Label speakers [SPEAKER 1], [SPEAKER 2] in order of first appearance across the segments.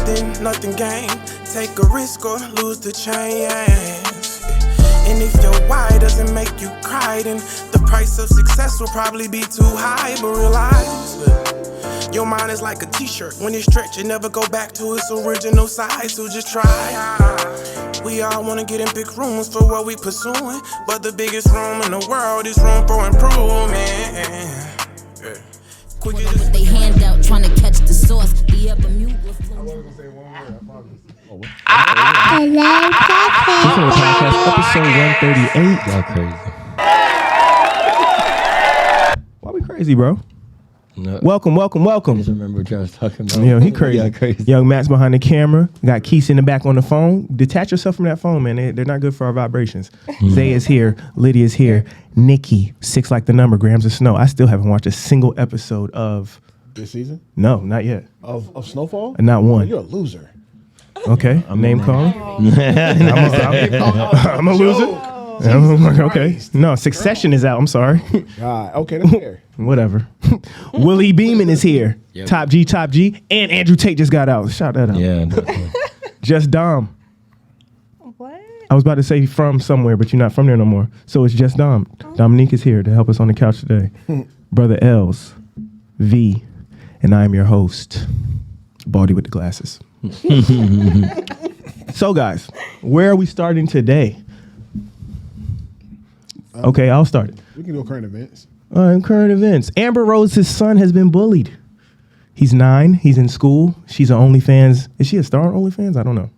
[SPEAKER 1] investing, nothing gain. Take a risk or lose the chance. And if your why doesn't make you cry, then the price of success will probably be too high. But realize, your mind is like a t-shirt. When it stretch, it never go back to its original size. So just try. We all wanna get in big rooms for what we pursuing, but the biggest room in the world is room for improvement. Quick as
[SPEAKER 2] With they hand out, trying to catch the source. The upper mute was
[SPEAKER 3] Episode 138.
[SPEAKER 4] Y'all crazy.
[SPEAKER 3] Why we crazy, bro?
[SPEAKER 4] No.
[SPEAKER 3] Welcome.
[SPEAKER 4] I just remember what y'all was talking about.
[SPEAKER 3] Yo, he crazy.
[SPEAKER 4] Yeah, crazy.
[SPEAKER 3] Young Matt's behind the camera. Got Keith in the back on the phone. Detach yourself from that phone, man. They're not good for our vibrations. Zay is here. Lydia is here. Nikki, 6 like the number, grams of snow. I still haven't watched a single episode of...
[SPEAKER 5] This season?
[SPEAKER 3] No, not yet.
[SPEAKER 5] Of Snowfall?
[SPEAKER 3] Not one.
[SPEAKER 5] You're a loser.
[SPEAKER 3] Okay, name calling. I'm a loser. Okay. No, Succession is out. I'm sorry.
[SPEAKER 5] Okay, that's fair.
[SPEAKER 3] Whatever. Willie Beeman is here.
[SPEAKER 4] Yep.
[SPEAKER 3] Top G. And Andrew Tate just got out. Shout that out.
[SPEAKER 4] Yeah, definitely.
[SPEAKER 3] Just Dom.
[SPEAKER 6] What?
[SPEAKER 3] I was about to say from somewhere, but you're not from there no more. So it's just Dom. Dominique is here to help us on the couch today. Brother Els, V, and I am your host, Baldy with the glasses. So guys, where are we starting today? Okay, I'll start it.
[SPEAKER 5] We can do current events.
[SPEAKER 3] Current events. Amber Rose's son has been bullied. He's 9. He's in school. She's an OnlyFans. Is she a star on OnlyFans? I don't know.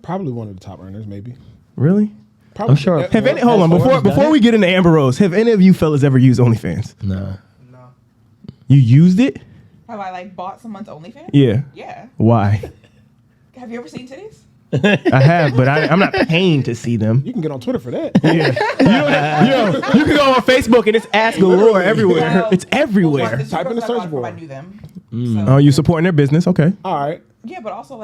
[SPEAKER 5] Probably one of the top earners, maybe.
[SPEAKER 3] Really?
[SPEAKER 5] Probably.
[SPEAKER 4] I'm sure.
[SPEAKER 3] Have any? Hold on. Before we get into Amber Rose, have any of you fellas ever used OnlyFans?
[SPEAKER 4] Nah.
[SPEAKER 3] You used it?
[SPEAKER 6] Have I bought someone's OnlyFans?
[SPEAKER 3] Yeah.
[SPEAKER 6] Yeah.
[SPEAKER 3] Why?
[SPEAKER 6] Have you ever seen titties?
[SPEAKER 3] I have, but I'm not paying to see them.
[SPEAKER 5] You can get on Twitter for that.
[SPEAKER 3] Yeah. You can go on Facebook and it's Ask Galore everywhere.
[SPEAKER 6] Well,
[SPEAKER 3] It's everywhere.
[SPEAKER 6] Well,
[SPEAKER 5] Type in the search bar.
[SPEAKER 6] I knew them.
[SPEAKER 3] Oh, you supporting their business? Okay.
[SPEAKER 5] All right.
[SPEAKER 6] Yeah, but also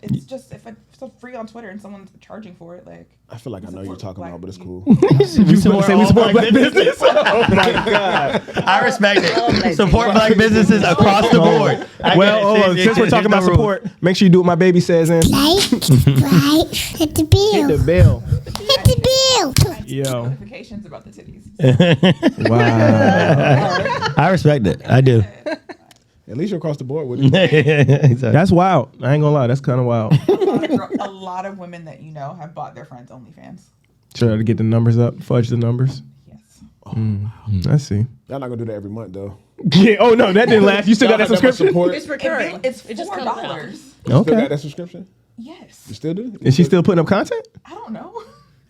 [SPEAKER 6] it's just if it's so free on Twitter and someone's charging for it,
[SPEAKER 5] I feel like I know you're talking about, but it's cool.
[SPEAKER 3] You support black business?
[SPEAKER 4] Oh my God. I respect it. Support black businesses across the board.
[SPEAKER 3] Well, since we're talking about support, make sure you do what my baby says and
[SPEAKER 7] Right, hit the bill.
[SPEAKER 3] hit the bell.
[SPEAKER 7] Hit the bill.
[SPEAKER 3] Yo.
[SPEAKER 6] notifications about the titties.
[SPEAKER 3] Wow.
[SPEAKER 4] I respect it. I do.
[SPEAKER 5] At least you're across the board with it.
[SPEAKER 4] Exactly.
[SPEAKER 3] That's wild. I ain't gonna lie. That's kind of wild.
[SPEAKER 6] A lot of women that you know have bought their friends' OnlyFans.
[SPEAKER 3] Try to get the numbers up, fudge the numbers.
[SPEAKER 6] Yes.
[SPEAKER 3] I see.
[SPEAKER 5] Y'all not gonna do that every month though.
[SPEAKER 3] Yeah. Oh no, that didn't last. You still got that subscription?
[SPEAKER 6] It's recurring. It's $4.
[SPEAKER 5] Still got
[SPEAKER 3] Okay.
[SPEAKER 5] that subscription?
[SPEAKER 6] Yes.
[SPEAKER 5] You still do?
[SPEAKER 3] Is she still putting up content?
[SPEAKER 6] I don't know.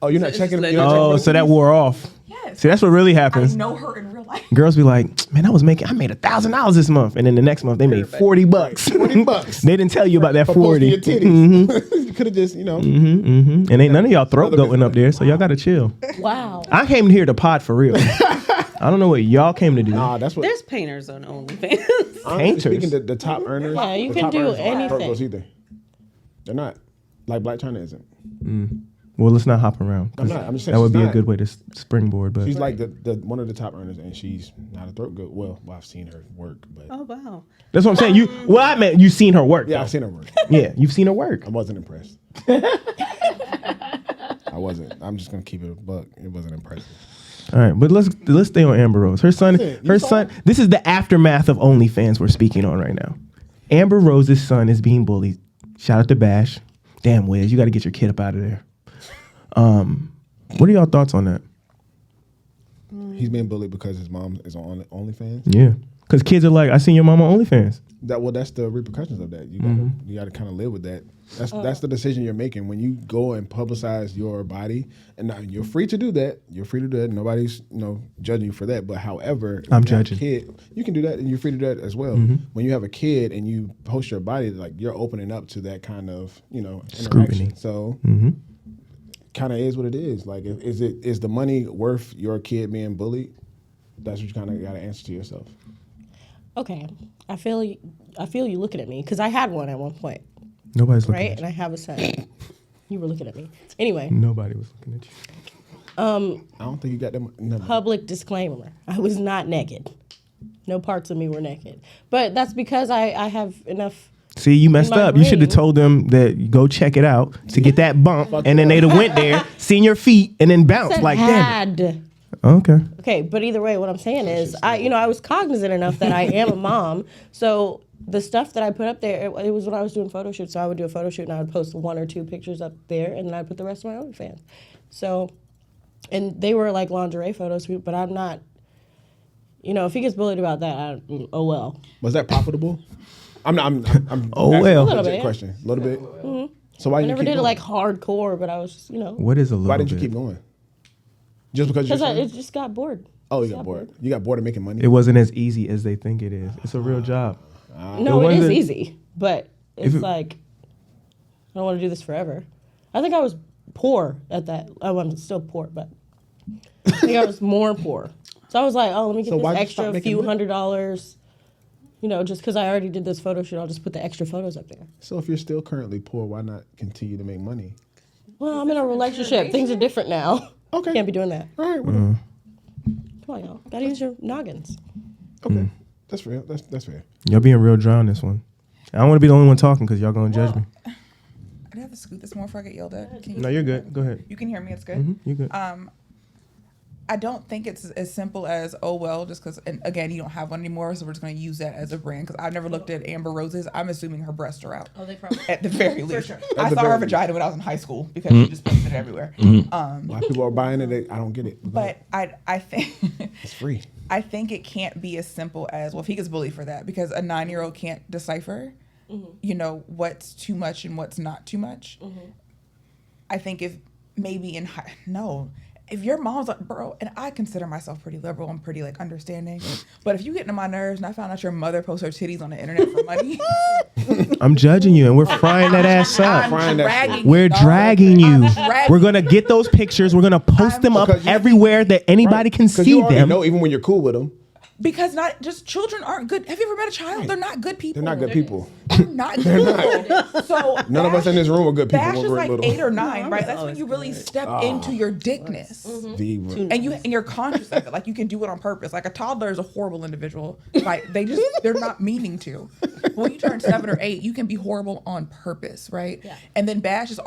[SPEAKER 5] Oh, you're not checking.
[SPEAKER 8] like-
[SPEAKER 5] You're not checking
[SPEAKER 3] Oh,
[SPEAKER 5] for
[SPEAKER 3] so
[SPEAKER 5] the
[SPEAKER 3] that wore off.
[SPEAKER 6] Yes.
[SPEAKER 3] See, that's what really
[SPEAKER 6] I
[SPEAKER 3] happens.
[SPEAKER 6] know her in real life.
[SPEAKER 3] Girls be like, man, I made $1,000 this month, and then the next month they made $40.
[SPEAKER 5] $40.
[SPEAKER 3] They didn't tell you about that
[SPEAKER 5] for posting
[SPEAKER 3] 40.
[SPEAKER 5] your titties. You could have just,
[SPEAKER 3] And ain't none of y'all throat going up there, so y'all gotta chill.
[SPEAKER 8] Wow.
[SPEAKER 3] I came here to pod for real. I don't know what y'all came to do.
[SPEAKER 5] Nah, that's what.
[SPEAKER 8] There's painters on OnlyFans.
[SPEAKER 5] Honestly
[SPEAKER 3] painters.
[SPEAKER 5] speaking, the top earners.
[SPEAKER 8] Yeah, you
[SPEAKER 5] the
[SPEAKER 8] can
[SPEAKER 5] top
[SPEAKER 8] do
[SPEAKER 5] earners aren't throat
[SPEAKER 8] anything.
[SPEAKER 5] goats either. They're not. Like Blac Chyna isn't.
[SPEAKER 3] Well, let's not hop around. 'cause
[SPEAKER 5] I'm not. I'm just saying
[SPEAKER 3] that would
[SPEAKER 5] she's
[SPEAKER 3] be a
[SPEAKER 5] not.
[SPEAKER 3] good way to springboard. But
[SPEAKER 5] She's like the one of the top earners, and she's not a throat goat. Well, I've seen her work, but
[SPEAKER 8] Oh, wow.
[SPEAKER 3] that's what I'm saying. I meant you've seen her work.
[SPEAKER 5] yeah,
[SPEAKER 3] though.
[SPEAKER 5] I've seen her work.
[SPEAKER 3] Yeah, you've seen her work.
[SPEAKER 5] I wasn't impressed. I wasn't. I'm just gonna keep it a buck. It wasn't impressive.
[SPEAKER 3] All right, but let's stay on Amber Rose. Her son. This is the aftermath of OnlyFans we're speaking on right now. Amber Rose's son is being bullied. Shout out to Bash. Damn, Wiz, you got to get your kid up out of there. What are y'all thoughts on that?
[SPEAKER 5] He's being bullied because his mom is on OnlyFans.
[SPEAKER 3] Yeah, because kids are like, I seen your mom on OnlyFans.
[SPEAKER 5] That's the repercussions of that. You gotta kind of live with that. That's the decision you're making when you go and publicize your body, and now you're free to do that. You're free to do that. Nobody's judging you for that. But however,
[SPEAKER 3] I'm
[SPEAKER 5] if you have a
[SPEAKER 3] judging.
[SPEAKER 5] kid, you can do that, and you're free to do that as well. When you have a kid and you post your body, like you're opening up to that kind of
[SPEAKER 3] Scrutiny.
[SPEAKER 5] interaction. So. Kind of is what it is. Like, is the money worth your kid being bullied? That's what you kind of got to answer to yourself.
[SPEAKER 8] Okay. I feel you looking at me because I had one at one point,
[SPEAKER 3] Nobody's looking
[SPEAKER 8] right?
[SPEAKER 3] at
[SPEAKER 8] And I have a son. You were looking at me. Anyway,
[SPEAKER 3] you. Nobody was looking at you.
[SPEAKER 5] I don't think you got them. No.
[SPEAKER 8] public disclaimer. I was not naked. No parts of me were naked. But that's because I have enough
[SPEAKER 3] See, you messed
[SPEAKER 8] my
[SPEAKER 3] up. You should have
[SPEAKER 8] brain.
[SPEAKER 3] told them that go check it out to get that bump, and then they'd have went there, seen your feet, and then bounced
[SPEAKER 8] Said
[SPEAKER 3] like damn.
[SPEAKER 8] had.
[SPEAKER 3] Okay.
[SPEAKER 8] Okay, but either way, what I'm saying is, I was cognizant enough that I am a mom. So the stuff that I put up there, it was when I was doing photo shoots. So I would do a photo shoot and I would post 1 or 2 pictures up there, and then I'd put the rest of my OnlyFans. So, and they were like lingerie photos, but I'm not. If he gets bullied about that, oh well.
[SPEAKER 5] Was that profitable? I'm
[SPEAKER 3] Oh,
[SPEAKER 5] asking
[SPEAKER 3] well.
[SPEAKER 5] a
[SPEAKER 8] A little
[SPEAKER 5] legit
[SPEAKER 8] bit.
[SPEAKER 5] question. A little bit.
[SPEAKER 8] Mm-hmm.
[SPEAKER 5] So why
[SPEAKER 8] I
[SPEAKER 5] didn't you
[SPEAKER 8] never
[SPEAKER 5] keep
[SPEAKER 8] did it
[SPEAKER 5] going?
[SPEAKER 8] like hardcore, but I was just,
[SPEAKER 3] What is a little
[SPEAKER 5] Why didn't you
[SPEAKER 3] bit?
[SPEAKER 5] keep going? Just because you're
[SPEAKER 8] Because I
[SPEAKER 5] saying?
[SPEAKER 8] just got bored.
[SPEAKER 5] Oh, you got bored. You got bored of making money.
[SPEAKER 3] It wasn't as easy as they think it is. It's a real job.
[SPEAKER 8] No, it is
[SPEAKER 3] wasn't-
[SPEAKER 8] easy, but it's
[SPEAKER 3] it-
[SPEAKER 8] like I don't want to do this forever. I think I was poor at that. I'm still poor, but I think I was more poor. So I was like, oh, let me get
[SPEAKER 5] So why'd
[SPEAKER 8] this
[SPEAKER 5] you
[SPEAKER 8] extra
[SPEAKER 5] stop making
[SPEAKER 8] few
[SPEAKER 5] money?
[SPEAKER 8] $100. Just because I already did this photo shoot, I'll just put the extra photos up there.
[SPEAKER 5] So if you're still currently poor, why not continue to make money?
[SPEAKER 8] Well, I'm in a relationship. Things are different now.
[SPEAKER 5] Okay.
[SPEAKER 8] Can't be doing that.
[SPEAKER 5] All right. Well,
[SPEAKER 8] Come on, y'all. Gotta use your noggins.
[SPEAKER 5] okay. That's fair. That's fair.
[SPEAKER 3] Y'all being real dry on this one. I don't want to be the only one talking because y'all gonna judge me.
[SPEAKER 6] I'd have to scoot this more before I get yelled at. Can you,
[SPEAKER 3] No, you're good. Go ahead.
[SPEAKER 6] you can hear me. It's good.
[SPEAKER 3] You good?
[SPEAKER 6] I don't think it's as simple as, oh, well, just because, and again, you don't have one anymore, so we're just going to use that as a brand. Because I've never looked at Amber Rose's. I'm assuming her breasts are out.
[SPEAKER 2] Oh, they probably.
[SPEAKER 6] At the very least.
[SPEAKER 5] At
[SPEAKER 6] I
[SPEAKER 5] the
[SPEAKER 6] saw
[SPEAKER 5] very
[SPEAKER 6] her
[SPEAKER 5] least.
[SPEAKER 6] vagina when I was in high school because she just posted it everywhere.
[SPEAKER 5] Why people are buying it? I don't get it.
[SPEAKER 6] But I think
[SPEAKER 5] it's free.
[SPEAKER 6] I think it can't be as simple as, well, if he gets bullied for that, because a 9-year-old can't decipher, what's too much and what's not too much. I think if maybe if your mom's like, bro, and I consider myself pretty liberal and pretty like understanding, but if you get into my nerves and I found out your mother posts her titties on the internet for money,
[SPEAKER 3] I'm judging you, and we're frying that ass up.
[SPEAKER 5] Frying that
[SPEAKER 6] dragging
[SPEAKER 5] shit.
[SPEAKER 6] you,
[SPEAKER 3] We're
[SPEAKER 6] dog.
[SPEAKER 3] dragging you.
[SPEAKER 6] I'm dragging
[SPEAKER 3] We're gonna get those pictures. We're gonna post them up
[SPEAKER 5] Because you-
[SPEAKER 3] everywhere that anybody can
[SPEAKER 5] Because
[SPEAKER 3] see
[SPEAKER 5] you already
[SPEAKER 3] them.
[SPEAKER 5] know, even when you're cool with them,
[SPEAKER 6] Because not just children aren't good. Have you ever met a child? They're not good people.
[SPEAKER 5] they're not good people.
[SPEAKER 6] They're not good. So
[SPEAKER 5] None of us in this room are good people
[SPEAKER 6] Bash
[SPEAKER 5] when
[SPEAKER 6] is
[SPEAKER 5] we're
[SPEAKER 6] like
[SPEAKER 5] little.
[SPEAKER 6] 8 or 9, right? That's when you really step into your dickness. And you're conscious of it. Like you can do it on purpose. Like a toddler is a horrible individual. Like they're not meaning to. But when you turn 7 or 8, you can be horrible on purpose, right?
[SPEAKER 8] Yeah.
[SPEAKER 6] And then Bash is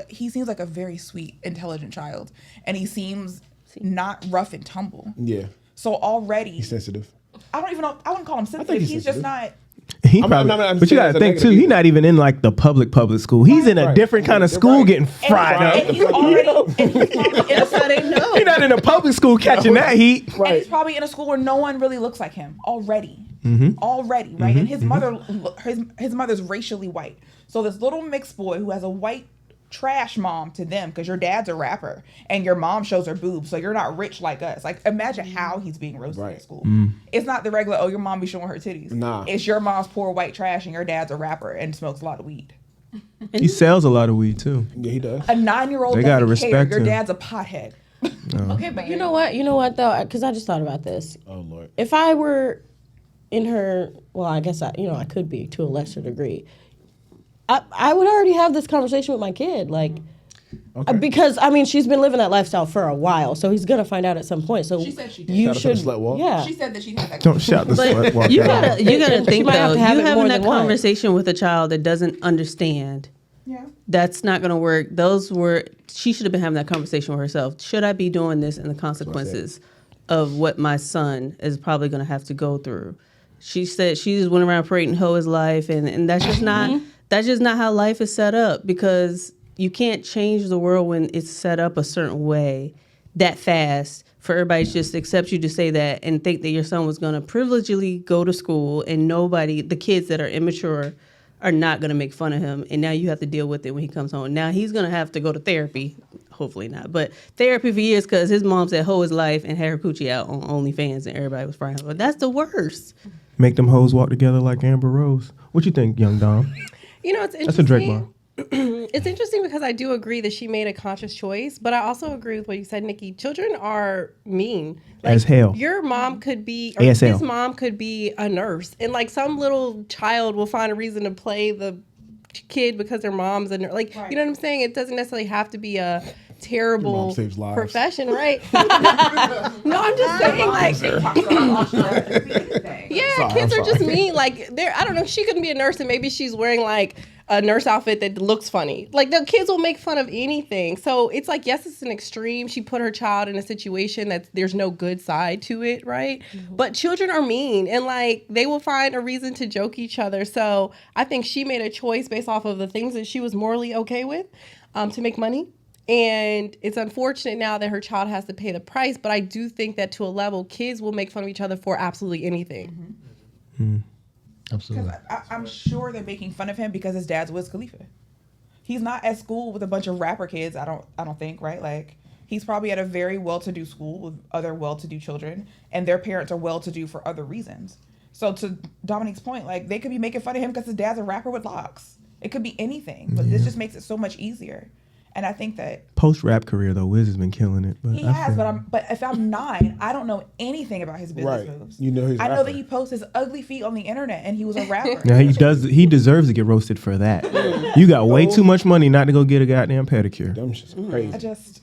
[SPEAKER 6] he seems like a very sweet, intelligent child. And he seems not rough and tumble.
[SPEAKER 5] Yeah,
[SPEAKER 6] So already
[SPEAKER 5] he's sensitive.
[SPEAKER 6] I don't even know. I wouldn't call him sensitive.
[SPEAKER 5] he's
[SPEAKER 6] He's just
[SPEAKER 5] sensitive.
[SPEAKER 6] not.
[SPEAKER 3] He
[SPEAKER 5] I'm
[SPEAKER 3] probably,
[SPEAKER 5] not
[SPEAKER 3] but you
[SPEAKER 5] saying
[SPEAKER 3] gotta
[SPEAKER 5] that's a
[SPEAKER 3] think too.
[SPEAKER 5] negative
[SPEAKER 3] He's
[SPEAKER 5] either.
[SPEAKER 3] not even in like the public school. He's in a
[SPEAKER 5] Right.
[SPEAKER 3] different kind of
[SPEAKER 5] You're
[SPEAKER 3] school
[SPEAKER 5] right.
[SPEAKER 3] getting fried up.
[SPEAKER 6] And he's already. And he's probably in a school,
[SPEAKER 3] He's not in a public school catching that heat.
[SPEAKER 6] and he's probably in a school where no one really looks like him already. Already, right? And his mother's racially white. So this little mixed boy who has a white trash mom to them, because your dad's a rapper and your mom shows her boobs, so you're not rich like us. Like imagine how he's being roasted
[SPEAKER 5] Right.
[SPEAKER 6] at school. It's not the regular, oh, your mom be showing her titties.
[SPEAKER 5] Nah.
[SPEAKER 6] It's your mom's poor white trash and your dad's a rapper and smokes a lot of weed.
[SPEAKER 3] He sells a lot of weed too.
[SPEAKER 5] Yeah, he does.
[SPEAKER 6] A 9-year-old
[SPEAKER 3] They gotta
[SPEAKER 6] doesn't care.
[SPEAKER 3] respect
[SPEAKER 6] Your
[SPEAKER 3] him.
[SPEAKER 6] dad's a pothead.
[SPEAKER 8] Okay, but you know what? You know what though? Because I just thought about this.
[SPEAKER 5] Oh Lord.
[SPEAKER 8] If I were in her, well, I guess I could be to a lesser degree. I would already have this conversation with my kid, like, because I mean she's been living that lifestyle for a while, so he's gonna find out at some point. So
[SPEAKER 6] She said she did.
[SPEAKER 8] you
[SPEAKER 5] Shout out to the
[SPEAKER 8] should,
[SPEAKER 5] slut walk.
[SPEAKER 8] yeah.
[SPEAKER 6] She said that she'd had that
[SPEAKER 3] Don't shout the slut walk
[SPEAKER 9] You
[SPEAKER 3] out.
[SPEAKER 9] gotta think
[SPEAKER 8] might have
[SPEAKER 9] though.
[SPEAKER 8] to have
[SPEAKER 9] You
[SPEAKER 8] it more
[SPEAKER 9] having that
[SPEAKER 8] than once.
[SPEAKER 9] conversation with a child that doesn't understand.
[SPEAKER 6] Yeah.
[SPEAKER 9] That's not gonna work. She should have been having that conversation with herself. Should I be doing this, and the consequences of what my son is probably gonna have to go through? She said she just went around parading hoe his life, and that's just not that's just not how life is set up, because you can't change the world when it's set up a certain way that fast for everybody to just accept you to say that and think that your son was going to privilegedly go to school and the kids that are immature are not going to make fun of him, and now you have to deal with it when he comes home. Now he's going to have to go to therapy, hopefully not, but therapy for years because his mom said hoe his life and had her coochie out on OnlyFans and everybody was frying her. But that's the worst.
[SPEAKER 3] Make them hoes walk together like Amber Rose. What you think, young Dom?
[SPEAKER 10] It's interesting.
[SPEAKER 3] That's a Drake bar.
[SPEAKER 10] It's interesting because I do agree that she made a conscious choice, but I also agree with what you said, Nikki. Children are mean.
[SPEAKER 3] As hell.
[SPEAKER 10] Your mom could be, or
[SPEAKER 3] ASL.
[SPEAKER 10] his mom could be a nurse, and like some little child will find a reason to play the kid because their mom's a nurse. Like, you know what I'm saying? It doesn't necessarily have to be a terrible
[SPEAKER 5] saves lives.
[SPEAKER 10] profession, right? No, I'm just saying, like, yeah, kids are just mean. Like, I don't know, she couldn't be a nurse and maybe she's wearing like a nurse outfit that looks funny. Like, the kids will make fun of anything. So it's like, yes, it's an extreme. She put her child in a situation that there's no good side to it, right? But children are mean and like they will find a reason to joke each other. So I think she made a choice based off of the things that she was morally okay with to make money. And it's unfortunate now that her child has to pay the price. But I do think that to a level, kids will make fun of each other for absolutely anything.
[SPEAKER 11] Absolutely.
[SPEAKER 6] I'm sure they're making fun of him because his dad's Wiz Khalifa. He's not at school with a bunch of rapper kids. I don't think, right? Like, he's probably at a very well-to-do school with other well-to-do children, and their parents are well-to-do for other reasons. So to Dominique's point, like, they could be making fun of him because his dad's a rapper with locks. It could be anything, but this just makes it so much easier. And I think that
[SPEAKER 3] Post-rap career, though, Wiz has been killing it. But
[SPEAKER 6] he has, but if I'm 9, I don't know anything about his business moves.
[SPEAKER 5] You know,
[SPEAKER 6] I know that he posts his ugly feet on the internet, and he was a rapper.
[SPEAKER 3] Yeah, he does. He deserves to get roasted for that. You got way too much money not to go get a goddamn pedicure.
[SPEAKER 5] Them shit's crazy.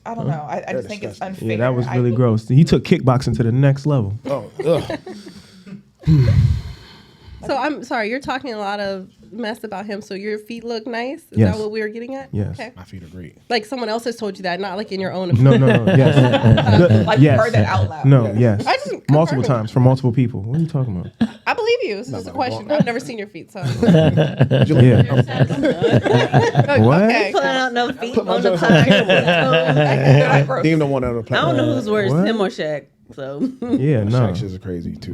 [SPEAKER 6] I don't know. I just think it's unfair.
[SPEAKER 3] Yeah, that was really gross. He took kickboxing to the next level.
[SPEAKER 5] Oh, ugh.
[SPEAKER 10] So I'm sorry, you're talking a lot of mess about him. So your feet look nice? Is
[SPEAKER 3] Yes.
[SPEAKER 10] that what we were getting at?
[SPEAKER 3] Yes.
[SPEAKER 10] Okay.
[SPEAKER 5] My feet are great.
[SPEAKER 10] Like someone else has told you that, not like in your own
[SPEAKER 3] No,
[SPEAKER 10] opinion.
[SPEAKER 3] yes.
[SPEAKER 6] Like,
[SPEAKER 3] Yes.
[SPEAKER 6] you heard that out loud.
[SPEAKER 3] No, yes.
[SPEAKER 10] I just
[SPEAKER 3] Multiple
[SPEAKER 10] confirmed.
[SPEAKER 3] times from multiple people. What are you talking about?
[SPEAKER 10] I believe you. This is just a question. I've never seen your feet, so.
[SPEAKER 3] Yeah. What?
[SPEAKER 10] Okay.
[SPEAKER 9] Pulling out no feet
[SPEAKER 5] Put my
[SPEAKER 9] on the
[SPEAKER 5] jokes on
[SPEAKER 9] podcast.
[SPEAKER 5] Deem the one on the
[SPEAKER 9] I
[SPEAKER 5] platform.
[SPEAKER 9] don't know who's worse,
[SPEAKER 3] What?
[SPEAKER 9] him or Shaq. So
[SPEAKER 3] Yeah, no.
[SPEAKER 5] Shaq shit is crazy too.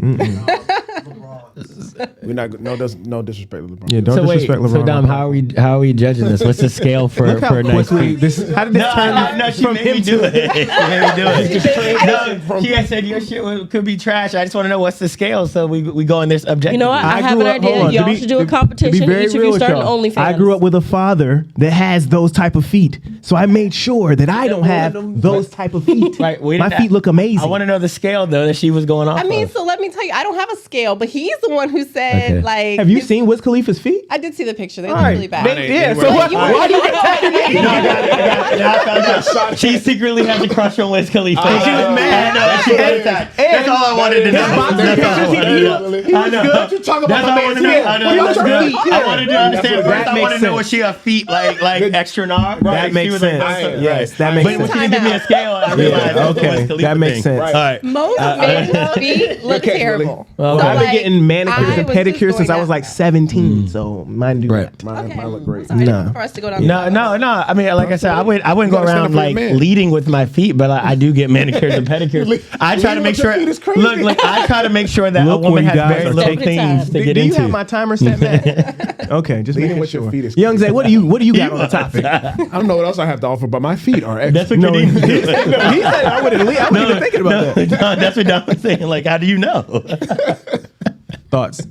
[SPEAKER 5] We're not no disrespect to LeBron.
[SPEAKER 3] Yeah, don't
[SPEAKER 11] So wait,
[SPEAKER 3] disrespect LeBron.
[SPEAKER 11] so Dom, how are we judging this? What's the scale for
[SPEAKER 3] Look how
[SPEAKER 11] a nice
[SPEAKER 3] quickly
[SPEAKER 11] feet?
[SPEAKER 3] this. How did this turn
[SPEAKER 4] No, she
[SPEAKER 3] from
[SPEAKER 4] made
[SPEAKER 3] him
[SPEAKER 4] me do
[SPEAKER 3] to
[SPEAKER 4] it. She made me do it. No, she had said your shit could be trash. I just want to know what's the scale so we go in this objectively.
[SPEAKER 8] You know what? I have
[SPEAKER 3] grew
[SPEAKER 8] an
[SPEAKER 3] up-
[SPEAKER 8] idea.
[SPEAKER 3] hold on,
[SPEAKER 8] Y'all
[SPEAKER 3] to be-
[SPEAKER 8] should do a
[SPEAKER 3] to-
[SPEAKER 8] competition.
[SPEAKER 3] to be very
[SPEAKER 8] Each of you
[SPEAKER 3] real with
[SPEAKER 8] start an
[SPEAKER 3] y'all,
[SPEAKER 8] OnlyFans.
[SPEAKER 3] I grew up with a father that has those type of feet, so I made sure that I don't have those type of feet.
[SPEAKER 4] Right,
[SPEAKER 3] My feet look amazing.
[SPEAKER 4] I want to know the scale though that she was going off
[SPEAKER 10] I mean,
[SPEAKER 4] of.
[SPEAKER 10] so let me tell you, I don't have a scale, but he's the one who said,
[SPEAKER 11] Okay.
[SPEAKER 10] like.
[SPEAKER 3] Have you seen Wiz Khalifa's feet?
[SPEAKER 10] I did see the picture. They look
[SPEAKER 3] Alright.
[SPEAKER 10] really bad.
[SPEAKER 3] Yeah, so
[SPEAKER 5] Like,
[SPEAKER 3] why do you
[SPEAKER 4] She secretly has a crush on Wiz Khalifa.
[SPEAKER 3] And she was mad.
[SPEAKER 4] I know. She got attacked. That's all I wanted to know. That's all I wanted to know. I know.
[SPEAKER 5] Good. You talking
[SPEAKER 4] That's
[SPEAKER 5] about
[SPEAKER 4] all
[SPEAKER 5] my
[SPEAKER 4] I want
[SPEAKER 5] man's
[SPEAKER 4] to know.
[SPEAKER 5] feet.
[SPEAKER 4] I know.
[SPEAKER 5] What
[SPEAKER 4] That's
[SPEAKER 5] your
[SPEAKER 4] good.
[SPEAKER 5] feet?
[SPEAKER 4] I wanted to understand.
[SPEAKER 3] That
[SPEAKER 4] First, I
[SPEAKER 3] makes
[SPEAKER 4] want to know
[SPEAKER 3] sense.
[SPEAKER 4] was she a feet like extra large?
[SPEAKER 3] That
[SPEAKER 4] Like,
[SPEAKER 3] makes
[SPEAKER 4] she was
[SPEAKER 3] sense.
[SPEAKER 4] Like,
[SPEAKER 3] Yes, that makes
[SPEAKER 4] But when
[SPEAKER 3] sense.
[SPEAKER 4] she give me a scale, I realized
[SPEAKER 3] Yeah,
[SPEAKER 4] that's the
[SPEAKER 3] okay,
[SPEAKER 4] Wiz Khalifa
[SPEAKER 3] that makes
[SPEAKER 4] thing.
[SPEAKER 3] sense.
[SPEAKER 5] Right.
[SPEAKER 4] All right.
[SPEAKER 10] Most men's feet look
[SPEAKER 5] Okay,
[SPEAKER 10] terrible.
[SPEAKER 11] Well,
[SPEAKER 10] So,
[SPEAKER 3] I've been
[SPEAKER 10] like,
[SPEAKER 3] getting manicures
[SPEAKER 10] I
[SPEAKER 3] and
[SPEAKER 10] was just
[SPEAKER 3] pedicures since
[SPEAKER 10] going
[SPEAKER 3] I was
[SPEAKER 10] down
[SPEAKER 3] like
[SPEAKER 10] that.
[SPEAKER 3] 17, so mine do
[SPEAKER 11] Right.
[SPEAKER 3] that.
[SPEAKER 5] Mine look great.
[SPEAKER 10] Sorry,
[SPEAKER 3] Nah.
[SPEAKER 10] for us to go down
[SPEAKER 4] No. I mean, like I said, I wouldn't go
[SPEAKER 5] gotta stand
[SPEAKER 4] around
[SPEAKER 5] up for your
[SPEAKER 4] like
[SPEAKER 5] man.
[SPEAKER 4] leading with my feet, but I do get manicures and pedicures. I try to
[SPEAKER 5] Leading
[SPEAKER 4] make
[SPEAKER 5] with your
[SPEAKER 4] sure.
[SPEAKER 5] feet is crazy.
[SPEAKER 4] Look, I try to make sure that a
[SPEAKER 3] Look where
[SPEAKER 4] woman
[SPEAKER 3] you
[SPEAKER 4] has
[SPEAKER 3] guys
[SPEAKER 4] very
[SPEAKER 3] are
[SPEAKER 4] little
[SPEAKER 8] taking
[SPEAKER 4] things
[SPEAKER 8] time.
[SPEAKER 4] to get
[SPEAKER 3] Do you
[SPEAKER 4] into.
[SPEAKER 3] have my timer set, Matt? Okay, just
[SPEAKER 5] Leading
[SPEAKER 3] making
[SPEAKER 5] with your
[SPEAKER 3] sure.
[SPEAKER 5] feet is
[SPEAKER 3] Young Zay, what do you got on the topic?
[SPEAKER 5] I don't know what else I have to offer, but my feet are excellent.
[SPEAKER 4] That's what
[SPEAKER 3] No,
[SPEAKER 4] you need to do.
[SPEAKER 3] he said I wasn't even thinking about that.
[SPEAKER 4] No, that's what Don was saying. Like, how do you know?
[SPEAKER 3] Thoughts?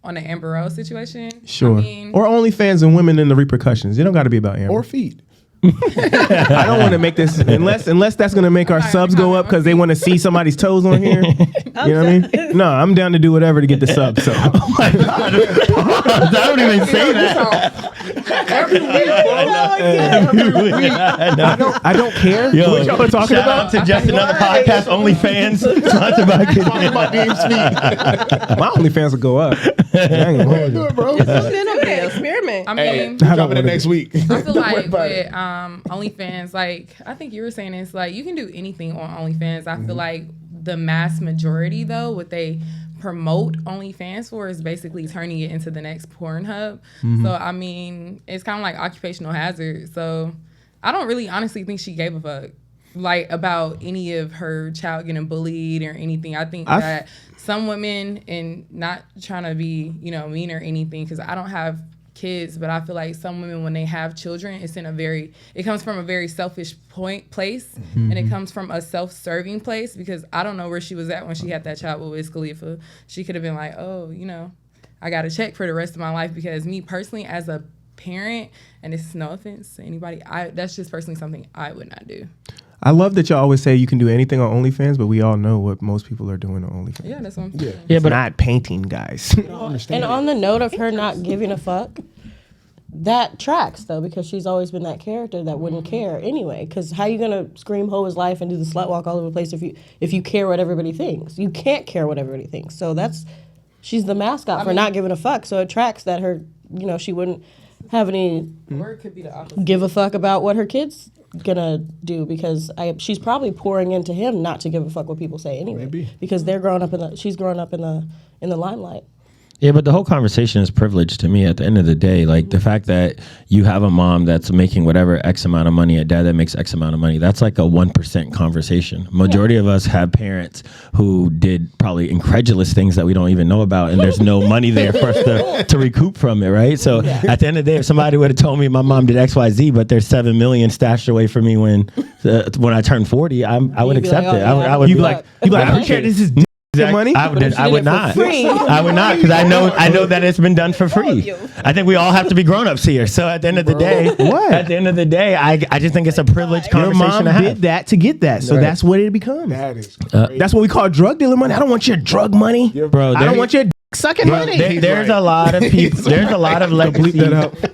[SPEAKER 12] On the Amber Rose situation.
[SPEAKER 3] Sure.
[SPEAKER 12] I mean,
[SPEAKER 3] Or OnlyFans and women and the repercussions. It don't got to be about Amber.
[SPEAKER 5] Or feet.
[SPEAKER 3] I don't want to make this unless that's going to make our subs go up because they want to see somebody's toes on here. You know what I mean? No, I'm down to do whatever to get the subs. So
[SPEAKER 4] I don't even say that.
[SPEAKER 3] I don't care
[SPEAKER 4] Yo,
[SPEAKER 3] what y'all are talking
[SPEAKER 4] shout
[SPEAKER 3] about.
[SPEAKER 4] out to just another podcast, OnlyFans. Sponsored by
[SPEAKER 3] My OnlyFans will go up. I ain't gonna hold you.
[SPEAKER 5] Do it, bro.
[SPEAKER 10] Experiment.
[SPEAKER 12] I
[SPEAKER 5] Hey,
[SPEAKER 12] mean,
[SPEAKER 5] dropping it next week.
[SPEAKER 12] I feel
[SPEAKER 5] Don't worry
[SPEAKER 12] like
[SPEAKER 5] about it.
[SPEAKER 12] with OnlyFans, like I think you were saying, it's like you can do anything on OnlyFans. I feel like the mass majority, though, what they promote OnlyFans for is basically turning it into the next Pornhub. So I mean, it's kind of like occupational hazard. So I don't really honestly think she gave a fuck like about any of her child getting bullied or anything. I think that some women, and not trying to be mean or anything, because I don't have kids, but I feel like some women, when they have children, it comes from a very selfish place, and it comes from a self-serving place, because I don't know where she was at when she had that child with Wiz Khalifa. She could have been like, oh, I got a check for the rest of my life, because me personally as a parent, and this is no offense to anybody, that's just personally something I would not do.
[SPEAKER 3] I love that y'all always say you can do anything on OnlyFans, but we all know what most people are doing on OnlyFans.
[SPEAKER 12] Yeah, that's what I'm saying.
[SPEAKER 3] Yeah, but not painting, guys.
[SPEAKER 8] And on the note of her not giving a fuck, that tracks though, because she's always been that character that wouldn't care anyway. Because how you gonna scream hoe his life and do the slut walk all over the place if you care what everybody thinks? You can't care what everybody thinks. So she's the mascot for not giving a fuck. So it tracks that she wouldn't have any
[SPEAKER 12] Or it could be the opposite.
[SPEAKER 8] give a fuck about what her kids gonna do, because she's probably pouring into him not to give a fuck what people say anyway.
[SPEAKER 5] Maybe.
[SPEAKER 8] Because she's growing up in the limelight.
[SPEAKER 11] Yeah, but the whole conversation is privilege to me at the end of the day. Like the fact that you have a mom that's making whatever X amount of money, a dad that makes X amount of money, that's like a 1% conversation. Majority of us have parents who did probably incredulous things that we don't even know about, and there's no money there for us to recoup from it, right? So at the end of the day, if somebody would have told me my mom did X, Y, Z, but there's $7 million stashed away for me when I turned 40, I would accept it. I would be like,
[SPEAKER 3] I don't care. This is money.
[SPEAKER 11] I would not. I would not, because I know that it's been done for free. I think we all have to be grown-ups here. So at the end of the day, I just think it's a privileged
[SPEAKER 3] Your
[SPEAKER 11] conversation
[SPEAKER 3] mom
[SPEAKER 11] to have.
[SPEAKER 3] did that to get that, so that's what it becomes.
[SPEAKER 5] That is crazy.
[SPEAKER 3] That's what we call drug dealer money. I don't want your drug money,
[SPEAKER 11] Bro,
[SPEAKER 3] I don't want your sucking money.
[SPEAKER 11] There's a lot of people. There's a lot of legacies.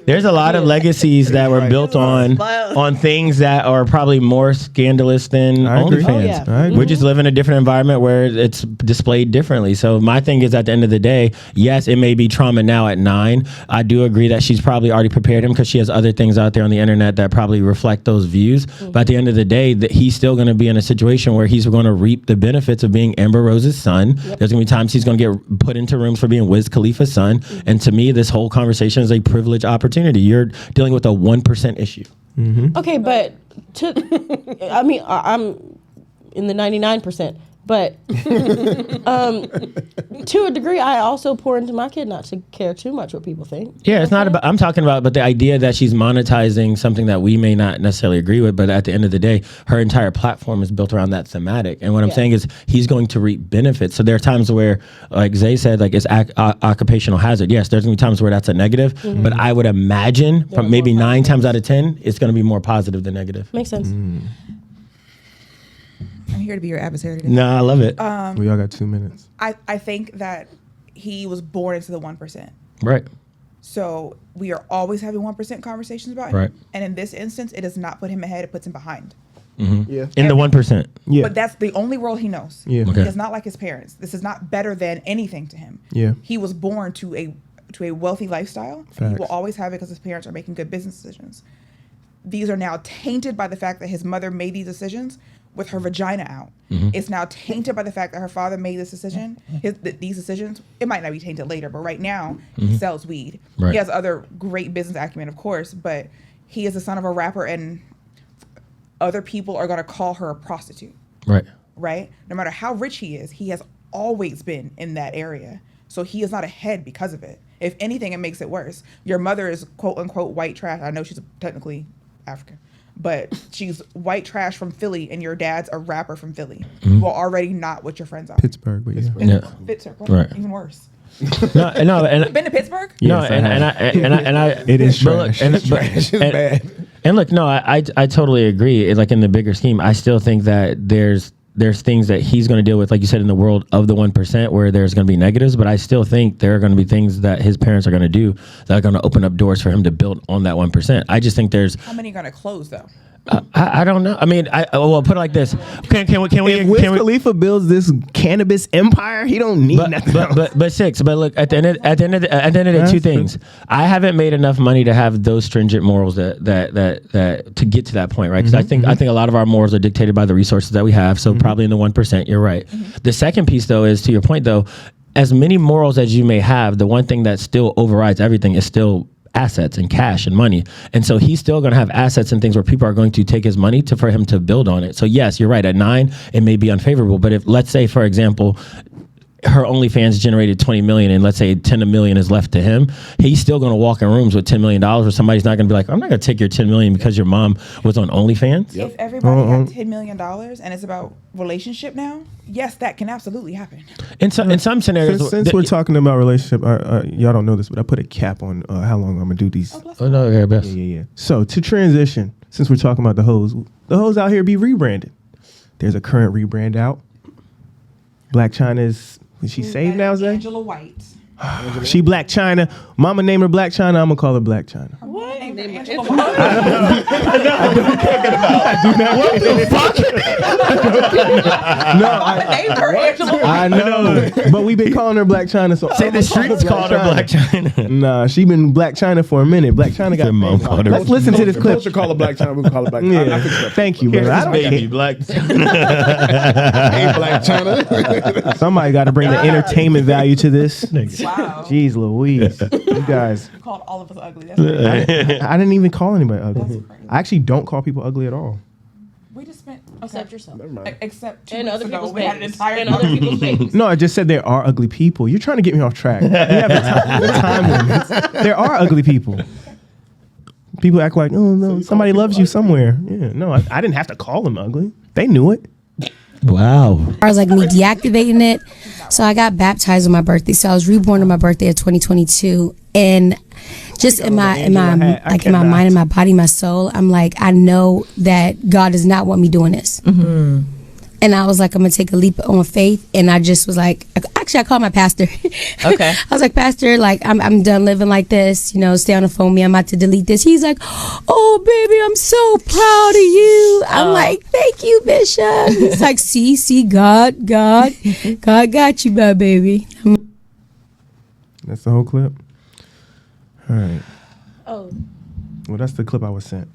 [SPEAKER 11] There's a lot of legacies that were built on things that are probably more scandalous than
[SPEAKER 3] I agree.
[SPEAKER 11] OnlyFans.
[SPEAKER 3] I agree.
[SPEAKER 11] We just live in a different environment where it's displayed differently. So my thing is, at the end of the day, yes, it may be trauma now at 9. I do agree that she's probably already prepared him because she has other things out there on the internet that probably reflect those views. But at the end of the day, he's still going to be in a situation where he's going to reap the benefits of being Amber Rose's son. There's going to be times he's going to get put into rooms for being Wiz Khalifa's son. And to me, this whole conversation is a privileged opportunity. You're dealing with a 1% issue.
[SPEAKER 8] Okay, but I'm in the 99%. But to a degree, I also pour into my kid not to care too much what people think.
[SPEAKER 11] Yeah, it's not about, I'm talking about, but the idea that she's monetizing something that we may not necessarily agree with, but at the end of the day, her entire platform is built around that thematic. And what I'm saying is he's going to reap benefits. So there are times where, like Zay said, like it's occupational hazard. Yes, there's going to be times where that's a negative, but I would imagine from maybe 9 times out of 10, it's going to be more positive than negative.
[SPEAKER 8] Makes sense.
[SPEAKER 6] I'm here to be your adversary today.
[SPEAKER 11] No, I love it.
[SPEAKER 3] We all got 2 minutes.
[SPEAKER 6] I think that he was born into the 1%.
[SPEAKER 11] Right.
[SPEAKER 6] So we are always having 1% conversations about him.
[SPEAKER 11] Right.
[SPEAKER 6] And in this instance, it does not put him ahead, it puts him behind.
[SPEAKER 5] Yeah.
[SPEAKER 11] In the 1%.
[SPEAKER 3] Yeah.
[SPEAKER 6] But that's the only world he knows.
[SPEAKER 3] Yeah.
[SPEAKER 6] He
[SPEAKER 11] Okay.
[SPEAKER 6] does not like his parents. This is not better than anything to him.
[SPEAKER 3] Yeah.
[SPEAKER 6] He was born to a wealthy lifestyle. And he will always have it because his parents are making good business decisions. These are now tainted by the fact that his mother made these decisions with her vagina out. It's now tainted by the fact that her father made this decision. These decisions, it might not be tainted later, but right now he sells weed.
[SPEAKER 11] Right.
[SPEAKER 6] He has other great business acumen, of course, but he is the son of a rapper, and other people are going to call her a prostitute.
[SPEAKER 11] Right.
[SPEAKER 6] Right? No matter how rich he is, he has always been in that area. So he is not ahead because of it. If anything, it makes it worse. Your mother is quote unquote white trash. I know she's technically African, but she's white trash from Philly, and your dad's a rapper from Philly. You are already not what your friends are.
[SPEAKER 3] Pittsburgh, but yeah.
[SPEAKER 11] Yeah.
[SPEAKER 6] Pittsburgh,
[SPEAKER 11] Right.
[SPEAKER 6] even worse.
[SPEAKER 11] No, and
[SPEAKER 6] Been to Pittsburgh?
[SPEAKER 11] no,
[SPEAKER 3] Yes,
[SPEAKER 11] and I
[SPEAKER 3] It is
[SPEAKER 11] but look,
[SPEAKER 3] trash.
[SPEAKER 5] Trash is bad.
[SPEAKER 11] And look, no, I totally agree. Like in the bigger scheme, I still think that there's things that he's going to deal with, like you said, in the world of the 1%, where there's going to be negatives. But I still think there are going to be things that his parents are going to do that are going to open up doors for him to build on that 1%. I just think there's.
[SPEAKER 6] How many are going to close though?
[SPEAKER 11] I don't know. I mean, well, put it like this. Can we?
[SPEAKER 3] If Wiz Khalifa builds this cannabis empire, he don't need nothing.
[SPEAKER 11] But look, at the end of the day, two things. I haven't made enough money to have those stringent morals that to get to that point, right? Because I think a lot of our morals are dictated by the resources that we have. So probably in the 1%, you're right. The second piece, though, is to your point, though, as many morals as you may have, the one thing that still overrides everything is still assets and cash and money. And so he's still going to have assets and things where people are going to take his money for him to build on it. So yes, you're right. At 9, it may be unfavorable. But if, let's say, for example, her OnlyFans generated 20 million and let's say 10 million is left to him, he's still going to walk in rooms with $10 million where somebody's not going to be like, I'm not going to take your 10 million because your mom was on OnlyFans.
[SPEAKER 6] If everybody had $10 million and it's about relationship now, yes, that can absolutely happen.
[SPEAKER 11] In some scenarios,
[SPEAKER 3] Since we're talking about relationship, y'all don't know this, but I put a cap on how long I'm gonna do these.
[SPEAKER 11] Oh no, okay, best.
[SPEAKER 3] Yeah. So to transition, since we're talking about the hoes out here be rebranded. There's a current rebrand out. Blac Chyna is she saved now, Zay?
[SPEAKER 6] Angela White.
[SPEAKER 3] She Blac Chyna. Mama named her Blac Chyna. I'm gonna call her Blac Chyna.
[SPEAKER 8] What?
[SPEAKER 11] What the fuck?
[SPEAKER 3] I know, but we've been calling her Blac Chyna. So
[SPEAKER 11] Say the streets called her Blac Chyna.
[SPEAKER 3] Nah, she been Blac Chyna for a minute. Blac Chyna got.
[SPEAKER 11] mom called her.
[SPEAKER 3] Let's listen to this clip.
[SPEAKER 5] Culture call it Blac Chyna. We call it Blac Chyna.
[SPEAKER 3] Yeah. Thank you, brother. I don't
[SPEAKER 11] Baby, Blac Chyna.
[SPEAKER 5] Hey, Blac Chyna.
[SPEAKER 3] Somebody got to bring the entertainment value to this.
[SPEAKER 6] Wow.
[SPEAKER 3] Jeez Louise, you guys.
[SPEAKER 6] You called all of us ugly. That's crazy.
[SPEAKER 3] I didn't even call anybody ugly. I actually don't call people ugly at all.
[SPEAKER 6] We just spent
[SPEAKER 8] Except yourself.
[SPEAKER 5] Never mind.
[SPEAKER 6] except 2
[SPEAKER 8] And
[SPEAKER 6] weeks
[SPEAKER 8] other
[SPEAKER 6] ago,
[SPEAKER 8] people's
[SPEAKER 6] we had an
[SPEAKER 8] babies.
[SPEAKER 6] entire
[SPEAKER 8] And other people's babies.
[SPEAKER 3] No, I just said there are ugly people. You're trying to get me off track. We have the time limits. There are ugly people. People act like, oh no, somebody loves you somewhere. Yeah, no, I didn't have to call them ugly. They knew it.
[SPEAKER 11] Wow.
[SPEAKER 7] I was like me deactivating it. So I got baptized on my birthday. So I was reborn on my birthday of 2022. And just in my mind and my body, my soul, I'm like, I know that God does not want me doing this.
[SPEAKER 13] Mm-hmm.
[SPEAKER 7] And I was like, I'm gonna take a leap on faith. And I just was like, actually I called my pastor.
[SPEAKER 13] Okay.
[SPEAKER 7] I was like, Pastor, like I'm done living like this, you know, stay on the phone with me, I'm about to delete this. He's like, oh baby, I'm so proud of you. I'm like, thank you, Bishop. He's like, see, God got you, my baby.
[SPEAKER 3] That's the whole clip. All right.
[SPEAKER 8] Oh.
[SPEAKER 3] Well, that's the clip I was sent.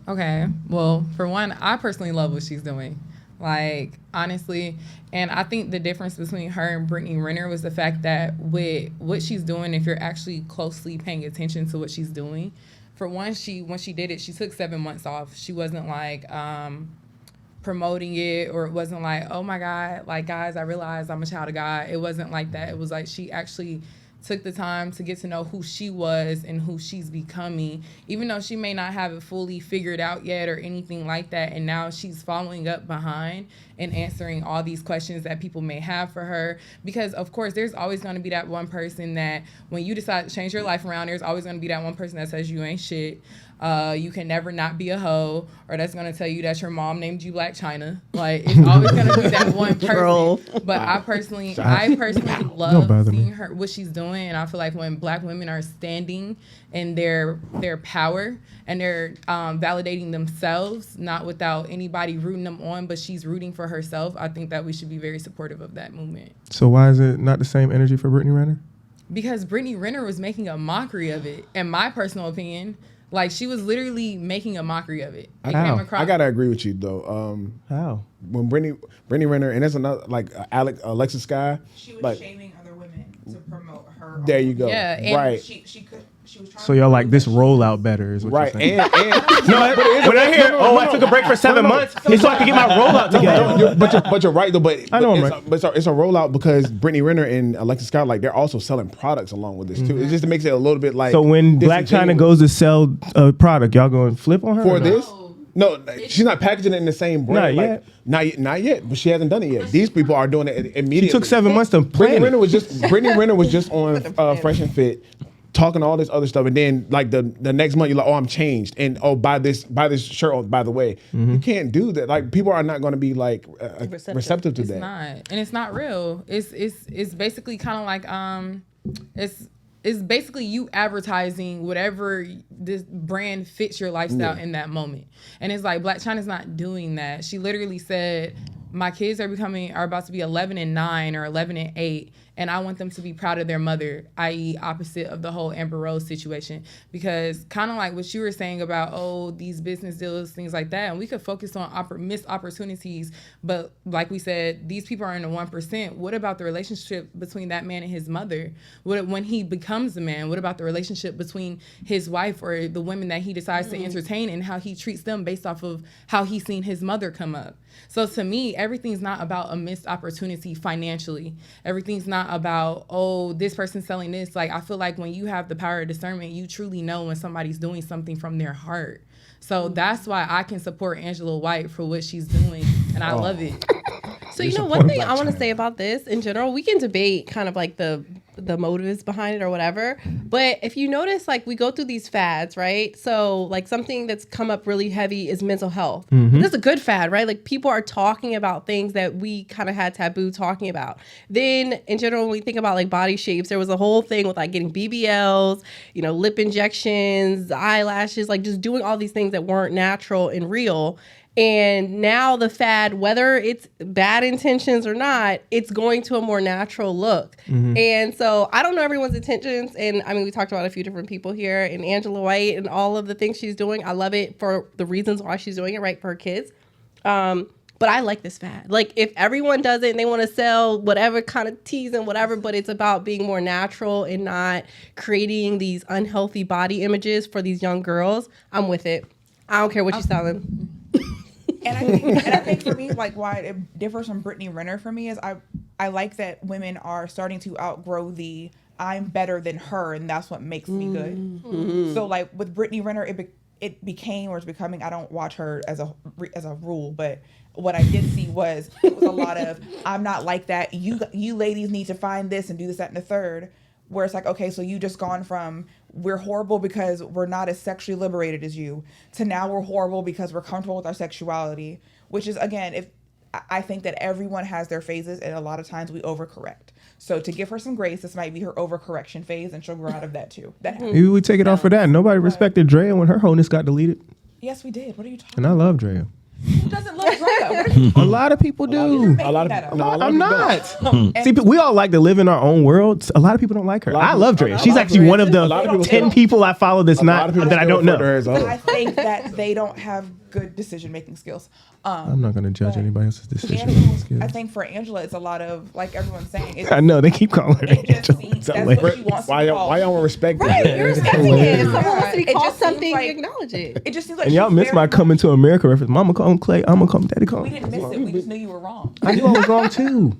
[SPEAKER 12] Okay. Well, for one, I personally love what she's doing. Like, honestly, and I think the difference between her and Brittany Renner was the fact that with what she's doing, if you're actually closely paying attention to what she's doing, for one, when she did it, she took 7 months off. She wasn't like promoting it, or it wasn't like, oh my God, like guys, I realized I'm a child of God. It wasn't like that. It was like she actually took the time to get to know who she was and who she's becoming, even though she may not have it fully figured out yet or anything like that. And now she's following up behind and answering all these questions that people may have for her. Because, of course, there's always going to be that one person that when you decide to change your life around, there's always going to be that one person that says you ain't shit. You can never not be a hoe, or that's going to tell you that your mom named you Blac Chyna. Like, it's always going to be that one person. But I personally love seeing her, what she's doing. And I feel like when Black women are standing in their power and they're validating themselves, not without anybody rooting them on, but she's rooting for herself, I think that we should be very supportive of that movement.
[SPEAKER 3] So why is it not the same energy for Brittany Renner?
[SPEAKER 12] Because Brittany Renner was making a mockery of it, in my personal opinion. Like, she was literally making a mockery of it.
[SPEAKER 5] I gotta agree with you though.
[SPEAKER 3] How?
[SPEAKER 5] When Brittany Renner, and there's another like Alexis Sky.
[SPEAKER 6] She was
[SPEAKER 5] like,
[SPEAKER 6] shaming other women to promote her.
[SPEAKER 5] There you go.
[SPEAKER 12] Yeah, and
[SPEAKER 5] right.
[SPEAKER 6] She was trying.
[SPEAKER 3] So y'all like this rollout better is what
[SPEAKER 5] Right.
[SPEAKER 3] you're saying.
[SPEAKER 5] And
[SPEAKER 3] when I hear, I took a break for 7 months, it's so I can get my rollout together.
[SPEAKER 5] But you're right though. But
[SPEAKER 3] I know I'm
[SPEAKER 5] it's,
[SPEAKER 3] right.
[SPEAKER 5] but it's a rollout because Brittany Renner and Alexis Scott, like they're also selling products along with this too. It just makes it a little bit like.
[SPEAKER 3] So when Blac Chyna goes to sell a product, y'all going to flip on her
[SPEAKER 5] for
[SPEAKER 3] or not?
[SPEAKER 5] this. No, she's not packaging it in the same brand.
[SPEAKER 3] Not yet.
[SPEAKER 5] Not yet, but she hasn't done it yet. These people are doing it immediately.
[SPEAKER 3] She took 7 months to plan
[SPEAKER 5] Brittany
[SPEAKER 3] it.
[SPEAKER 5] Renner was just on Fresh and Fit, talking all this other stuff, and then like the next month you're like, oh, I'm changed, and oh, buy this shirt. Oh, by the way, you can't do that. Like people are not going to be like receptive to
[SPEAKER 12] It's
[SPEAKER 5] that.
[SPEAKER 12] not, and it's not real. It's basically kind of like it's basically you advertising whatever this brand fits your lifestyle in that moment. And it's like Blac Chyna's not doing that. She literally said, my kids are about to be 11 and 9 or 11 and 8, and I want them to be proud of their mother, i.e. opposite of the whole Amber Rose situation. Because kind of like what you were saying about, these business deals, things like that, and we could focus on missed opportunities, but like we said, these people are in the 1%. What about the relationship between that man and his mother? When he becomes a man, what about the relationship between his wife or the women that he decides to entertain and how he treats them based off of how he's seen his mother come up? So to me, everything's not about a missed opportunity financially. Everything's not about, this person's selling this. Like, I feel like when you have the power of discernment, you truly know when somebody's doing something from their heart. So that's why I can support Angela White for what she's doing, and I love it.
[SPEAKER 10] So, one thing I want to say about this in general, we can debate kind of like the the motives behind it or whatever. But if you notice, like, we go through these fads, right? So like something that's come up really heavy is mental health. This is a good fad, right? Like people are talking about things that we kind of had taboo talking about. Then in general, when we think about like body shapes, there was a whole thing with like getting BBLs, lip injections, eyelashes, like just doing all these things that weren't natural and real. And now the fad, whether it's bad intentions or not, it's going to a more natural look. And so I don't know everyone's intentions. And I mean, we talked about a few different people here, and Angela White and all of the things she's doing. I love it for the reasons why she's doing it, right, for her kids. But I like this fad. Like if everyone does it and they want to sell whatever kind of teas and whatever, but it's about being more natural and not creating these unhealthy body images for these young girls, I'm with it. I don't care what you're selling.
[SPEAKER 6] And I think for me, like why it differs from Brittany Renner for me is I like that women are starting to outgrow the I'm better than her and that's what makes me good. So like with Brittany Renner, it became or it's becoming. I don't watch her as a rule, but what I did see was it was a lot of I'm not like that. You ladies need to find this and do this, that, and the third. Where it's like, okay, so you just gone from we're horrible because we're not as sexually liberated as you to now we're horrible because we're comfortable with our sexuality, which is, again, I think that everyone has their phases and a lot of times we overcorrect. So to give her some grace, this might be her overcorrection phase and she'll grow out of that too. That happens.
[SPEAKER 3] Maybe we take it off for that. Nobody respected Drea when her wholeness got deleted.
[SPEAKER 6] Yes, we did. What are you talking
[SPEAKER 3] And I love Drea.
[SPEAKER 6] Who doesn't love Drea?
[SPEAKER 3] A lot of people do.
[SPEAKER 5] A lot of
[SPEAKER 3] I'm not. See, we all like to live in our own world. A lot of people don't like her. I love Drea. She's actually one of the 10 people I follow that I don't know.
[SPEAKER 6] I think that they don't have good decision-making skills.
[SPEAKER 3] I'm not going to judge anybody else's decision.
[SPEAKER 6] I think for Angela, it's a lot of, like everyone's saying.
[SPEAKER 3] I know, they keep calling her Angela.
[SPEAKER 6] That's what she wants
[SPEAKER 5] why y'all want respect
[SPEAKER 10] Right,
[SPEAKER 5] that?
[SPEAKER 10] you're respecting it. If someone wants to be
[SPEAKER 6] It
[SPEAKER 10] called
[SPEAKER 6] just seems
[SPEAKER 10] something,
[SPEAKER 6] like-
[SPEAKER 10] you acknowledge it.
[SPEAKER 6] It just seems like
[SPEAKER 3] And y'all
[SPEAKER 6] she's
[SPEAKER 3] missed my Coming to America reference. Mama call him Clay. I'm going to call him Daddy call
[SPEAKER 6] We
[SPEAKER 3] him.
[SPEAKER 6] didn't miss it. We just knew you were wrong.
[SPEAKER 3] I knew I was wrong too.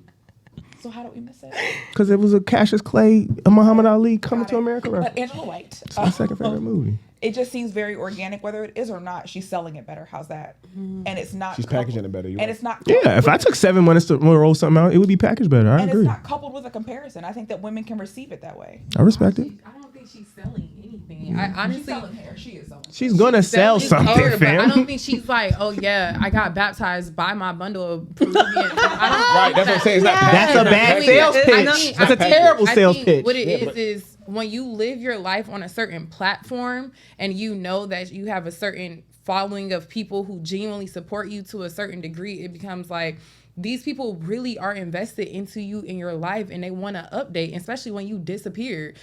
[SPEAKER 6] So how did we miss it?
[SPEAKER 3] Because it was a Cassius Clay, a Muhammad Ali Coming to America reference.
[SPEAKER 6] But Angela White.
[SPEAKER 3] It's my second favorite movie.
[SPEAKER 6] It just seems very organic, whether it is or not. She's selling it better. How's that? And it's not.
[SPEAKER 5] She's packaging it better.
[SPEAKER 6] And it's not.
[SPEAKER 3] Yeah, if I took 7 months to roll something out, it would be packaged better. I
[SPEAKER 6] And
[SPEAKER 3] agree.
[SPEAKER 6] it's not coupled with a comparison. I think that women can receive it that way.
[SPEAKER 3] I respect it.
[SPEAKER 12] I don't think she's selling anything. I honestly,
[SPEAKER 6] She's selling hair. She is selling.
[SPEAKER 3] She's going to sell
[SPEAKER 12] selling
[SPEAKER 3] something,
[SPEAKER 12] hair, but I
[SPEAKER 3] fam.
[SPEAKER 12] don't think she's like, oh yeah, I got baptized by my bundle of Peruvian.
[SPEAKER 5] Right, that's what I'm saying. It's not
[SPEAKER 3] That's a bad sales pitch. That's a terrible sales pitch.
[SPEAKER 12] What it is when you live your life on a certain platform and you know that you have a certain following of people who genuinely support you to a certain degree, it becomes like these people really are invested into you in your life and they want to update, especially when you disappear.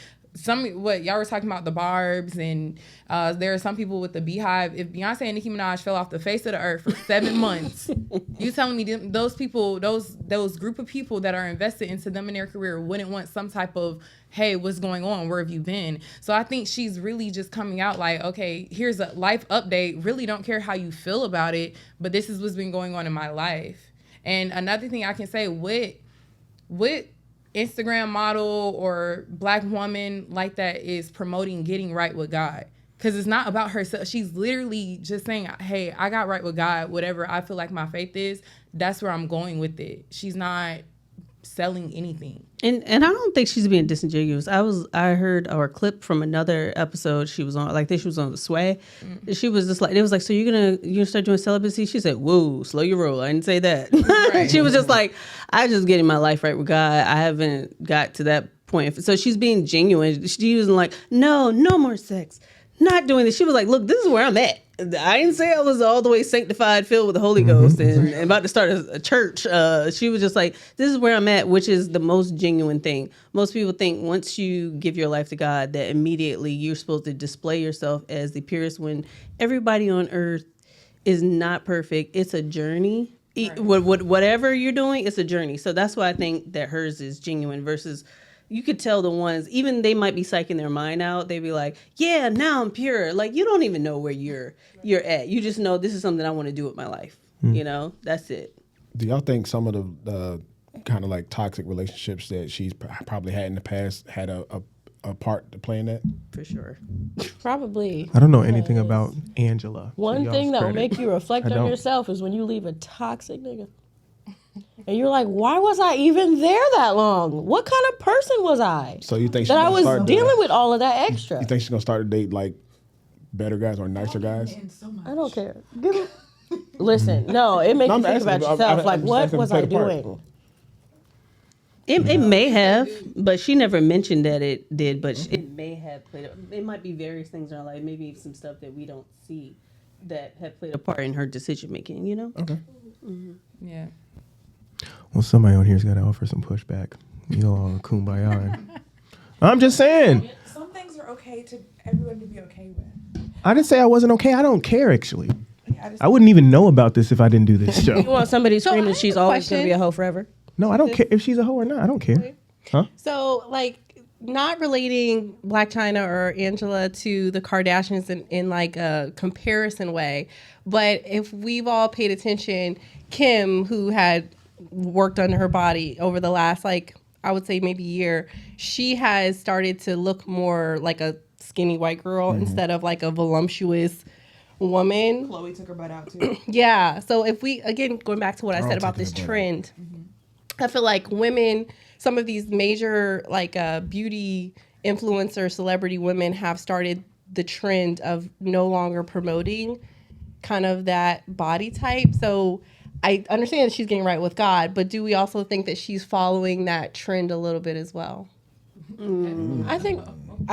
[SPEAKER 12] What y'all were talking about, the Barbs, and there are some people with the Beehive. If Beyonce and Nicki Minaj fell off the face of the earth for 7 months, you telling me those people, those group of people that are invested into them in their career wouldn't want some type of, hey, what's going on? Where have you been? So I think she's really just coming out like, okay, here's a life update. Really don't care how you feel about it, but this is what's been going on in my life. And another thing I can say with Instagram model or black woman like that is promoting getting right with God. Because it's not about herself. She's literally just saying, hey, I got right with God. Whatever I feel like my faith is, that's where I'm going with it. She's not selling anything.
[SPEAKER 9] And I don't think she's being disingenuous. I heard a clip from another episode she was on, like this, she was on the Sway. She was just like, it was like, so you're gonna start doing celibacy? She said, whoa, slow your roll. I didn't say that. Right. She was just like, I just getting my life right with God. I haven't got to that point. So she's being genuine. She wasn't like, no more sex. Not doing this. She was like, look, this is where I'm at. I didn't say I was all the way sanctified, filled with the Holy Ghost, and about to start a church. She was just like, this is where I'm at, which is the most genuine thing. Most people think once you give your life to God, that immediately you're supposed to display yourself as the purest, when everybody on earth is not perfect. It's a journey. Right. Whatever you're doing, it's a journey. So that's why I think that hers is genuine versus... You could tell the ones, even they might be psyching their mind out. They'd be like, yeah, now I'm pure. Like, you don't even know where you're at. You just know this is something I want to do with my life. You know, that's it.
[SPEAKER 5] Do y'all think some of the kind of like toxic relationships that she's probably had in the past had a part to play in that?
[SPEAKER 9] For sure.
[SPEAKER 8] Probably.
[SPEAKER 3] I don't know anything about Angela.
[SPEAKER 8] One thing that will make you reflect on yourself is when you leave a toxic nigga. And you're like, why was I even there that long? What kind of person was I?
[SPEAKER 5] So you think
[SPEAKER 8] that I was dealing with all of that extra?
[SPEAKER 5] You think she's gonna start to date like better guys or nicer guys?
[SPEAKER 8] I don't care. Listen, no, it makes you think about yourself. Like, what was I doing?
[SPEAKER 9] It may have, but she never mentioned that it did. But it may have played. It might be various things in her life. Maybe some stuff that we don't see that have played a part in her decision making. You know?
[SPEAKER 5] Okay.
[SPEAKER 9] Mm-hmm.
[SPEAKER 12] Yeah.
[SPEAKER 3] Well, somebody on here's got to offer some pushback. You know, all kumbaya. I'm just saying.
[SPEAKER 6] Some things are okay to everyone to be okay with.
[SPEAKER 3] I didn't say I wasn't okay. I don't care, actually. I wouldn't even know about this if I didn't do this show.
[SPEAKER 8] You want somebody screaming she's always going to be a hoe forever?
[SPEAKER 3] No, I don't care if she's a hoe or not. I don't care. Huh?
[SPEAKER 10] So, like, not relating Blac Chyna or Angela to the Kardashians in like a comparison way, but if we've all paid attention, Kim, who had worked on her body over the last, like, I would say maybe year, she has started to look more like a skinny white girl instead of like a voluptuous woman.
[SPEAKER 6] Chloe took her butt out too.
[SPEAKER 10] Yeah. So if we, again, going back to what I said about this trend, I feel like women, some of these major like beauty influencer celebrity women have started the trend of no longer promoting kind of that body type. So I understand that she's getting right with God, but do we also think that she's following that trend a little bit as well?
[SPEAKER 8] I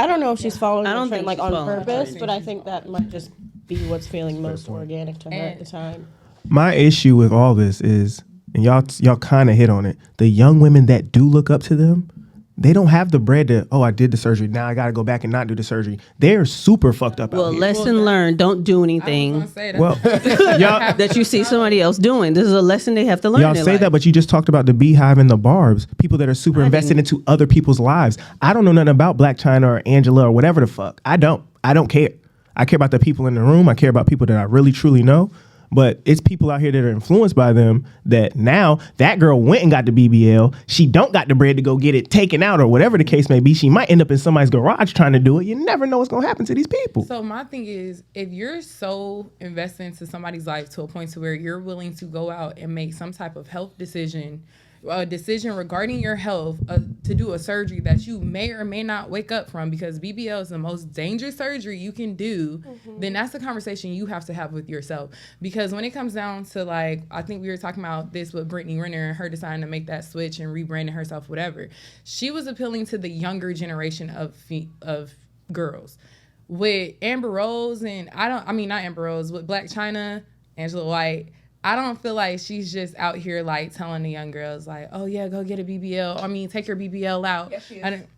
[SPEAKER 8] don't know if she's following the trend like on purpose, but I think that might just be what's feeling most organic to her at the time.
[SPEAKER 3] My issue with all this is, and y'all kind of hit on it, the young women that do look up to them, they don't have the bread to, I did the surgery, now I got to go back and not do the surgery. They're super fucked up out here.
[SPEAKER 9] Lesson learned, don't do anything that you see somebody else doing. This is a lesson they have to learn.
[SPEAKER 3] Y'all say that, but you just talked about the Beehive and the Barbs, people that are super invested into other people's lives. I don't know nothing about Blac Chyna or Angela or whatever the fuck. I don't care. I care about the people in the room. I care about people that I really, truly know. But it's people out here that are influenced by them that now that girl went and got the BBL. She don't got the bread to go get it taken out or whatever the case may be. She might end up in somebody's garage trying to do it. You never know what's going to happen to these people.
[SPEAKER 12] So my thing is, if you're so invested into somebody's life to a point to where you're willing to go out and make some type of health decision, a decision regarding your health, to do a surgery that you may or may not wake up from, because BBL is the most dangerous surgery you can do, then that's the conversation you have to have with yourself. Because when it comes down to, like, I think we were talking about this with Brittany Renner and her deciding to make that switch and rebranding herself, whatever. She was appealing to the younger generation of girls. With Amber Rose and not Amber Rose, with Blac Chyna, Angela White, I don't feel like she's just out here like telling the young girls like, oh yeah, go get a BBL. Take your BBL out. Yes, she is.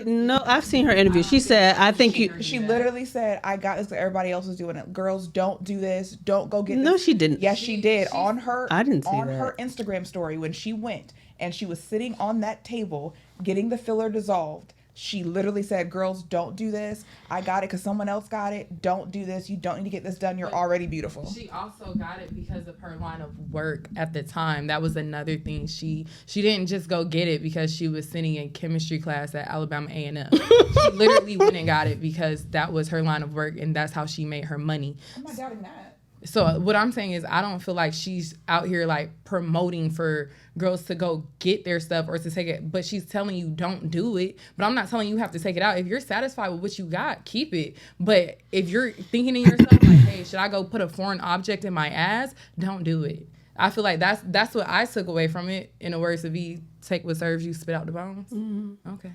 [SPEAKER 9] No, I've seen her interview. She said, I think
[SPEAKER 6] she literally said, I got this, everybody else is doing it. Girls, don't do this. Don't go get this.
[SPEAKER 9] No, she didn't.
[SPEAKER 6] Yes, she did. On her
[SPEAKER 9] her
[SPEAKER 6] Instagram story, when she went and she was sitting on that table getting the filler dissolved, she literally said, girls, don't do this. I got it because someone else got it. Don't do this. You don't need to get this done. You're already beautiful.
[SPEAKER 12] She also got it because of her line of work at the time. That was another thing. She didn't just go get it because she was sitting in chemistry class at Alabama A&M. She literally went and got it because that was her line of work and that's how she made her money.
[SPEAKER 6] I'm not doubting that.
[SPEAKER 12] So what I'm saying is I don't feel like she's out here like promoting for girls to go get their stuff or to take it, but she's telling you don't do it. But I'm not telling you have to take it out. If you're satisfied with what you got, keep it. But if you're thinking in yourself like, hey, should I go put a foreign object in my ass? Don't do it. I feel like that's what I took away from it. In the words of V, take what serves you, spit out the bones. Mm-hmm. Okay.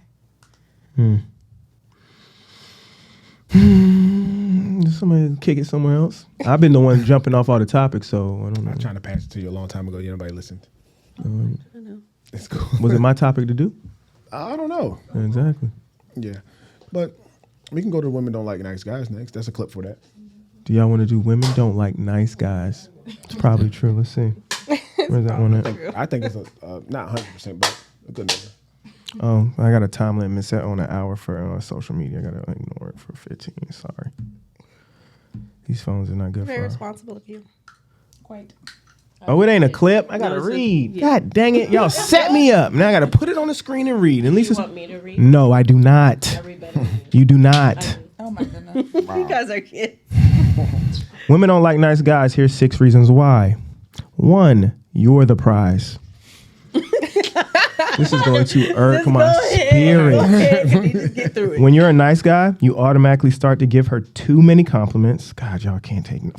[SPEAKER 3] Somebody kick it somewhere else. I've been the one jumping off all the topics, so I don't know.
[SPEAKER 5] I'm trying to pass it to you a long time ago. Nobody listened.
[SPEAKER 9] I know.
[SPEAKER 5] It's cool.
[SPEAKER 3] Was it my topic to do?
[SPEAKER 5] I don't know.
[SPEAKER 3] Exactly.
[SPEAKER 5] Yeah, but we can go to women don't like nice guys next. That's a clip for that.
[SPEAKER 3] Do y'all want to do women don't like nice guys? It's probably true. Let's see. Where's that one at?
[SPEAKER 5] I think it's not 100%, but a good number.
[SPEAKER 3] Oh, I got a time limit set on an hour for social media. I got to ignore it for 15. Sorry. These phones are not good
[SPEAKER 10] Very
[SPEAKER 3] for
[SPEAKER 10] responsible of you.
[SPEAKER 6] Quite.
[SPEAKER 3] Oh, it ain't a clip. I got to read. God dang it. Y'all set me up. Now I got to put it on the screen and read. At least
[SPEAKER 8] You want me to read?
[SPEAKER 3] No, I do not. You do not.
[SPEAKER 6] Oh my goodness.
[SPEAKER 8] You guys are kids.
[SPEAKER 3] Women don't like nice guys. Here's 6 reasons why. 1, you're the prize. This is going to irk my spirit.
[SPEAKER 8] Just get through it.
[SPEAKER 3] When you're a nice guy, you automatically start to give her too many compliments. God, y'all can't take no.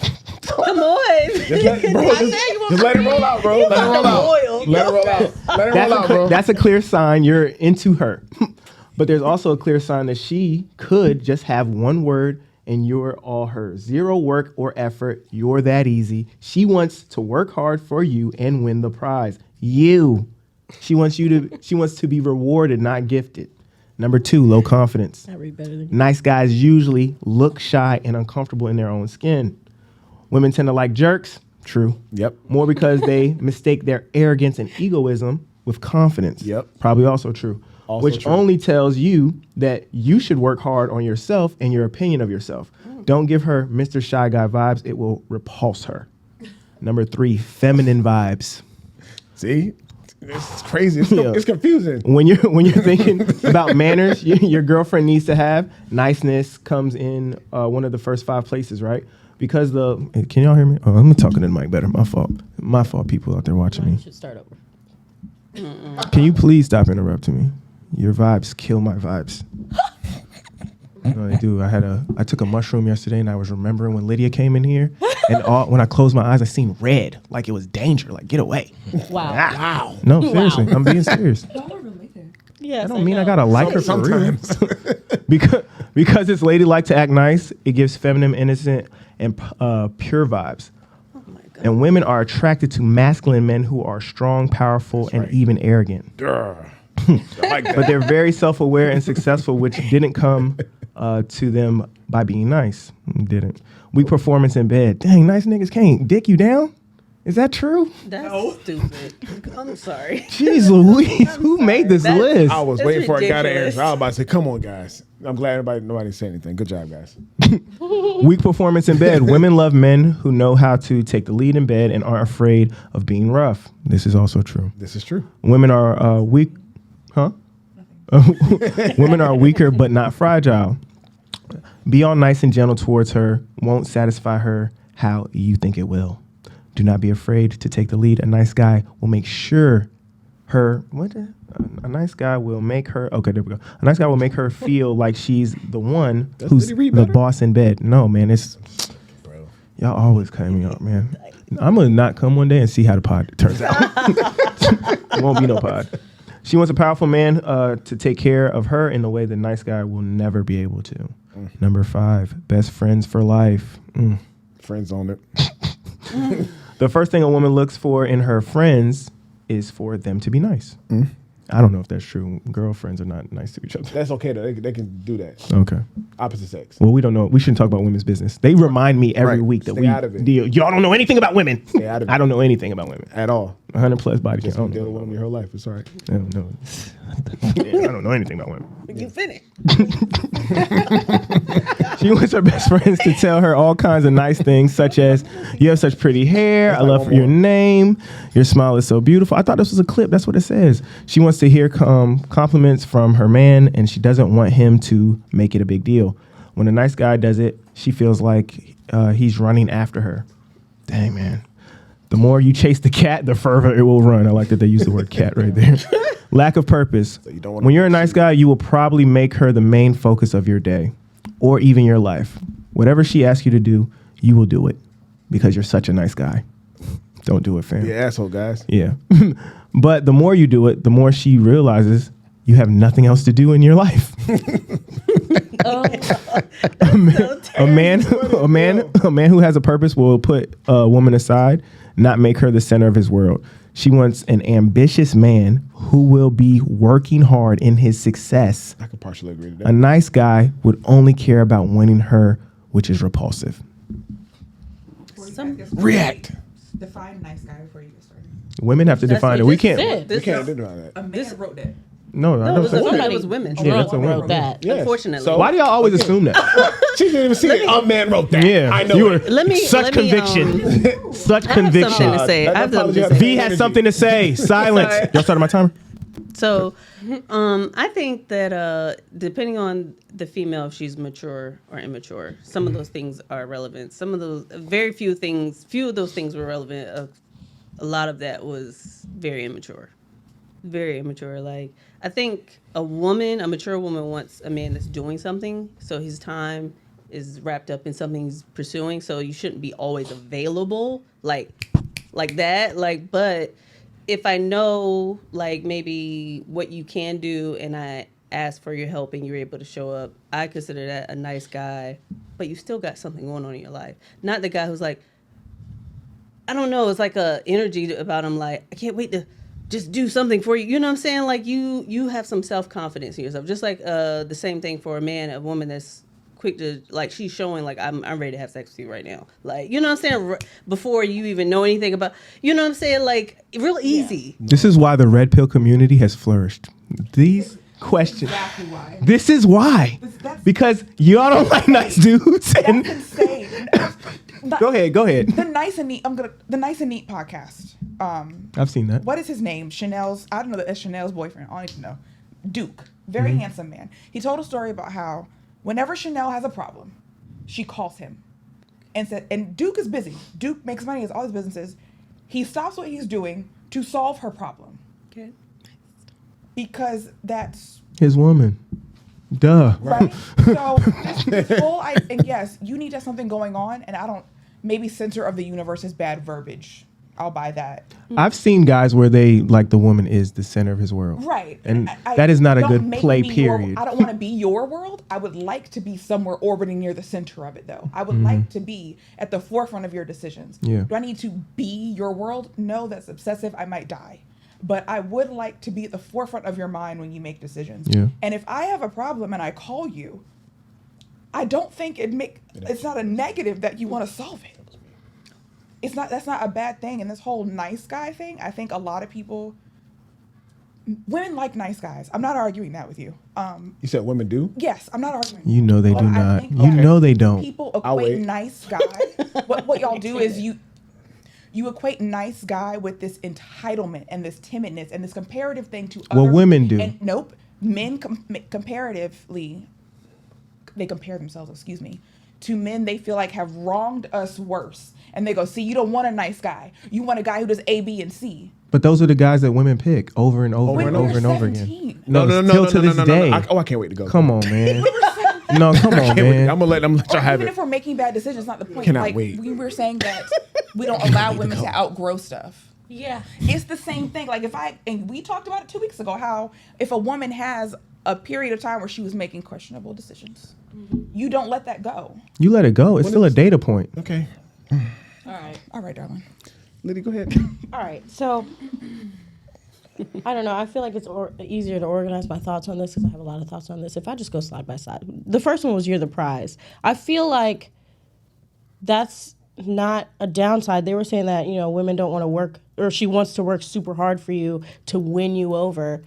[SPEAKER 8] Come on.
[SPEAKER 5] Just let it roll out, bro. Let it roll out. Let it roll out. Let it roll out, bro.
[SPEAKER 3] That's a clear sign you're into her. But there's also a clear sign that she could just have one word and you're all hers. 0 work or effort. You're that easy. She wants to work hard for you and win the prize. You. She wants to be rewarded, not gifted. Number 2, low confidence.
[SPEAKER 8] I read better than you.
[SPEAKER 3] Nice guys usually look shy and uncomfortable in their own skin. Women tend to like jerks. True.
[SPEAKER 5] Yep.
[SPEAKER 3] More because they mistake their arrogance and egoism with confidence.
[SPEAKER 5] Yep.
[SPEAKER 3] Probably also true.
[SPEAKER 5] Also
[SPEAKER 3] which
[SPEAKER 5] true.
[SPEAKER 3] only tells you that you should work hard on yourself and your opinion of yourself. Don't give her Mr. Shy Guy vibes. It will repulse her. Number 3, feminine vibes.
[SPEAKER 5] See? It's crazy. It's confusing.
[SPEAKER 3] When you're thinking about manners, your girlfriend needs to have, niceness comes in one of the first 5 places, right? Because can y'all hear me? Oh, I'm talking to the mic better. My fault. My fault, people out there watching me.
[SPEAKER 8] Should start over.
[SPEAKER 3] Can you please stop interrupting me? Your vibes kill my vibes. No, they do. I took a mushroom yesterday and I was remembering when Lydia came in here and when I closed my eyes, I seen red, like it was danger, like get away.
[SPEAKER 8] Wow.
[SPEAKER 3] Wow. No, seriously, I'm being serious.
[SPEAKER 6] Y'all are related.
[SPEAKER 8] Yes,
[SPEAKER 3] I don't mean I gotta like her for real. because it's ladylike to act nice, it gives feminine, innocent, and pure vibes.
[SPEAKER 8] Oh my God.
[SPEAKER 3] And women are attracted to masculine men who are strong, powerful, and even arrogant. But they're very self-aware and successful, which didn't come to them by being nice. Didn't. Weak performance in bed. Dang, nice niggas can't dick you down? Is that true?
[SPEAKER 8] That's stupid. I'm sorry.
[SPEAKER 3] Jeez Louise, who made this list?
[SPEAKER 5] I was
[SPEAKER 8] That's
[SPEAKER 5] waiting for a guy to
[SPEAKER 8] ridiculous.
[SPEAKER 5] answer. I was about to say, come on, guys. I'm glad nobody said anything. Good job, guys.
[SPEAKER 3] Weak performance in bed. Women love men who know how to take the lead in bed and aren't afraid of being rough. This is also true.
[SPEAKER 5] This is true.
[SPEAKER 3] Women are weak. Huh? Women are weaker but not fragile. Be all nice and gentle towards her. Won't satisfy her how you think it will. Do not be afraid to take the lead. A nice guy will make sure her. A nice guy will make her. Okay, there we go. A nice guy will make her feel like she's the one who's
[SPEAKER 5] did he read
[SPEAKER 3] the
[SPEAKER 5] better?
[SPEAKER 3] boss in bed. No, man, it's.
[SPEAKER 5] Bro.
[SPEAKER 3] Y'all always cutting me up, man. I'm gonna not come one day and see how the pod turns out. It won't be no pod. She wants a powerful man to take care of her in a way the nice guy will never be able to. Number 5, best friends for life.
[SPEAKER 5] Friends on it.
[SPEAKER 3] The first thing a woman looks for in her friends is for them to be nice. I don't know if that's true. Girlfriends are not nice to each other.
[SPEAKER 5] That's okay, though. They can do that.
[SPEAKER 3] Okay.
[SPEAKER 5] Opposite sex.
[SPEAKER 3] Well, we don't know. We shouldn't talk about women's business. They remind me every
[SPEAKER 5] Right.
[SPEAKER 3] week that
[SPEAKER 5] Stay
[SPEAKER 3] we
[SPEAKER 5] out of it.
[SPEAKER 3] deal. Y'all don't know anything about women.
[SPEAKER 5] Stay out of it.
[SPEAKER 3] I don't know anything about women.
[SPEAKER 5] At all.
[SPEAKER 3] 100 plus body
[SPEAKER 5] Just
[SPEAKER 3] count.
[SPEAKER 5] been dealing with them your whole life. It's all right.
[SPEAKER 3] No. I don't know anything about women.
[SPEAKER 8] You finished.
[SPEAKER 3] She wants her best friends to tell her all kinds of nice things, such as, you have such pretty hair, I
[SPEAKER 5] like
[SPEAKER 3] love
[SPEAKER 5] one
[SPEAKER 3] your
[SPEAKER 5] more.
[SPEAKER 3] name, your smile is so beautiful. I thought this was a clip. That's what it says. She wants to hear compliments from her man, and she doesn't want him to make it a big deal. When a nice guy does it, she feels like he's running after her. Dang, man. The more you chase the cat, the further it will run. I like that they use the word cat right there. Lack of purpose.
[SPEAKER 5] you don't wanna
[SPEAKER 3] When you're a nice guy, you will probably make her the main focus of your day or even your life. Whatever she asks you to do, you will do it because you're such a nice guy. Don't do it, fam.
[SPEAKER 5] Yeah, asshole, guys.
[SPEAKER 3] Yeah. But the more you do it, the more she realizes you have nothing else to do in your life. A man who has a purpose will put a woman aside, not make her the center of his world. She wants an ambitious man who will be working hard in his success.
[SPEAKER 5] I can partially agree to
[SPEAKER 3] A
[SPEAKER 5] that.
[SPEAKER 3] nice guy would only care about winning her, which is repulsive.
[SPEAKER 5] React.
[SPEAKER 6] Define nice guy before you get started.
[SPEAKER 3] Women have to
[SPEAKER 8] That's
[SPEAKER 3] define
[SPEAKER 8] what
[SPEAKER 3] it. We
[SPEAKER 8] this
[SPEAKER 3] can't.
[SPEAKER 8] said.
[SPEAKER 5] We can't do that.
[SPEAKER 6] A man wrote that.
[SPEAKER 3] No, I don't say.
[SPEAKER 9] Somebody was women.
[SPEAKER 3] Yeah, that's a
[SPEAKER 8] wrote
[SPEAKER 3] woman.
[SPEAKER 8] that.
[SPEAKER 5] Yes.
[SPEAKER 9] Unfortunately.
[SPEAKER 5] So-
[SPEAKER 3] Why do y'all always assume that?
[SPEAKER 5] She didn't even see it. A man wrote that.
[SPEAKER 3] Yeah,
[SPEAKER 5] I know
[SPEAKER 3] you were
[SPEAKER 5] it.
[SPEAKER 9] Let me-
[SPEAKER 3] such
[SPEAKER 9] let me,
[SPEAKER 3] conviction, such
[SPEAKER 9] I have
[SPEAKER 3] conviction.
[SPEAKER 9] something to say.
[SPEAKER 5] that
[SPEAKER 9] I have something to
[SPEAKER 5] apology-
[SPEAKER 9] say.
[SPEAKER 3] V has something to say. Silence.
[SPEAKER 9] Sorry.
[SPEAKER 3] Y'all started my timer.
[SPEAKER 9] So, I think that depending on the female, if she's mature or immature, some of those things are relevant. Some of those, few of those things were relevant a lot of that was very immature. Very immature. Like, I think a mature woman wants a man that's doing something, so his time is wrapped up in something he's pursuing, so you shouldn't be always available like that. Like, but if I know, like, maybe what you can do and I ask for your help and you're able to show up, I consider that a nice guy, but you still got something going on in your life. Not the guy who's like, I don't know, it's like a energy about him, like, I can't wait to just do something for you. You know what I'm saying? Like, you have some self-confidence in yourself. Just like the same thing for a woman that's quick to, like, she's showing, like, I'm ready to have sex with you right now. Like, you know what I'm saying? Before you even know anything about, you know what I'm saying? Like, real easy.
[SPEAKER 3] This is why the red pill community has flourished. These questions.
[SPEAKER 6] Exactly why.
[SPEAKER 3] This is why. Because y'all don't like nice dudes.
[SPEAKER 6] That's insane.
[SPEAKER 3] Go ahead.
[SPEAKER 6] The Nice and Neat. The Nice and Neat podcast.
[SPEAKER 3] I've seen that.
[SPEAKER 6] What is his name? Chanel's. I don't know. That's Chanel's boyfriend. I don't even know. Duke. Very handsome man. He told a story about how whenever Chanel has a problem, she calls him and said. And Duke is busy. Duke makes money. Has all his businesses. He stops what he's doing to solve her problem.
[SPEAKER 9] Okay.
[SPEAKER 6] Because that's
[SPEAKER 3] his woman. Duh.
[SPEAKER 6] Right? So this whole, and yes, you need to have something going on, and I don't, maybe center of the universe is bad verbiage. I'll buy that.
[SPEAKER 3] I've seen guys where they, like, the woman is the center of his world.
[SPEAKER 6] Right.
[SPEAKER 3] And that is not a good play, period.
[SPEAKER 6] I don't want to be your world. I would like to be somewhere orbiting near the center of it, though. I would like to be at the forefront of your decisions.
[SPEAKER 3] Yeah.
[SPEAKER 6] Do I need to be your world? No, that's obsessive. I might die. But I would like to be at the forefront of your mind when you make decisions.
[SPEAKER 3] Yeah.
[SPEAKER 6] And if I have a problem and I call you, I don't think it's not a negative that you want to solve it. That's not a bad thing. And this whole nice guy thing, I think a lot of people, women like nice guys. I'm not arguing that with you.
[SPEAKER 5] You said women do?
[SPEAKER 6] Yes, I'm not arguing.
[SPEAKER 3] You know they do
[SPEAKER 6] I
[SPEAKER 3] not.
[SPEAKER 6] think
[SPEAKER 3] You know they don't.
[SPEAKER 6] People equate nice guy. what y'all do is you equate nice guy with this entitlement and this timidness and this comparative thing to other.
[SPEAKER 3] What women do.
[SPEAKER 6] And nope. Men comparatively, they compare themselves, to men they feel like have wronged us worse. And they go, see, you don't want a nice guy. You want a guy who does A, B, and C.
[SPEAKER 3] But those are the guys that women pick over and over and over and over again. No, still to this day.
[SPEAKER 5] I can't wait to go.
[SPEAKER 3] Come on, man. No, come on, man.
[SPEAKER 5] I'm gonna let y'all have
[SPEAKER 6] even
[SPEAKER 5] it.
[SPEAKER 6] if we're making bad decisions, not the point.
[SPEAKER 5] Cannot wait.
[SPEAKER 6] We were saying that we don't allow women to outgrow stuff.
[SPEAKER 8] Yeah.
[SPEAKER 6] It's the same thing. Like and we talked about it 2 weeks ago, how if a woman has a period of time where she was making questionable decisions, you don't let that go.
[SPEAKER 3] You let it go. It's still a data point.
[SPEAKER 5] Okay.
[SPEAKER 6] All right, darling.
[SPEAKER 5] Liddy, go ahead.
[SPEAKER 8] All right. So, I don't know. I feel like it's easier to organize my thoughts on this because I have a lot of thoughts on this. If I just go side by side. The first one was you're the prize. I feel like that's not a downside. They were saying that, women don't want to work, or she wants to work super hard for you to win you over.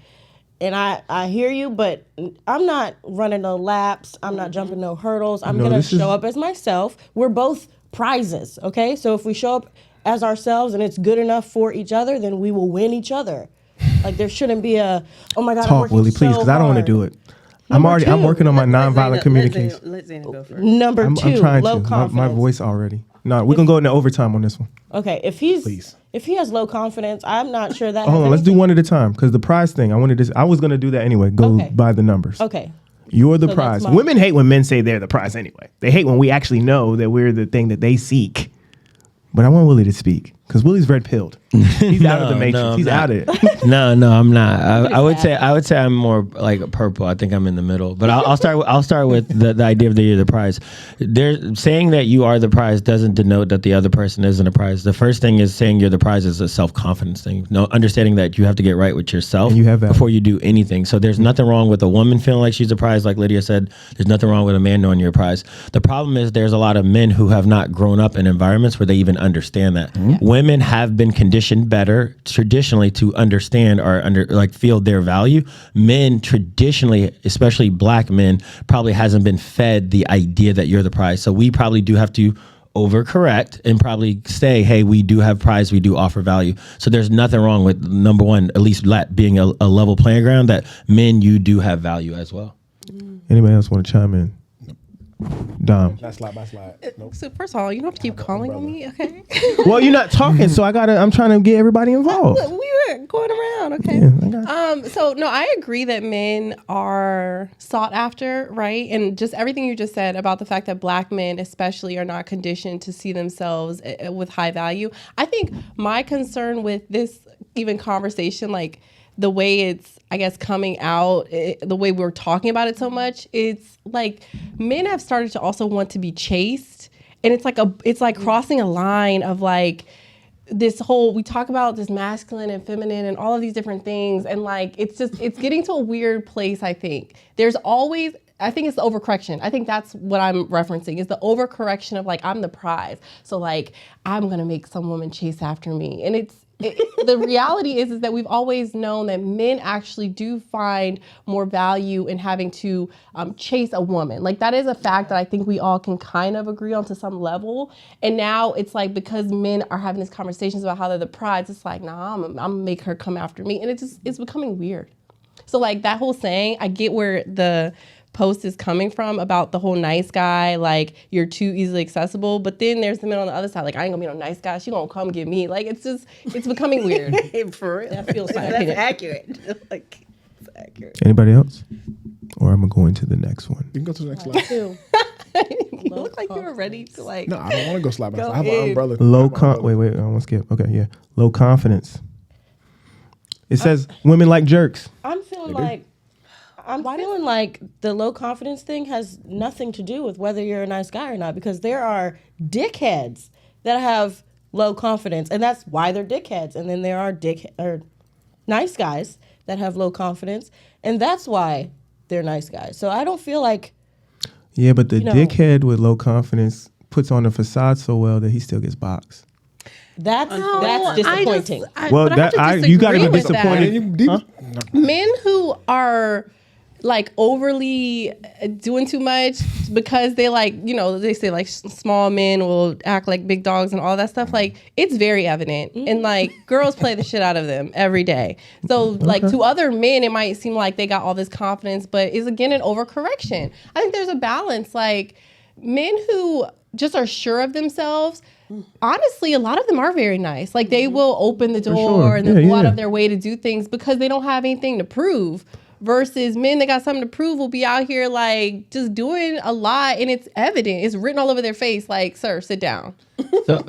[SPEAKER 8] And I hear you, but I'm not running no laps. I'm not jumping no hurdles. I'm going to show up as myself. We're both prizes, okay? So if we show up as ourselves and it's good enough for each other, then we will win each other. Like, there shouldn't be oh my God,
[SPEAKER 3] talk, Willie, please, because I don't want to do it. I'm working on my nonviolent communication.
[SPEAKER 9] Let Zayna go first.
[SPEAKER 8] Number two,
[SPEAKER 3] I'm trying
[SPEAKER 8] low
[SPEAKER 3] to.
[SPEAKER 8] confidence.
[SPEAKER 3] My voice already. No, we're going to go into overtime on this one.
[SPEAKER 8] Okay, if he has low confidence, I'm not sure that.
[SPEAKER 3] Hold on, let's do one at a time, because the prize thing, I was going to do that anyway. Go by the numbers.
[SPEAKER 8] Okay.
[SPEAKER 3] You're the prize. Women hate when men say they're the prize anyway. They hate when we actually know that we're the thing that they seek. But I want Willie to speak, because Willie's red pilled. He's out of the matrix. He's out of it.
[SPEAKER 11] No, I'm not. I would say I'm more like purple. I think I'm in the middle. But I'll start with the idea of you're the prize. Saying that you are the prize doesn't denote that the other person isn't a prize. The first thing is saying you're the prize is a self-confidence thing. No, understanding that you have to get right with yourself before you do anything. So there's nothing wrong with a woman feeling like she's a prize, like Lydia said. There's nothing wrong with a man knowing you're a prize. The problem is there's a lot of men who have not grown up in environments where they even understand that. Women have been conditioned better traditionally to understand or feel their value. Men traditionally, especially black men, probably hasn't been fed the idea that you're the prize. So we probably do have to overcorrect and probably say, hey, we do have prize, we do offer value. So there's nothing wrong with, number one, at least being a level playing ground, that men, you do have value as well.
[SPEAKER 3] Anybody else want to chime in? Dom.
[SPEAKER 5] Not slide by slide. Nope.
[SPEAKER 10] So first of all, you don't have to keep calling on me, okay?
[SPEAKER 3] Well, you're not talking, so I'm trying to get everybody involved.
[SPEAKER 10] We were going around, okay?
[SPEAKER 3] Yeah,
[SPEAKER 10] So no, I agree that men are sought after, right? And just everything you just said about the fact that Black men especially are not conditioned to see themselves with high value. I think my concern with this even conversation, like the way it's, I guess, coming out, the way we're talking about it so much, it's like men have started to also want to be chased. And it's like crossing a line of like this whole, we talk about this masculine and feminine and all of these different things. And like, it's getting to a weird place, I think. There's always, I think it's the overcorrection. I think that's what I'm referencing, is the overcorrection of like, I'm the prize. So like, I'm going to make some woman chase after me. And the reality is that we've always known that men actually do find more value in having to chase a woman. Like that is a fact that I think we all can kind of agree on to some level. And now it's like, because men are having these conversations about how they're the prize, it's like, nah, I'm gonna make her come after me. And it's becoming weird. So like that whole saying, I get where the post is coming from about the whole nice guy, like you're too easily accessible, but then there's the men on the other side, like I ain't gonna be no nice guy, she gonna come get me. Like it's becoming weird.
[SPEAKER 8] For real.
[SPEAKER 10] That feels like
[SPEAKER 8] that's accurate. Like it's accurate.
[SPEAKER 3] Anybody else? Or I'm gonna go into the next one.
[SPEAKER 5] You can go to the next slide.
[SPEAKER 10] You look like you were ready to like.
[SPEAKER 5] No, I don't want to go slide by
[SPEAKER 10] Go
[SPEAKER 5] slide. I have an umbrella.
[SPEAKER 3] Wait, I want to skip. Okay, yeah. Low confidence. It says women like jerks.
[SPEAKER 8] I'm feeling like the low confidence thing has nothing to do with whether you're a nice guy or not, because there are dickheads that have low confidence, and that's why they're dickheads. And then there are nice guys that have low confidence, and that's why they're nice guys. So I don't feel like.
[SPEAKER 3] Yeah, but the dickhead with low confidence puts on a facade so well that he still gets boxed.
[SPEAKER 8] That's disappointing.
[SPEAKER 3] You got to be disappointed.
[SPEAKER 10] Huh? Men who are like overly doing too much because they like, they say like small men will act like big dogs and all that stuff. Like it's very evident. And like girls play the shit out of them every day. So like to other men, it might seem like they got all this confidence, but it's again an overcorrection. I think there's a balance. Like men who just are sure of themselves, honestly, a lot of them are very nice. Like they will open the door and they'll go out of their way to do things because they don't have anything to prove. Versus men that got something to prove will be out here like just doing a lot, and it's evident. It's written all over their face. Like, sir, sit down.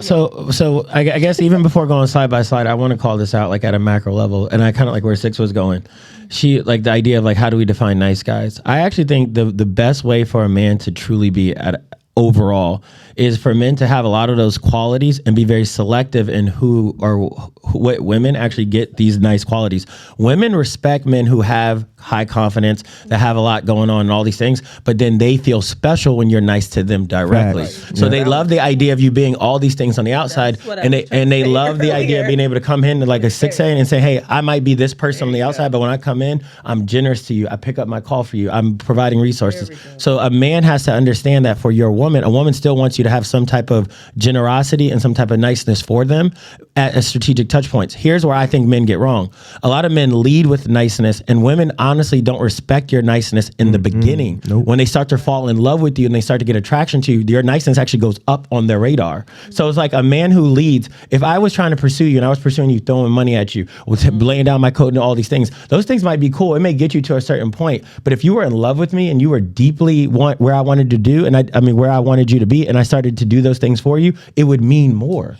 [SPEAKER 11] So I guess even before going slide by slide, I want to call this out like at a macro level, and I kind of like where Six was going. She like the idea of like how do we define nice guys? I actually think the best way for a man to truly be at overall is for men to have a lot of those qualities and be very selective in what women actually get these nice qualities. Women respect men who have high confidence, that have a lot going on and all these things, but then they feel special when you're nice to them directly. Right. So they love the idea of you being all these things on the outside, and they love the idea of being able to come in to like a 6 a.m. and say, hey, I might be this person on the outside, but when I come in, I'm generous to you. I pick up my call for you. I'm providing resources. So a man has to understand that for your woman, a woman still wants you to have some type of generosity and some type of niceness for them at strategic touch points. Here's where I think men get wrong. A lot of men lead with niceness, and women honestly don't respect your niceness in the beginning. Nope. When they start to fall in love with you and they start to get attraction to you, your niceness actually goes up on their radar. So it's like a man who leads. If I was trying to pursue you and I was pursuing you, throwing money at you, laying down my coat and all these things, those things might be cool. It may get you to a certain point. But if you were in love with me and you were deeply where I wanted to do, and I mean where I wanted you to be, and I started to do those things for you, it would mean more.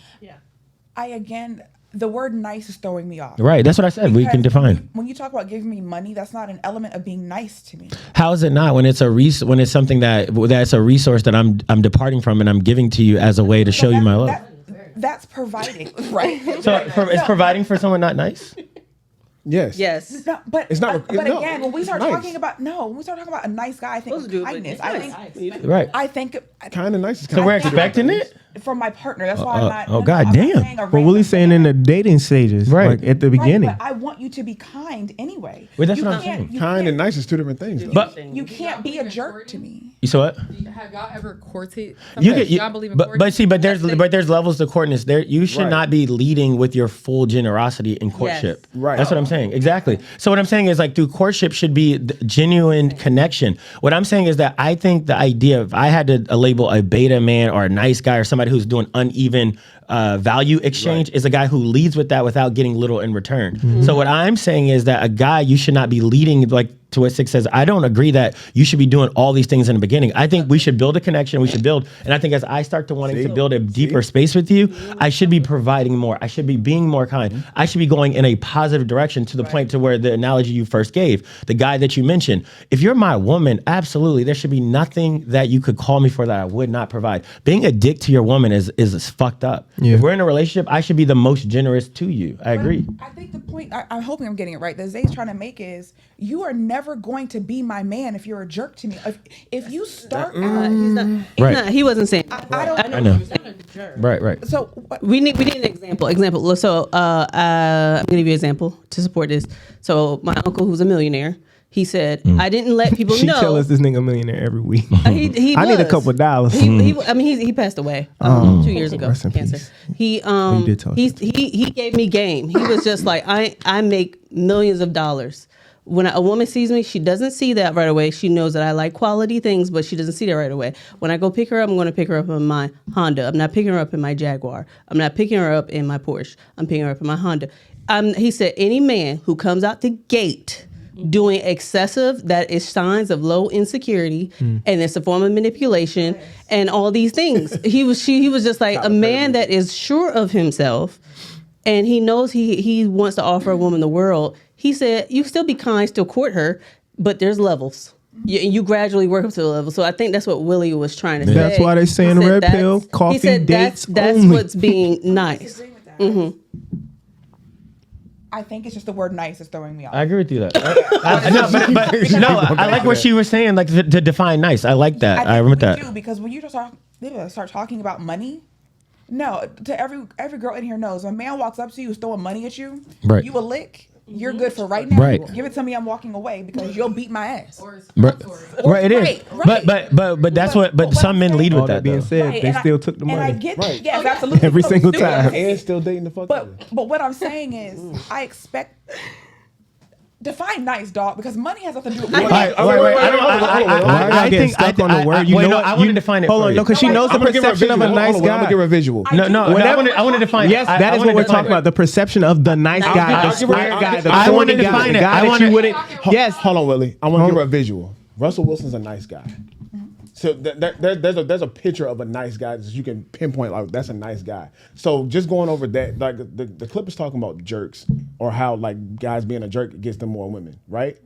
[SPEAKER 6] The word nice is throwing me off.
[SPEAKER 11] Right, that's what I said. We can define.
[SPEAKER 6] When you talk about giving me money, that's not an element of being nice to me.
[SPEAKER 11] How is it not when it's when it's something that's a resource that I'm departing from and I'm giving to you as a way to show you my love?
[SPEAKER 6] That's providing, right?
[SPEAKER 11] So it's providing for someone not nice?
[SPEAKER 5] Yes.
[SPEAKER 6] No, but
[SPEAKER 5] it's not.
[SPEAKER 6] But again, when we start talking about a nice guy, I think of kindness. I think
[SPEAKER 11] right.
[SPEAKER 6] I think
[SPEAKER 5] kind of nice.
[SPEAKER 11] So we're expecting it.
[SPEAKER 6] from my partner. That's why I'm not.
[SPEAKER 11] Oh, God damn.
[SPEAKER 3] Well, Willie's saying in the dating stages,
[SPEAKER 11] Right.
[SPEAKER 3] like at the beginning.
[SPEAKER 6] But I want you to be kind anyway.
[SPEAKER 11] Well, that's
[SPEAKER 6] You
[SPEAKER 11] what I'm
[SPEAKER 6] can't-
[SPEAKER 11] saying.
[SPEAKER 6] you
[SPEAKER 5] Kind
[SPEAKER 6] can't-
[SPEAKER 5] and nice is two different things. Though.
[SPEAKER 11] But
[SPEAKER 6] you can't be a jerk to me.
[SPEAKER 11] you saw what?
[SPEAKER 12] Have y'all ever courted?
[SPEAKER 11] You
[SPEAKER 12] somebody?
[SPEAKER 11] get, you,
[SPEAKER 12] Y'all believe in
[SPEAKER 11] but
[SPEAKER 12] courting?
[SPEAKER 11] see, but there's levels to courtness. There, you should
[SPEAKER 5] Right.
[SPEAKER 11] not be leading with your full generosity in courtship.
[SPEAKER 5] Right.
[SPEAKER 11] That's what I'm saying. Exactly. So what I'm saying is like through courtship should be genuine connection. What I'm saying is that I think the idea if I had to label a beta man or a nice guy or somebody who's doing uneven value exchange is a guy who leads with that without getting little in return. So what I'm saying is that a guy, you should not be leading like to what Six says. I don't agree that you should be doing all these things in the beginning. I think we should build a connection. We should build, and I think as I start to wanting to build a deeper space with you, I should be providing more. I should be being more kind. I should be going in a positive direction to the point to where the analogy you first gave, the guy that you mentioned, if you're my woman, absolutely, there should be nothing that you could call me for that I would not provide. Being a dick to your woman is fucked up.
[SPEAKER 3] Yeah.
[SPEAKER 11] If we're in a relationship, I should be the most generous to you. I agree.
[SPEAKER 6] I think the point, I'm hoping I'm getting it right, that Zay's trying to make is you are never going to be my man if you're a jerk to me. If you start out,
[SPEAKER 9] He's not.
[SPEAKER 11] Right.
[SPEAKER 9] He wasn't saying.
[SPEAKER 6] I don't
[SPEAKER 11] I know. Right.
[SPEAKER 6] So
[SPEAKER 9] We need an example. Example. So I'm gonna give you an example to support this. So my uncle, who's a millionaire, he said, "I didn't let people
[SPEAKER 3] She
[SPEAKER 9] know."
[SPEAKER 3] tell us this nigga a millionaire every week.
[SPEAKER 9] He
[SPEAKER 3] I need a
[SPEAKER 9] was.
[SPEAKER 3] couple $.
[SPEAKER 9] He passed away 2 years ago.
[SPEAKER 3] Rest in
[SPEAKER 9] Cancer.
[SPEAKER 3] peace.
[SPEAKER 9] He
[SPEAKER 3] did tell us
[SPEAKER 9] he gave me game. He was just like, I make millions of dollars. When a woman sees me, she doesn't see that right away. She knows that I like quality things, but she doesn't see that right away. When I go pick her up, I'm going to pick her up in my Honda. I'm not picking her up in my Jaguar. I'm not picking her up in my Porsche. I'm picking her up in my Honda. He said, any man who comes out the gate doing excessive, that is signs of low insecurity, and it's a form of manipulation and all these things. He was just like a man that is sure of himself, and he knows he wants to offer a woman the world. He said, you still be kind, still court her, but there's levels. You gradually work up to the level. So I think that's what Willie was trying to say.
[SPEAKER 3] That's why they say in the red pill, coffee
[SPEAKER 9] he said
[SPEAKER 3] dates
[SPEAKER 9] that's
[SPEAKER 3] only.
[SPEAKER 9] what's being nice.
[SPEAKER 6] I think it's just the word nice is throwing me off.
[SPEAKER 11] I agree with you that. I like what she was saying, like to define nice. I like that. I remember that.
[SPEAKER 6] Do, because when you just start talking about money, no, to every girl in here knows when a man walks up to you, throwing money at you,
[SPEAKER 11] Right.
[SPEAKER 6] you a lick. You're good for right now.
[SPEAKER 11] Right.
[SPEAKER 6] Give it to me. I'm walking away because you'll beat my ass.
[SPEAKER 11] Right, it is.
[SPEAKER 6] Right.
[SPEAKER 11] But that's what. But some men lead
[SPEAKER 3] All
[SPEAKER 11] with
[SPEAKER 3] that
[SPEAKER 11] that.
[SPEAKER 3] being
[SPEAKER 11] Though.
[SPEAKER 3] said,
[SPEAKER 6] Right,
[SPEAKER 3] they
[SPEAKER 6] and
[SPEAKER 3] still took the
[SPEAKER 6] And I
[SPEAKER 3] money.
[SPEAKER 6] get
[SPEAKER 5] Right.
[SPEAKER 6] yes, absolutely.
[SPEAKER 3] Every single
[SPEAKER 6] Still
[SPEAKER 3] time.
[SPEAKER 5] And still dating the fuck out of it.
[SPEAKER 6] But what I'm saying is, I expect. Define nice, dog, because money has nothing to do with money.
[SPEAKER 3] I think stuck on the word. You know what?
[SPEAKER 11] I want to define it.
[SPEAKER 3] Hold on, no, because she knows the
[SPEAKER 5] I'm gonna give her a
[SPEAKER 3] perception of
[SPEAKER 5] visual.
[SPEAKER 3] a nice
[SPEAKER 5] Hold on, I'm
[SPEAKER 3] guy.
[SPEAKER 5] gonna give her a visual.
[SPEAKER 11] I want to define it.
[SPEAKER 3] Yes, that is what we're talking about. The perception of the nice guy, the square guy, the corny guy, the guy that you wouldn't. Yes,
[SPEAKER 5] Hold on, Willie. I want to give her a visual. Russell Wilson's a nice guy. So there's a picture of a nice guy that you can pinpoint, like that's a nice guy. So just going over that, like the clip is talking about jerks or how like guys being a jerk gets them more women, right?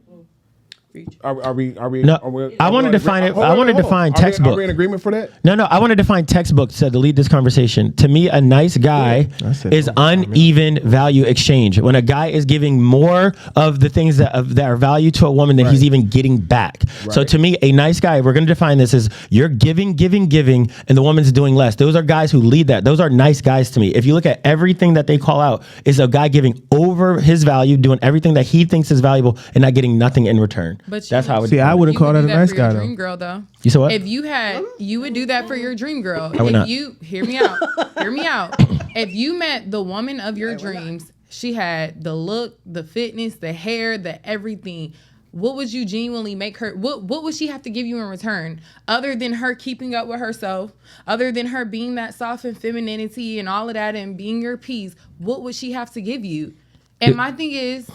[SPEAKER 5] Are we?
[SPEAKER 11] No, I want to define it. I want to define textbook.
[SPEAKER 5] Are we in agreement for that?
[SPEAKER 11] No, I want to define textbook to lead this conversation. To me, a nice guy is uneven value exchange. When a guy is giving more of the things that are value to a woman than he's even getting back. So to me, a nice guy, we're going to define this as you're giving, and the woman's doing less. Those are guys who lead that. Those are nice guys to me. If you look at everything that they call out, is a guy giving over his value, doing everything that he thinks is valuable, and not getting nothing in return.
[SPEAKER 12] But
[SPEAKER 11] that's how I would
[SPEAKER 3] see. I wouldn't call that a nice guy though.
[SPEAKER 12] Dream girl though.
[SPEAKER 11] You said what?
[SPEAKER 12] If you had, you would do that for your dream girl.
[SPEAKER 11] I would not.
[SPEAKER 12] You hear me out. Hear me out. If you met the woman of your dreams, she had the look, the fitness, the hair, the everything. What would you genuinely make her? What would she have to give you in return, other than her keeping up with herself, other than her being that soft and femininity and all of that and being your piece? What would she have to give you? And my thing is,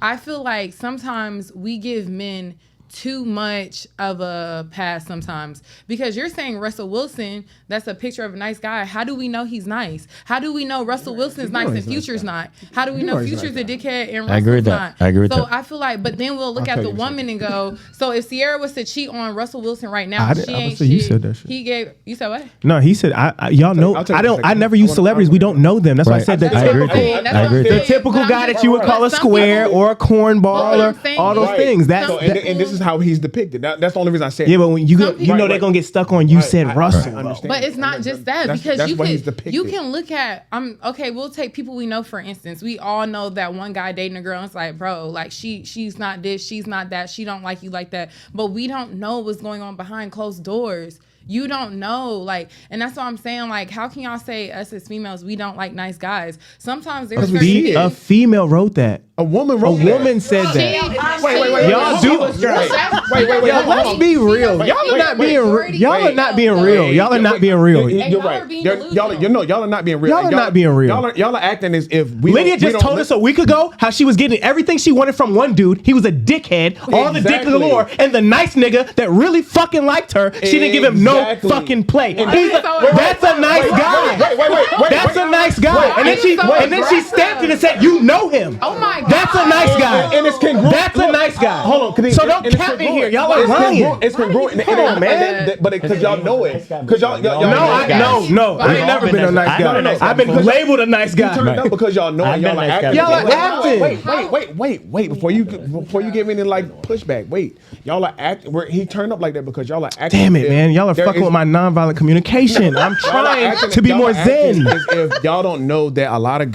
[SPEAKER 12] I feel like sometimes we give men too much of a pass sometimes, because you're saying Russell Wilson, that's a picture of a nice guy. How do we know he's nice? How do we know Russell Wilson's nice and Future's not? How do we know Future's a dickhead and Russell's not?
[SPEAKER 11] I agree with that.
[SPEAKER 12] So I feel like, but then we'll look at the woman and go, so if Sierra was to cheat on Russell Wilson right now, she ain't shit.
[SPEAKER 3] You said that shit.
[SPEAKER 12] You said what?
[SPEAKER 3] No, he said, y'all know, I never use celebrities. We don't know them. That's why I said that.
[SPEAKER 11] I agree with that.
[SPEAKER 12] I agree with
[SPEAKER 3] The
[SPEAKER 12] that.
[SPEAKER 3] typical guy that you would call a square or a cornball or all those things.
[SPEAKER 5] And this is is how he's depicted. That's the only reason I said.
[SPEAKER 3] Yeah, but when you know
[SPEAKER 5] Right.
[SPEAKER 3] they're gonna get stuck on you said Russell.
[SPEAKER 5] I understand.
[SPEAKER 12] But it's not just that, because
[SPEAKER 5] that's what he's depicted.
[SPEAKER 12] you can look at okay, we'll take people we know, for instance. We all know that one guy dating a girl and it's like, bro, like she's not this, she's not that, she don't like you like that. But we don't know what's going on behind closed doors. You don't know, like, and that's what I'm saying. Like, how can y'all say us as females we don't like nice guys? Sometimes there's
[SPEAKER 3] A female wrote that.
[SPEAKER 5] A woman wrote
[SPEAKER 3] A woman said that.
[SPEAKER 5] Wait.
[SPEAKER 3] Y'all do.
[SPEAKER 5] Wait.
[SPEAKER 3] Let's be real. Y'all are not being real. Y'all are not being real. Y'all are not being real.
[SPEAKER 5] You're right. Y'all are not being real.
[SPEAKER 3] Y'all are not being real.
[SPEAKER 5] Y'all are acting as if we.
[SPEAKER 3] Lydia just told us a week ago how she was getting everything she wanted from one dude. He was a dickhead, all the dick galore, and the nice nigga that really fucking liked her. She didn't give him no fucking play. That's a nice guy.
[SPEAKER 5] Wait.
[SPEAKER 3] That's a nice guy. And then she stamped it and said, "You know him."
[SPEAKER 12] Oh my God.
[SPEAKER 3] That's a nice guy.
[SPEAKER 5] And it's congruent.
[SPEAKER 3] That's a nice guy.
[SPEAKER 5] Hold on.
[SPEAKER 3] So don't cap me here. Y'all are lying.
[SPEAKER 5] It's congruent.
[SPEAKER 3] Come on, man.
[SPEAKER 5] But because y'all know it. Because y'all.
[SPEAKER 3] No. I ain't never been a nice guy. I've been labeled a nice guy.
[SPEAKER 5] You turned up because y'all know it. Y'all are acting.
[SPEAKER 3] Y'all are acting.
[SPEAKER 5] Wait. Before you give me any like pushback. Wait. Y'all are acting. He turned up like that because y'all are acting.
[SPEAKER 3] Damn it, man. Y'all are fucking with my nonviolent communication. I'm trying to be more zen.
[SPEAKER 5] If y'all don't know that a lot of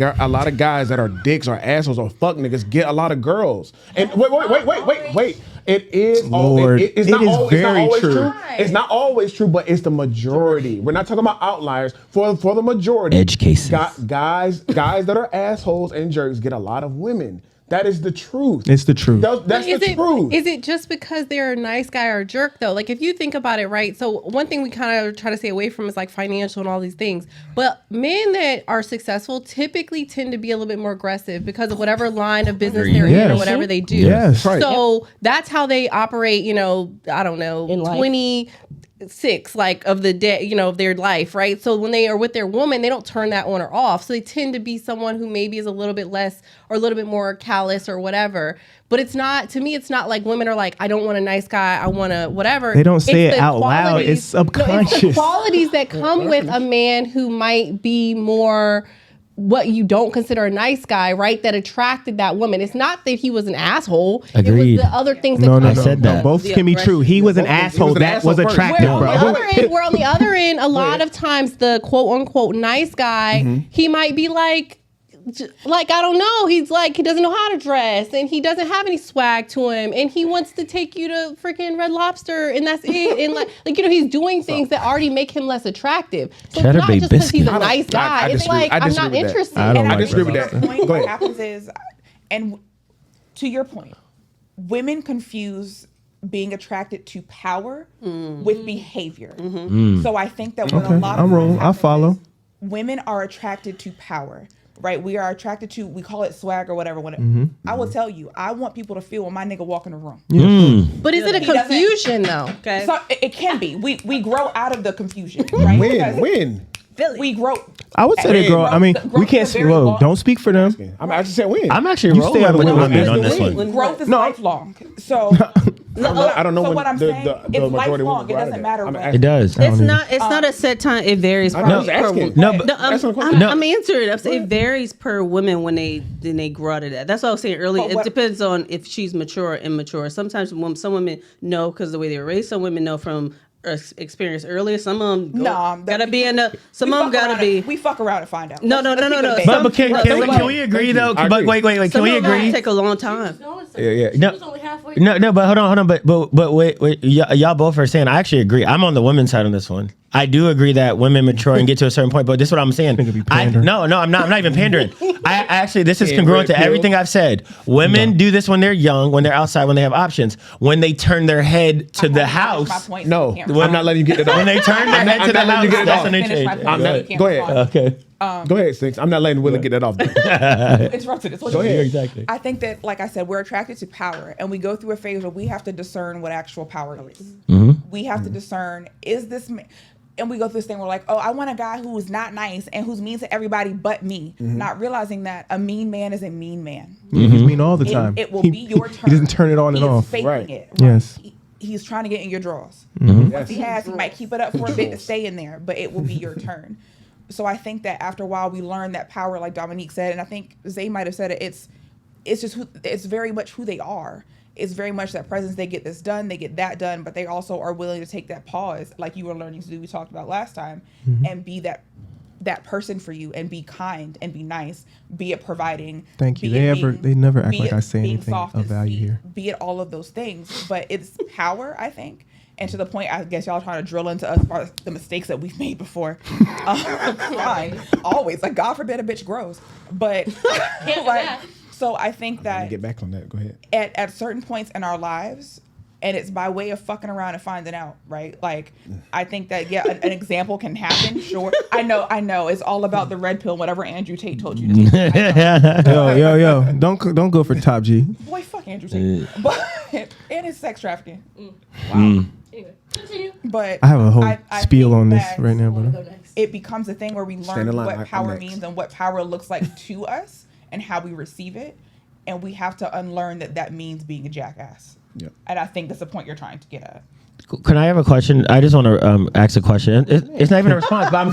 [SPEAKER 5] guys that are dicks or assholes or fuck niggas get a lot of girls. And wait. It is.
[SPEAKER 3] Lord,
[SPEAKER 5] It's not always
[SPEAKER 3] true.
[SPEAKER 5] It's not always true, but it's the majority. We're not talking about outliers. For the majority,
[SPEAKER 11] Edge cases.
[SPEAKER 5] Guys that are assholes and jerks get a lot of women. That is the truth.
[SPEAKER 3] It's the truth.
[SPEAKER 5] That's the truth.
[SPEAKER 10] Is it just because they're a nice guy or a jerk though? Like if you think about it, right? So one thing we kind of try to stay away from is like financial and all these things. But men that are successful typically tend to be a little bit more aggressive because of whatever line of business they're in or whatever they do.
[SPEAKER 3] Yes. Right.
[SPEAKER 10] So that's how they operate, I don't know,
[SPEAKER 8] In life.
[SPEAKER 10] 26 like of the day, of their life, right? So when they are with their woman, they don't turn that on or off. So they tend to be someone who maybe is a little bit less or a little bit more callous or whatever. But it's not, to me, it's not like women are like, I don't want a nice guy, I want a whatever.
[SPEAKER 3] They don't say it out loud. It's subconscious.
[SPEAKER 10] No, it's the qualities that come with a man who might be more what you don't consider a nice guy, right? That attracted that woman. It's not that he was an asshole.
[SPEAKER 11] Agreed.
[SPEAKER 10] It was the other things that
[SPEAKER 3] No,
[SPEAKER 10] come
[SPEAKER 3] I
[SPEAKER 10] with
[SPEAKER 3] said that. Both can be true. He was an asshole. That was attractive, bro.
[SPEAKER 10] Where on the other end, a lot of times the quote unquote nice guy, he might be like I don't know. He's like, he doesn't know how to dress and he doesn't have any swag to him and he wants to take you to freaking Red Lobster and that's it. And he's doing things that already make him less attractive. So it's not just because he's a nice guy. It's like, I'm not interested.
[SPEAKER 5] I disagree with that.
[SPEAKER 6] What happens is, and to your point, women confuse being attracted to power with behavior. So I think that what a lot of
[SPEAKER 3] I follow.
[SPEAKER 6] Women are attracted to power. Right, we are attracted to, we call it swag or whatever. I will tell you, I want people to feel when my nigga walk in the room.
[SPEAKER 10] But is it a confusion though? Okay,
[SPEAKER 6] so it can be. We grow out of the confusion. Right?
[SPEAKER 5] When?
[SPEAKER 6] We grow.
[SPEAKER 3] I would say they grow. I mean, we can't. Whoa, don't speak for them.
[SPEAKER 5] I just said when.
[SPEAKER 11] I'm actually rolling with women on this one.
[SPEAKER 6] Growth is lifelong. So
[SPEAKER 5] I don't know
[SPEAKER 6] so
[SPEAKER 5] when
[SPEAKER 6] what I'm saying, it's lifelong. It doesn't matter when.
[SPEAKER 11] It does.
[SPEAKER 9] It's not a set time. It varies per woman. I'm answering. I'm saying it varies per woman when they grow out of that. That's what I was saying earlier. It depends on if she's mature or immature. Sometimes some women know because the way they were raised. Some women know from experience earlier. Some of them gotta be in the. Some of them gotta be.
[SPEAKER 6] We fuck around and find out.
[SPEAKER 9] No.
[SPEAKER 11] But can we agree though? But wait. Can we agree?
[SPEAKER 9] Take a long time.
[SPEAKER 5] Yeah.
[SPEAKER 11] No. But hold on. But wait. Y'all both are saying. I actually agree. I'm on the women's side on this one. I do agree that women mature and get to a certain point, but this is what I'm saying. No, I'm not even pandering. I actually, this is congruent to everything I've said. Women do this when they're young, when they're outside, when they have options. When they turn their head to the house.
[SPEAKER 5] No, I'm not letting you get it off.
[SPEAKER 11] When they turn their head to the house, that's when they change.
[SPEAKER 5] Go ahead. Okay. Go ahead, Six. I'm not letting Willie get that off.
[SPEAKER 6] Interrupted.
[SPEAKER 5] Go ahead.
[SPEAKER 11] Exactly.
[SPEAKER 6] I think that, like I said, we're attracted to power, and we go through a phase where we have to discern what actual power is. We have to discern, is this man? And we go through this thing where like, oh, I want a guy who is not nice and who's mean to everybody but me. Not realizing that a mean man is a mean man.
[SPEAKER 3] He's mean all the time.
[SPEAKER 6] It will be your turn.
[SPEAKER 3] He doesn't turn it on and off.
[SPEAKER 6] He's faking it. Right?
[SPEAKER 3] Yes.
[SPEAKER 6] He's trying to get in your drawers. Once he has, he might keep it up for a bit to stay in there, but it will be your turn. So I think that after a while we learn that power, like Dominique said, and I think Zay might have said it, it's just it's very much who they are. it's very much that presence. They get this done, they get that done, but they also are willing to take that pause, like you were learning to do, we talked about last time, and be that person for you, and be kind and be nice, be it providing.
[SPEAKER 3] Thank you. They never act like I say anything of value here.
[SPEAKER 6] Be it all of those things, but it's power, I think. And to the point, I guess y'all trying to drill into us about the mistakes that we've made before. Fine, always. Like, God forbid a bitch grows. But, so I think that
[SPEAKER 5] get back on that. Go ahead.
[SPEAKER 6] At certain points in our lives, and it's by way of fucking around and finding out, right? Like, I think that an example can happen. Sure, I know. It's all about the red pill. Whatever Andrew Tate told you to take.
[SPEAKER 3] Yo, don't go for top G.
[SPEAKER 6] Boy, fuck Andrew Tate. But and his sex trafficking.
[SPEAKER 3] Wow.
[SPEAKER 10] Anyway, continue.
[SPEAKER 6] But
[SPEAKER 3] I have a whole spiel on this right now, but
[SPEAKER 6] it becomes a thing where we learn what power means and what power looks like to us and how we receive it, and we have to unlearn that means being a jackass.
[SPEAKER 5] Yeah.
[SPEAKER 6] And I think that's the point you're trying to get at.
[SPEAKER 11] Can I have a question? I just want to ask a question. It's not even a response, but I'm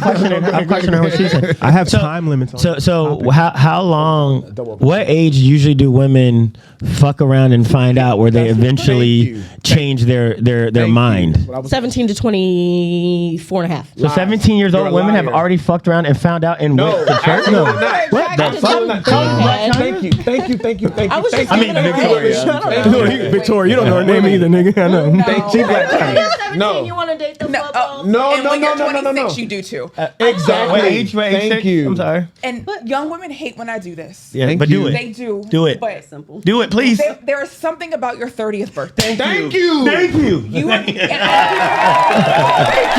[SPEAKER 11] questioning what she said.
[SPEAKER 3] I have time limits on
[SPEAKER 11] So how long, what age usually do women fuck around and find out where they eventually change their mind?
[SPEAKER 8] 17 to 24 and a half.
[SPEAKER 11] So 17 years old women have already fucked around and found out and went to church?
[SPEAKER 5] No.
[SPEAKER 11] What the fuck?
[SPEAKER 5] Thank you.
[SPEAKER 8] I was just
[SPEAKER 11] I mean,
[SPEAKER 8] Victoria.
[SPEAKER 3] Victoria, you don't know her name either, nigga. I know.
[SPEAKER 5] Thank you, Blac Chyna.
[SPEAKER 8] No. You want to date the football?
[SPEAKER 6] And when you're 26, you do too.
[SPEAKER 5] Exactly.
[SPEAKER 11] Thank you. I'm sorry.
[SPEAKER 6] And young women hate when I do this.
[SPEAKER 11] Yeah, but do it.
[SPEAKER 6] They do.
[SPEAKER 11] Do it.
[SPEAKER 6] But
[SPEAKER 11] do it, please.
[SPEAKER 6] There is something about your 30th birthday.
[SPEAKER 5] Thank you.
[SPEAKER 11] Thank you.
[SPEAKER 6] You are,
[SPEAKER 5] Thank you.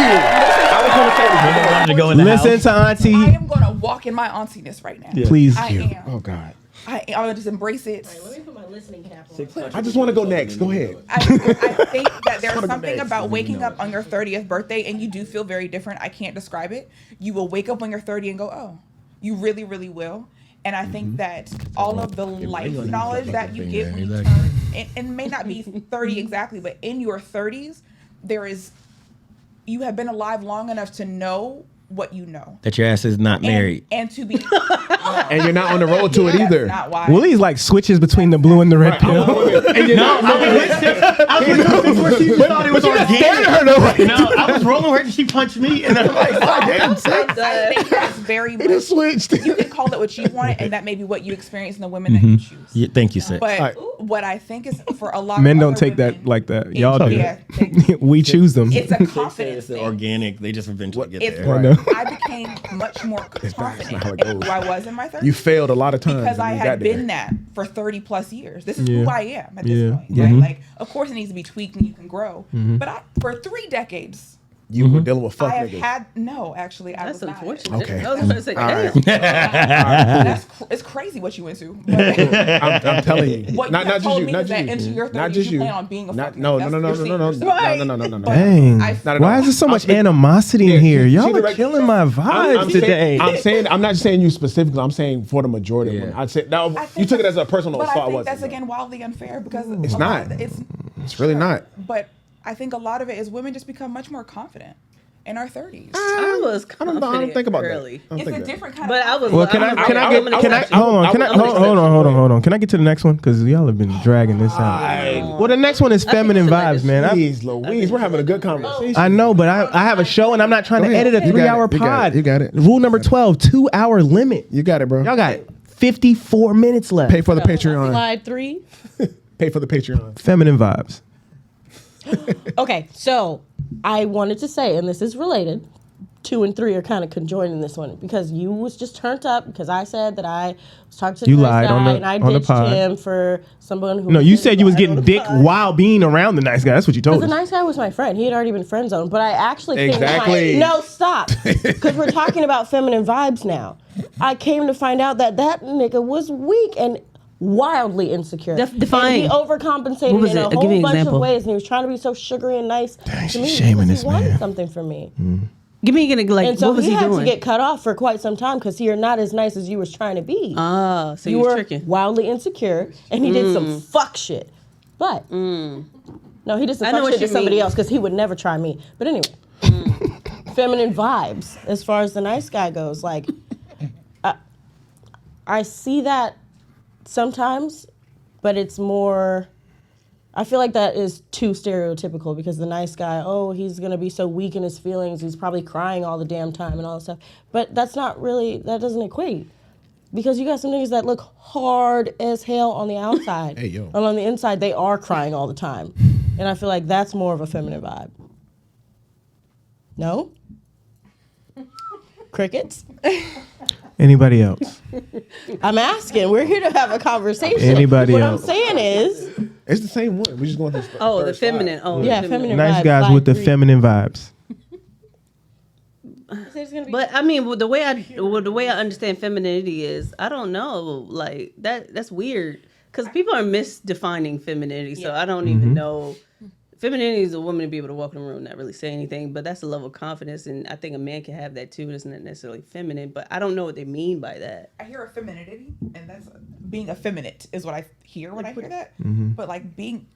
[SPEAKER 5] I was going to say
[SPEAKER 11] to go in the
[SPEAKER 3] Listen
[SPEAKER 11] house.
[SPEAKER 3] to Auntie.
[SPEAKER 6] I am going to walk in my auntiness right now.
[SPEAKER 3] Please.
[SPEAKER 6] I am.
[SPEAKER 5] Oh, God.
[SPEAKER 6] I'm going to just embrace it.
[SPEAKER 8] Let me put my listening cap on.
[SPEAKER 5] I just want to go next. Go ahead.
[SPEAKER 6] I think that there's something about waking up on your 30th birthday and you do feel very different. I can't describe it. You will wake up when you're 30 and go, oh, you really, really will. And I think that all of the life knowledge that you get when you turn, and it may not be 30 exactly, but in your 30s, you have been alive long enough to know what you know.
[SPEAKER 11] That your ass is not married.
[SPEAKER 6] And to be...
[SPEAKER 5] And you're not on the road to it either.
[SPEAKER 6] Not why.
[SPEAKER 3] Willie's like switches between the blue and the red pill.
[SPEAKER 11] I was listening where she thought it was organic. No, I was rolling where she punched me, and I'm like, God damn,
[SPEAKER 6] I think that's very much...
[SPEAKER 5] switched.
[SPEAKER 6] You can call it what you want, and that may be what you experience in the women that you choose.
[SPEAKER 11] Yeah, thank you, sir.
[SPEAKER 6] But what I think is for a lot
[SPEAKER 3] Men
[SPEAKER 6] of
[SPEAKER 3] don't
[SPEAKER 6] other
[SPEAKER 3] take
[SPEAKER 6] women,
[SPEAKER 3] that like that. Y'all do.
[SPEAKER 6] Yeah,
[SPEAKER 3] We choose them.
[SPEAKER 6] it's a confidence thing.
[SPEAKER 11] Organic. They just eventually get
[SPEAKER 6] It's,
[SPEAKER 11] there.
[SPEAKER 3] I know.
[SPEAKER 6] I became much more confident
[SPEAKER 5] not how it
[SPEAKER 6] in who
[SPEAKER 5] goes.
[SPEAKER 6] I was in my 30s.
[SPEAKER 5] You failed a lot of times.
[SPEAKER 6] because
[SPEAKER 5] and
[SPEAKER 6] I
[SPEAKER 5] you
[SPEAKER 6] had
[SPEAKER 5] got there.
[SPEAKER 6] been that for 30 plus years. This is
[SPEAKER 3] Yeah.
[SPEAKER 6] who I am at this
[SPEAKER 3] Yeah.
[SPEAKER 6] point. Right? Like, of course, it needs to be tweaked and you can grow. But for 3 decades,
[SPEAKER 5] You were dealing with fuck
[SPEAKER 6] I have
[SPEAKER 5] niggas.
[SPEAKER 6] had I was not.
[SPEAKER 9] Unfortunate.
[SPEAKER 5] Okay.
[SPEAKER 9] I was going to say,
[SPEAKER 5] All right.
[SPEAKER 6] It's crazy what you went to.
[SPEAKER 5] I'm telling you.
[SPEAKER 6] What
[SPEAKER 5] Not
[SPEAKER 6] you have
[SPEAKER 5] just
[SPEAKER 6] told
[SPEAKER 5] you.
[SPEAKER 6] me
[SPEAKER 5] Not
[SPEAKER 6] is that
[SPEAKER 5] just
[SPEAKER 6] into
[SPEAKER 5] you.
[SPEAKER 6] your 30s
[SPEAKER 5] Not just
[SPEAKER 6] you
[SPEAKER 5] you.
[SPEAKER 6] plan on being a fuck
[SPEAKER 5] No.
[SPEAKER 6] nigga.
[SPEAKER 3] Dang.
[SPEAKER 6] Not
[SPEAKER 5] at
[SPEAKER 3] Why
[SPEAKER 5] all.
[SPEAKER 3] is there so much
[SPEAKER 5] I'm-
[SPEAKER 3] animosity in here?
[SPEAKER 5] she
[SPEAKER 3] Y'all are
[SPEAKER 5] direct-
[SPEAKER 3] killing my vibes today.
[SPEAKER 5] I'm not saying you specifically. I'm saying for the majority of them. I'd say now
[SPEAKER 6] I
[SPEAKER 5] you
[SPEAKER 6] think
[SPEAKER 5] took it as a personal
[SPEAKER 6] But I
[SPEAKER 5] assault.
[SPEAKER 6] think
[SPEAKER 5] wasn't
[SPEAKER 6] that's
[SPEAKER 5] it?
[SPEAKER 6] again wildly unfair because
[SPEAKER 5] It's
[SPEAKER 6] a lot
[SPEAKER 5] not.
[SPEAKER 6] of
[SPEAKER 5] It's really not.
[SPEAKER 6] But I think a lot of it is women just become much more confident in our 30s.
[SPEAKER 9] I was
[SPEAKER 5] I don't
[SPEAKER 9] confident
[SPEAKER 5] think about
[SPEAKER 9] early.
[SPEAKER 5] that.
[SPEAKER 6] It's a different kind
[SPEAKER 9] But
[SPEAKER 6] of
[SPEAKER 9] I was.
[SPEAKER 3] Well, can I hold on. Can I get to the next one? Because y'all have been dragging this out. Well, the next one is feminine vibes, man.
[SPEAKER 5] Jeez Louise, we're having a good conversation.
[SPEAKER 3] I know, but I have a show and I'm not trying to edit a
[SPEAKER 5] You got
[SPEAKER 3] 3-hour
[SPEAKER 5] it. You got
[SPEAKER 3] pod.
[SPEAKER 5] it. You got it.
[SPEAKER 3] Rule number 12, 2-hour limit.
[SPEAKER 5] You got it, bro.
[SPEAKER 3] Y'all got 54 minutes left.
[SPEAKER 5] Pay for the Patreon.
[SPEAKER 8] Slide 3.
[SPEAKER 5] Pay for the Patreon.
[SPEAKER 3] Feminine vibes.
[SPEAKER 8] Okay, so I wanted to say, and this is related, 2 and 3 are kind of conjoined in this one because you was just turned up because I said that I was talking to
[SPEAKER 3] You
[SPEAKER 8] the nice
[SPEAKER 3] lied
[SPEAKER 8] guy
[SPEAKER 3] on the-
[SPEAKER 8] and I
[SPEAKER 3] on the
[SPEAKER 8] ditched
[SPEAKER 3] pod.
[SPEAKER 8] him for someone who.
[SPEAKER 3] No, you said you was
[SPEAKER 8] lied
[SPEAKER 3] getting
[SPEAKER 8] on the
[SPEAKER 3] dick
[SPEAKER 8] pod.
[SPEAKER 3] while being around the nice guy. That's what you told
[SPEAKER 8] Because the
[SPEAKER 3] us.
[SPEAKER 8] nice guy was my friend. He had already been friend zoned. But I actually think
[SPEAKER 5] Exactly.
[SPEAKER 8] no, stop. Because we're talking about feminine vibes now. I came to find out that nigga was weak and wildly insecure.
[SPEAKER 9] Define.
[SPEAKER 8] And he overcompensated
[SPEAKER 9] What was
[SPEAKER 8] in a
[SPEAKER 9] it? Give
[SPEAKER 8] whole
[SPEAKER 9] me an
[SPEAKER 8] bunch
[SPEAKER 9] example.
[SPEAKER 8] of ways. And he was trying to be so sugary and nice to me
[SPEAKER 3] she's shaming
[SPEAKER 8] because
[SPEAKER 3] this
[SPEAKER 8] he wanted
[SPEAKER 3] man.
[SPEAKER 8] something from me.
[SPEAKER 9] Give me like
[SPEAKER 8] And so
[SPEAKER 9] what was he
[SPEAKER 8] had
[SPEAKER 9] doing?
[SPEAKER 8] to get cut off for quite some time because you're not as nice as you was trying to be.
[SPEAKER 9] So
[SPEAKER 8] you
[SPEAKER 9] was
[SPEAKER 8] were
[SPEAKER 9] tricking.
[SPEAKER 8] wildly insecure, and he did some fuck shit. But no, he did some
[SPEAKER 9] I know
[SPEAKER 8] fuck
[SPEAKER 9] what
[SPEAKER 8] shit to
[SPEAKER 9] you
[SPEAKER 8] somebody
[SPEAKER 9] mean.
[SPEAKER 8] else because he would never try me. But anyway, feminine vibes as far as the nice guy goes. Like, I see that sometimes, but it's more I feel like that is too stereotypical because the nice guy, oh, he's going to be so weak in his feelings. He's probably crying all the damn time and all that stuff. But that's not really, that doesn't equate. Because you got some niggas that look hard as hell on the outside.
[SPEAKER 5] Hey, yo.
[SPEAKER 8] And on the inside, they are crying all the time. And I feel like that's more of a feminine vibe. No? Crickets?
[SPEAKER 3] Anybody else?
[SPEAKER 8] I'm asking. We're here to have a conversation.
[SPEAKER 3] Anybody
[SPEAKER 8] what
[SPEAKER 3] else?
[SPEAKER 8] I'm saying is...
[SPEAKER 5] It's the same one. We're just going to
[SPEAKER 9] Oh, the feminine. Oh,
[SPEAKER 8] Yeah,
[SPEAKER 9] the
[SPEAKER 8] feminine
[SPEAKER 3] Nice
[SPEAKER 8] vibes,
[SPEAKER 3] guys
[SPEAKER 8] like
[SPEAKER 3] with the
[SPEAKER 8] three.
[SPEAKER 3] feminine vibes.
[SPEAKER 9] But I mean, the way I understand femininity is, I don't know, like that's weird because people are misdefining femininity. So I don't even know. Femininity is a woman to be able to walk in a room and not really say anything, but that's a level of confidence, and I think a man can have that too. It's not necessarily feminine, but I don't know what they mean by that.
[SPEAKER 6] I hear effeminacy, and that's being effeminate is what I hear when I hear that. But like being,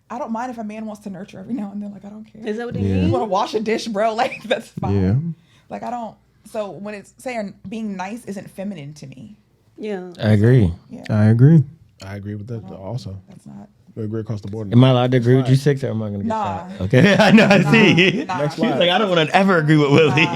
[SPEAKER 6] I don't mind if a man wants to nurture every now and then. Like I don't care.
[SPEAKER 9] Is that what they
[SPEAKER 6] You
[SPEAKER 9] mean?
[SPEAKER 6] want to wash a dish, bro? Like that's fine.
[SPEAKER 3] Yeah.
[SPEAKER 6] Like I don't. So when it's saying being nice isn't feminine to me.
[SPEAKER 9] Yeah.
[SPEAKER 11] I agree.
[SPEAKER 3] I agree.
[SPEAKER 5] I agree with that also.
[SPEAKER 6] That's not.
[SPEAKER 5] We agree across the board.
[SPEAKER 11] Am I allowed to agree with you, Six, or am I going to get
[SPEAKER 6] Nah.
[SPEAKER 11] shot? Okay, I know. I see.
[SPEAKER 5] Next
[SPEAKER 11] She's
[SPEAKER 5] slide.
[SPEAKER 11] like, I don't want to ever agree with Willie.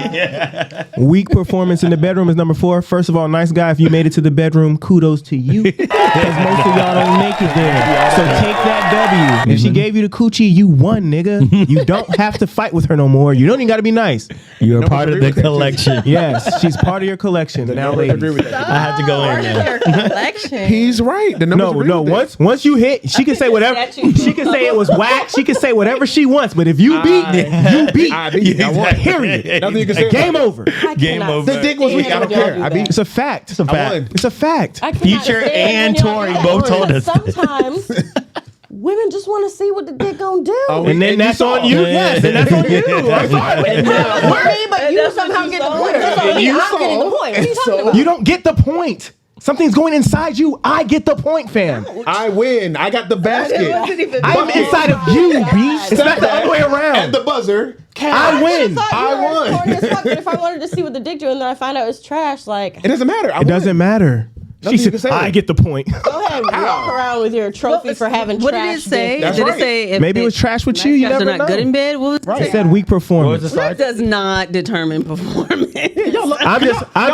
[SPEAKER 3] Weak performance in the bedroom is number 4. First of all, nice guy, if you made it to the bedroom, kudos to you. Because most of y'all don't make it there. So take that W. If she gave you the coochie, you won, nigga. You don't have to fight with her no more. You don't even got to be nice.
[SPEAKER 11] You're a part of the collection.
[SPEAKER 3] Yes, she's part of your collection. Now,
[SPEAKER 5] Agree
[SPEAKER 3] ladies.
[SPEAKER 5] with that.
[SPEAKER 11] I have to go in now.
[SPEAKER 10] Collection.
[SPEAKER 5] He's right. The numbers agree
[SPEAKER 3] No.
[SPEAKER 5] with that.
[SPEAKER 3] Once you hit, she can say whatever. She can say it was whack. She can say whatever she wants. But if you beat, you beat.
[SPEAKER 5] I beat. I won.
[SPEAKER 3] Period.
[SPEAKER 5] Nothing you can say.
[SPEAKER 3] Game over.
[SPEAKER 11] Game over.
[SPEAKER 5] The dick was weak. I don't care. I beat.
[SPEAKER 3] It's a fact. It's a
[SPEAKER 5] fact. won.
[SPEAKER 3] It's a fact.
[SPEAKER 8] I cannot
[SPEAKER 11] Future
[SPEAKER 8] stand
[SPEAKER 11] and
[SPEAKER 8] when y'all
[SPEAKER 11] Tory
[SPEAKER 8] do
[SPEAKER 11] both
[SPEAKER 8] that.
[SPEAKER 11] told us.
[SPEAKER 8] Sometimes women just want to see what the dick gonna do.
[SPEAKER 3] And then that's on you. Yes, and that's on you. I'm fine with that.
[SPEAKER 8] But you somehow get the point. It's on me.
[SPEAKER 3] You
[SPEAKER 8] I'm getting the point. What are you talking about?
[SPEAKER 3] You don't get the point. Something's going inside you. I get the point, fam.
[SPEAKER 5] I win. I got the basket.
[SPEAKER 3] I'm inside of you, B. It's not the other way
[SPEAKER 5] At
[SPEAKER 3] around.
[SPEAKER 5] the buzzer.
[SPEAKER 3] I win.
[SPEAKER 5] I won.
[SPEAKER 8] Corny as fuck, but if I wanted to see what the dick do and then I find out it's trash, like
[SPEAKER 5] It doesn't matter.
[SPEAKER 3] It doesn't matter.
[SPEAKER 5] Nothing
[SPEAKER 3] She
[SPEAKER 5] you can
[SPEAKER 3] said,
[SPEAKER 5] say.
[SPEAKER 3] I get the point.
[SPEAKER 8] go ahead, walk around with your trophy for having
[SPEAKER 9] What did
[SPEAKER 8] trash
[SPEAKER 9] it say?
[SPEAKER 8] dick.
[SPEAKER 5] That's
[SPEAKER 9] Did
[SPEAKER 5] right.
[SPEAKER 9] it say if
[SPEAKER 3] Maybe it was trash with you. You
[SPEAKER 9] guys
[SPEAKER 3] never
[SPEAKER 9] are not
[SPEAKER 3] know.
[SPEAKER 9] good in bed? What was
[SPEAKER 3] It said weak performance.
[SPEAKER 9] That does not determine performance.
[SPEAKER 3] I'm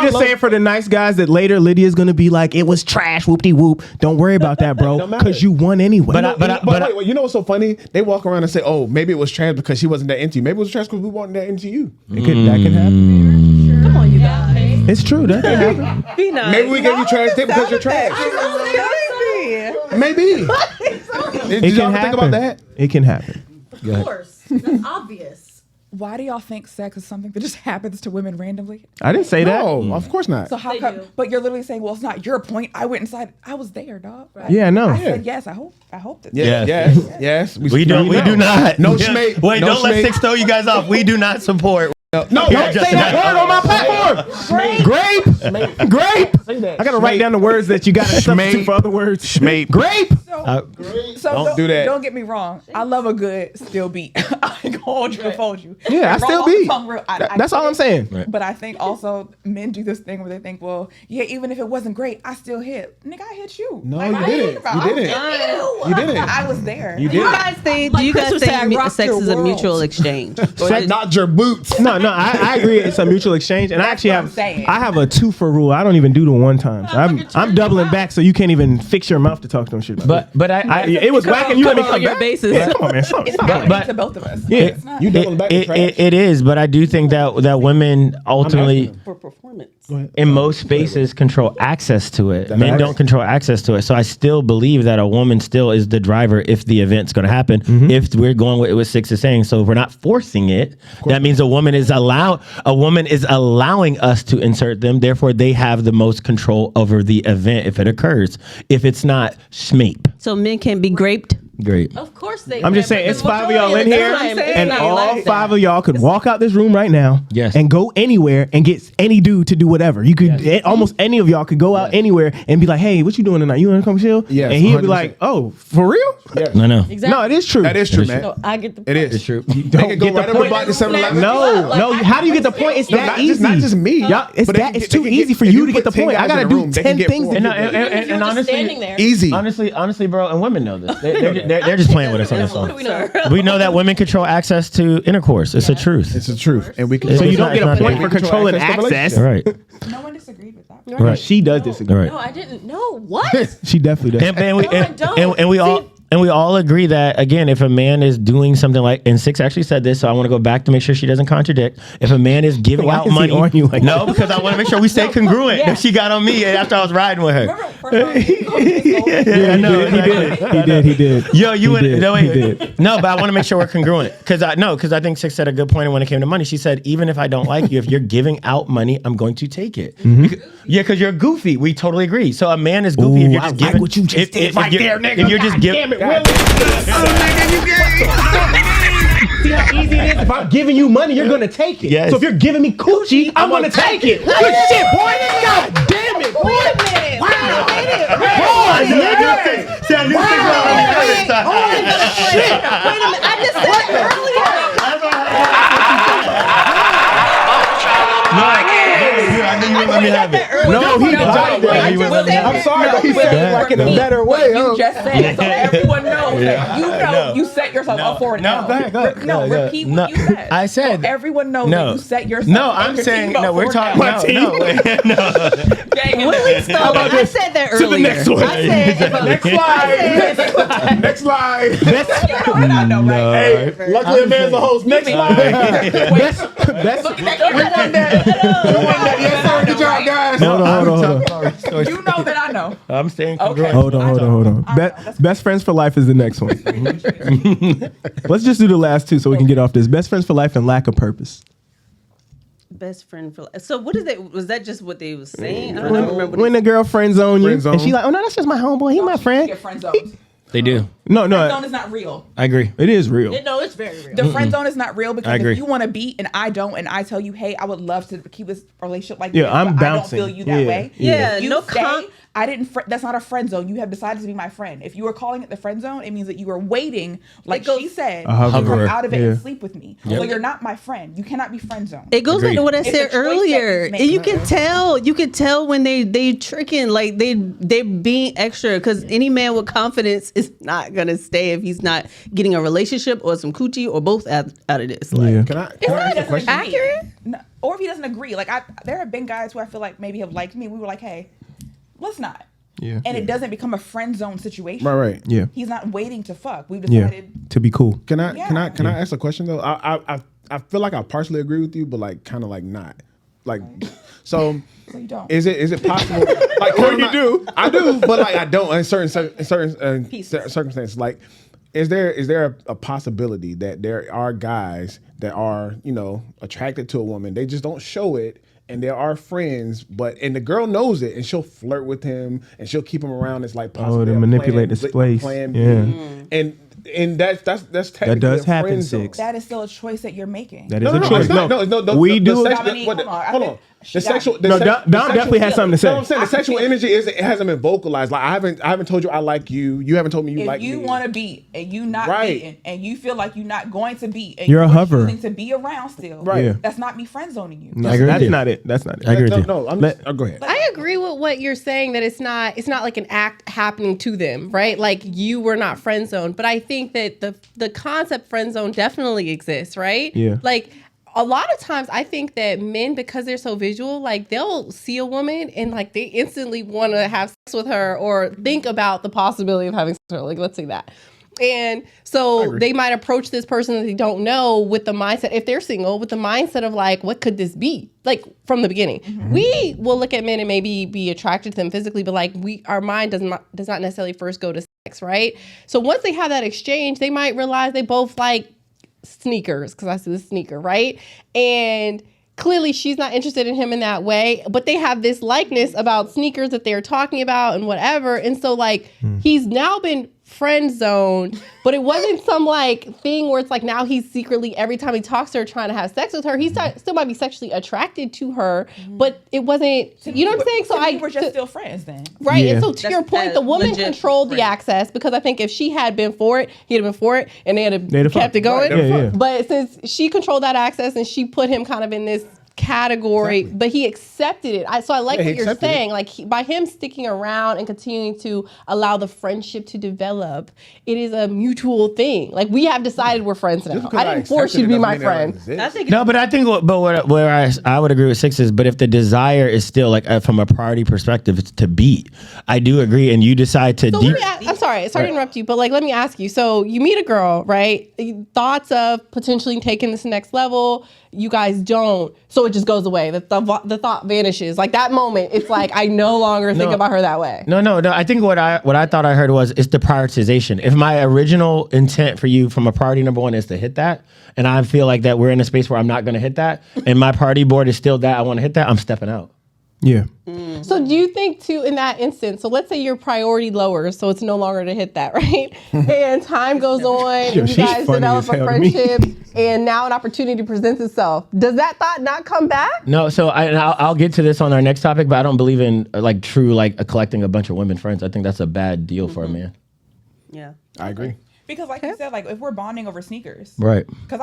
[SPEAKER 3] just saying for the nice guys that later Lydia's gonna be like, it was trash, whoop de whoop. Don't worry about that, bro,
[SPEAKER 5] Don't matter.
[SPEAKER 3] because you won anyway.
[SPEAKER 5] But wait, you know what's so funny? They walk around and say, "Oh, maybe it was trash because she wasn't that into you. Maybe it was trash because we weren't that into you."
[SPEAKER 3] that can happen.
[SPEAKER 9] Come on, you guys.
[SPEAKER 3] It's true. That can happen.
[SPEAKER 9] Be nice.
[SPEAKER 5] Maybe we gave you trash dick because you're trash. Maybe. Did
[SPEAKER 3] It
[SPEAKER 5] you
[SPEAKER 3] can
[SPEAKER 5] ever
[SPEAKER 3] happen.
[SPEAKER 5] think about that?
[SPEAKER 3] It can happen.
[SPEAKER 8] Of course, that's obvious.
[SPEAKER 6] Why do y'all think sex is something that just happens to women randomly?
[SPEAKER 3] I didn't say that.
[SPEAKER 5] No, of course not.
[SPEAKER 6] So how come? But you're literally saying, well, it's not your point. I went inside. I was there, dog. Like,
[SPEAKER 3] Yeah, no.
[SPEAKER 6] I said yes. I hope that.
[SPEAKER 5] Yes.
[SPEAKER 11] We do not.
[SPEAKER 5] No schmate.
[SPEAKER 11] Wait,
[SPEAKER 5] No
[SPEAKER 11] don't let
[SPEAKER 5] schmate.
[SPEAKER 11] Six throw you guys off. We do not support.
[SPEAKER 5] No,
[SPEAKER 3] Don't say that word on my platform. Grape. I gotta write down the words that you got to substitute for other words.
[SPEAKER 5] Schmate.
[SPEAKER 3] Grape.
[SPEAKER 6] So
[SPEAKER 5] Don't do that.
[SPEAKER 6] Don't get me wrong. I love a good still beat. I ain't gonna hold you and fold you.
[SPEAKER 3] Yeah, I
[SPEAKER 6] Roll
[SPEAKER 3] still
[SPEAKER 6] off the
[SPEAKER 3] beat.
[SPEAKER 6] tongue real- I
[SPEAKER 3] That's all
[SPEAKER 6] get
[SPEAKER 3] I'm
[SPEAKER 6] it.
[SPEAKER 3] saying.
[SPEAKER 6] But I think also men do this thing where they think, well, yeah, even if it wasn't great, I still hit. Nigga, I hit you.
[SPEAKER 5] No,
[SPEAKER 6] Like,
[SPEAKER 5] you
[SPEAKER 6] what are
[SPEAKER 5] didn't.
[SPEAKER 6] talking
[SPEAKER 5] You
[SPEAKER 6] about?
[SPEAKER 5] didn't.
[SPEAKER 6] I was
[SPEAKER 5] You didn't.
[SPEAKER 6] I was there.
[SPEAKER 5] You
[SPEAKER 9] Do you
[SPEAKER 5] did.
[SPEAKER 9] guys think?
[SPEAKER 8] Like
[SPEAKER 9] Do you guys
[SPEAKER 8] Chris would say, I
[SPEAKER 9] think
[SPEAKER 8] rocked
[SPEAKER 9] sex
[SPEAKER 8] your
[SPEAKER 9] is a
[SPEAKER 8] world.
[SPEAKER 9] mutual exchange?
[SPEAKER 5] Not your boots.
[SPEAKER 3] No, I agree. It's a mutual exchange, and I actually
[SPEAKER 6] what I'm
[SPEAKER 3] have
[SPEAKER 6] saying.
[SPEAKER 3] I have a 2 for rule. I don't even do the one time. I'm doubling back, so you can't even fix your mouth to talk to them shit. About
[SPEAKER 11] But I
[SPEAKER 3] it was whack, and you let me come
[SPEAKER 9] your
[SPEAKER 3] back.
[SPEAKER 9] bases.
[SPEAKER 3] Yeah, come on, man. Stop.
[SPEAKER 6] It's happening
[SPEAKER 11] but-
[SPEAKER 6] to both of us.
[SPEAKER 3] Yeah.
[SPEAKER 6] It's not.
[SPEAKER 5] You doubling back to trash.
[SPEAKER 11] it is, but I do think that women ultimately,
[SPEAKER 9] For performance.
[SPEAKER 11] in most spaces, control access to it. Men
[SPEAKER 5] right.
[SPEAKER 11] don't control access to it. So I still believe that a woman still is the driver if the event's going to happen. If we're going with what Six is saying, so if we're not forcing it, that means a woman is allowing us to insert them. Therefore, they have the most control over the event if it occurs. If it's not, schmeep.
[SPEAKER 9] So men can be graped.
[SPEAKER 11] Great.
[SPEAKER 8] Of course they.
[SPEAKER 3] I'm just
[SPEAKER 8] can,
[SPEAKER 3] saying,
[SPEAKER 8] but
[SPEAKER 3] it's
[SPEAKER 8] the
[SPEAKER 3] 5 of y'all
[SPEAKER 8] majority
[SPEAKER 3] in
[SPEAKER 8] of the
[SPEAKER 3] here,
[SPEAKER 8] time,
[SPEAKER 3] and
[SPEAKER 8] it's not
[SPEAKER 3] all
[SPEAKER 8] like
[SPEAKER 3] 5
[SPEAKER 8] that.
[SPEAKER 3] of y'all could walk out this room right now,
[SPEAKER 11] Yes.
[SPEAKER 3] and go anywhere and get any dude to do whatever. You could almost any of y'all could go out anywhere and be like, hey, what you doing tonight? You want to come chill?
[SPEAKER 5] Yes,
[SPEAKER 3] and he'll be
[SPEAKER 5] 100%.
[SPEAKER 3] like, oh, for real?
[SPEAKER 5] Yes.
[SPEAKER 11] No.
[SPEAKER 8] Exactly.
[SPEAKER 3] No, it is true.
[SPEAKER 5] That is true, man.
[SPEAKER 8] So I get the
[SPEAKER 5] It is.
[SPEAKER 11] It's true.
[SPEAKER 5] They can go right up the block to 7-Eleven.
[SPEAKER 3] No. How do you get the point? It's that easy.
[SPEAKER 5] Not just me.
[SPEAKER 3] Y'all, it's
[SPEAKER 5] But
[SPEAKER 3] that.
[SPEAKER 5] they
[SPEAKER 3] It's
[SPEAKER 5] can
[SPEAKER 3] too
[SPEAKER 5] get-
[SPEAKER 3] easy for
[SPEAKER 5] if
[SPEAKER 3] you
[SPEAKER 5] you
[SPEAKER 3] to get the
[SPEAKER 5] put 10
[SPEAKER 3] point. I
[SPEAKER 5] guys
[SPEAKER 3] gotta
[SPEAKER 5] in a
[SPEAKER 3] do
[SPEAKER 5] room, they
[SPEAKER 3] 10
[SPEAKER 5] can get
[SPEAKER 3] things.
[SPEAKER 5] 4.
[SPEAKER 3] to
[SPEAKER 11] And,
[SPEAKER 3] get
[SPEAKER 11] and,
[SPEAKER 8] You're just
[SPEAKER 11] honestly,
[SPEAKER 8] standing there.
[SPEAKER 5] Easy.
[SPEAKER 11] honestly, bro, and women know this. They're just playing with us on this
[SPEAKER 8] What do we
[SPEAKER 11] one.
[SPEAKER 8] know?
[SPEAKER 11] We know that women control access to intercourse. It's a truth.
[SPEAKER 5] It's the truth, and we can.
[SPEAKER 3] So
[SPEAKER 11] It's
[SPEAKER 3] you don't
[SPEAKER 11] not-
[SPEAKER 3] get
[SPEAKER 11] it's
[SPEAKER 3] a
[SPEAKER 11] not
[SPEAKER 3] point
[SPEAKER 11] there.
[SPEAKER 3] for controlling access.
[SPEAKER 11] Right.
[SPEAKER 6] No one disagreed with that.
[SPEAKER 11] Right.
[SPEAKER 3] She does disagree.
[SPEAKER 11] Right.
[SPEAKER 8] No, I didn't. No, what?
[SPEAKER 3] She definitely does.
[SPEAKER 11] And we
[SPEAKER 8] No, I don't.
[SPEAKER 11] and we all.
[SPEAKER 8] See-
[SPEAKER 11] And we all agree that, again, if a man is doing something like, and Six actually said this, so I want to go back to make sure she doesn't contradict. If a man is giving
[SPEAKER 3] Why
[SPEAKER 11] out
[SPEAKER 3] is he
[SPEAKER 11] money,
[SPEAKER 3] on you like
[SPEAKER 11] no,
[SPEAKER 3] that?
[SPEAKER 11] because I want to make sure we stay congruent.
[SPEAKER 6] Yeah.
[SPEAKER 11] That she got on me after I was riding with her.
[SPEAKER 6] Remember, first
[SPEAKER 3] Yeah, he did.
[SPEAKER 11] Yo, you
[SPEAKER 3] He
[SPEAKER 11] went.
[SPEAKER 3] did.
[SPEAKER 11] No,
[SPEAKER 3] He
[SPEAKER 11] wait.
[SPEAKER 3] did.
[SPEAKER 11] No, but I want to make sure we're congruent because I think Six said a good point when it came to money. She said, even if I don't like you, if you're giving out money, I'm going to take it. Because you're goofy. We totally agree. So a man is goofy if you're just
[SPEAKER 3] I like
[SPEAKER 11] giving.
[SPEAKER 3] what you just did right there, nigga.
[SPEAKER 11] If you're just giving.
[SPEAKER 3] See how easy it is? If I'm giving you money, you're gonna take it.
[SPEAKER 11] Yes.
[SPEAKER 3] So if you're giving me coochie, I'm gonna take it. Good shit, boy. God damn it, boy.
[SPEAKER 8] Wait a minute.
[SPEAKER 3] Wow.
[SPEAKER 8] Wait a minute.
[SPEAKER 3] Pause, nigga.
[SPEAKER 11] See, I knew Six was on the other side.
[SPEAKER 3] Shit.
[SPEAKER 8] Wait a minute. I just said it
[SPEAKER 11] I knew you would let me have it.
[SPEAKER 3] No, he
[SPEAKER 11] No,
[SPEAKER 3] died there.
[SPEAKER 11] he wouldn't let me have it.
[SPEAKER 3] I'm sorry, but he said it like in a better way.
[SPEAKER 6] You just said it, so everyone knows that you know
[SPEAKER 11] No.
[SPEAKER 6] you set yourself up for it.
[SPEAKER 11] No,
[SPEAKER 6] now.
[SPEAKER 11] go ahead, go ahead.
[SPEAKER 6] No,
[SPEAKER 11] Go ahead.
[SPEAKER 6] repeat
[SPEAKER 11] No,
[SPEAKER 6] what you said.
[SPEAKER 11] I said-
[SPEAKER 6] so everyone knows
[SPEAKER 11] No.
[SPEAKER 6] that you set yourself.
[SPEAKER 11] No,
[SPEAKER 6] and
[SPEAKER 11] I'm
[SPEAKER 6] your
[SPEAKER 11] saying,
[SPEAKER 6] team up
[SPEAKER 11] no, we're
[SPEAKER 6] for it
[SPEAKER 11] talking,
[SPEAKER 6] now.
[SPEAKER 11] no.
[SPEAKER 8] Willie stole it. I said that earlier.
[SPEAKER 3] To the next one.
[SPEAKER 8] I said,
[SPEAKER 3] Next slide. Next slide.
[SPEAKER 6] You know that I know, right?
[SPEAKER 3] Hey, luckily a man's a host. Next slide. Best.
[SPEAKER 6] Look at that. We won that.
[SPEAKER 3] Yes, sir. Good job, guys.
[SPEAKER 11] No,
[SPEAKER 3] Hold on.
[SPEAKER 6] You know that I know.
[SPEAKER 11] I'm staying
[SPEAKER 6] Okay.
[SPEAKER 11] congruent.
[SPEAKER 3] Hold on. Best friends for life is the next one. Let's just do the last two so we can get off this. Best friends for life and lack of purpose.
[SPEAKER 9] Best friend for life. So what is that? Was that just what they was saying? I don't remember.
[SPEAKER 3] When the girl friend zone you,
[SPEAKER 5] Friend zone.
[SPEAKER 3] and she like, oh no, that's just my homeboy. He my friend.
[SPEAKER 6] Get friend zoned.
[SPEAKER 11] They do.
[SPEAKER 6] Friend
[SPEAKER 3] No,
[SPEAKER 6] zone is not real.
[SPEAKER 11] I agree.
[SPEAKER 3] it is real.
[SPEAKER 8] no, it's very real.
[SPEAKER 6] The friend zone is not real
[SPEAKER 11] I
[SPEAKER 6] because
[SPEAKER 11] agree.
[SPEAKER 6] if you want to be and I don't, and I tell you, hey, I would love to keep this relationship like
[SPEAKER 3] Yeah,
[SPEAKER 6] this,
[SPEAKER 3] I'm
[SPEAKER 6] but
[SPEAKER 3] bouncing.
[SPEAKER 6] I don't feel you that
[SPEAKER 3] Yeah,
[SPEAKER 6] way.
[SPEAKER 9] yeah.
[SPEAKER 6] If you
[SPEAKER 9] No
[SPEAKER 6] say, I didn't. That's not a friend zone. You have decided to be my friend. If you are calling it the friend zone, it means that you are waiting, like she said, to
[SPEAKER 3] hoverer.
[SPEAKER 6] come out of it
[SPEAKER 3] Yeah.
[SPEAKER 6] and sleep with me. So you're not my friend. You cannot be friend zoned.
[SPEAKER 9] It goes back to what I
[SPEAKER 6] It's a
[SPEAKER 9] said
[SPEAKER 6] choice that
[SPEAKER 9] earlier.
[SPEAKER 6] you make.
[SPEAKER 9] And you can tell when they tricking, like they being extra, because any man with confidence is not gonna stay if he's not getting a relationship or some coochie or both out of this. Like,
[SPEAKER 3] Yeah.
[SPEAKER 5] Can I ask a question?
[SPEAKER 6] Accurate? No, or if he doesn't agree. Like there have been guys who I feel like maybe have liked me. We were like, hey, let's not.
[SPEAKER 3] Yeah.
[SPEAKER 6] And it doesn't become a friend zone situation.
[SPEAKER 5] Right.
[SPEAKER 3] Yeah.
[SPEAKER 6] He's not waiting to fuck. We've
[SPEAKER 3] Yeah.
[SPEAKER 6] decided.
[SPEAKER 3] To be cool.
[SPEAKER 5] Can I ask a question though? I feel like I partially agree with you, but like kind of like not. Like so
[SPEAKER 6] So you don't.
[SPEAKER 5] is it possible like
[SPEAKER 3] Or you do.
[SPEAKER 5] I do, but like I don't in certain circumstances. Like is there a possibility that there are guys that are, attracted to a woman, they just don't show it, and there are friends, and the girl knows it, and she'll flirt with him, and she'll keep him around as like possibly
[SPEAKER 3] to
[SPEAKER 5] a
[SPEAKER 3] manipulate the place.
[SPEAKER 5] plan B.
[SPEAKER 3] Yeah.
[SPEAKER 5] And that's technically
[SPEAKER 3] That does
[SPEAKER 5] a
[SPEAKER 3] happen,
[SPEAKER 5] friend zone.
[SPEAKER 3] Six.
[SPEAKER 6] That is still a choice that you're making.
[SPEAKER 3] That is
[SPEAKER 5] No,
[SPEAKER 3] a
[SPEAKER 5] no,
[SPEAKER 3] choice.
[SPEAKER 5] it's not. No,
[SPEAKER 3] we do.
[SPEAKER 6] Dominique, hold on.
[SPEAKER 5] Hold on. The sexual.
[SPEAKER 3] No, Dom definitely has something to say.
[SPEAKER 5] No, I'm saying the sexual energy it hasn't been vocalized. Like I haven't told you I like you. You haven't told me you like me.
[SPEAKER 6] If you want to beat and you not beating and you feel like you're not going to beat and
[SPEAKER 3] You're a
[SPEAKER 6] you're
[SPEAKER 3] hover.
[SPEAKER 6] choosing to be around still,
[SPEAKER 5] Right. Yeah.
[SPEAKER 6] that's not me friend zoning you.
[SPEAKER 3] No,
[SPEAKER 11] I agree with
[SPEAKER 3] that's
[SPEAKER 11] you.
[SPEAKER 3] not it. That's not it.
[SPEAKER 11] I agree with you.
[SPEAKER 5] No, I'm just, go ahead.
[SPEAKER 10] I agree with what you're saying that it's not like an act happening to them, right? Like you were not friend zoned, but I think that the concept friend zone definitely exists, right?
[SPEAKER 3] Yeah.
[SPEAKER 10] Like a lot of times I think that men, because they're so visual, like they'll see a woman and like they instantly want to have sex with her or think about the possibility of having sex with her. Like let's say that. And so they might approach this person that they don't know with the mindset, if they're single, with the mindset of like, what could this be? Like from the beginning, we will look at men and maybe be attracted to them physically, but like our mind does not necessarily first go to sex, right? So once they have that exchange, they might realize they both like sneakers, because I said the sneaker, right? And clearly she's not interested in him in that way, but they have this likeness about sneakers that they're talking about and whatever. And so like he's now been friend zoned, but it wasn't some like thing where it's like now he's secretly every time he talks to her trying to have sex with her. He still might be sexually attracted to her, but it wasn't. You know what I'm saying? So
[SPEAKER 6] we're just still friends then,
[SPEAKER 10] right?
[SPEAKER 3] Yeah.
[SPEAKER 10] And so to your point, the woman controlled the access because I think if she had been for it, he'd have been for it, and they'd have kept it going.
[SPEAKER 3] Right.
[SPEAKER 10] But since she controlled that access and she put him kind of in this category, but he accepted it. So I like what you're saying. Like by him sticking around and continuing to allow the friendship to develop, it is a mutual thing. Like we have decided we're friends now. I didn't force you to be my friend.
[SPEAKER 9] I think
[SPEAKER 11] No, but I think where I would agree with 6 is, but if the desire is still like from a priority perspective, it's to beat. I do agree, and you decide to.
[SPEAKER 10] So I'm sorry to interrupt you, but like let me ask you. So you meet a girl, right? Thoughts of potentially taking this next level. You guys don't, so it just goes away. The thought vanishes. Like that moment, it's like I no longer think about her that way.
[SPEAKER 11] No. I think what I thought I heard was it's the prioritization. If my original intent for you from a priority number 1 is to hit that, and I feel like that we're in a space where I'm not going to hit that, and my priority board is still that I want to hit that, I'm stepping out.
[SPEAKER 3] Yeah.
[SPEAKER 10] So do you think too in that instance, so let's say your priority lowers, so it's no longer to hit that, right? And time goes on, and you guys develop a friendship, and now an opportunity presents itself. Does that thought not come back?
[SPEAKER 11] No, so I'll get to this on our next topic, but I don't believe in like true collecting a bunch of women friends. I think that's a bad deal for a man.
[SPEAKER 9] Yeah,
[SPEAKER 5] I agree.
[SPEAKER 6] because like you said, like if we're bonding over sneakers,
[SPEAKER 11] right?
[SPEAKER 6] Because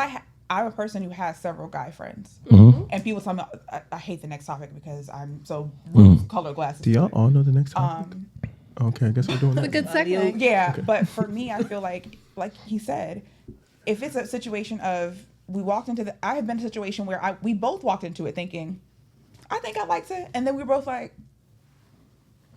[SPEAKER 6] I'm a person who has several guy friends, and people tell me I hate the next topic because I'm so color glasses.
[SPEAKER 3] Do y'all all know the next topic? Okay, I guess we're doing that.
[SPEAKER 10] It's a good segue.
[SPEAKER 6] Yeah, but for me, I feel like he said, if it's a situation of I have been in a situation where we both walked into it thinking, I think I'd like to, and then we were both like,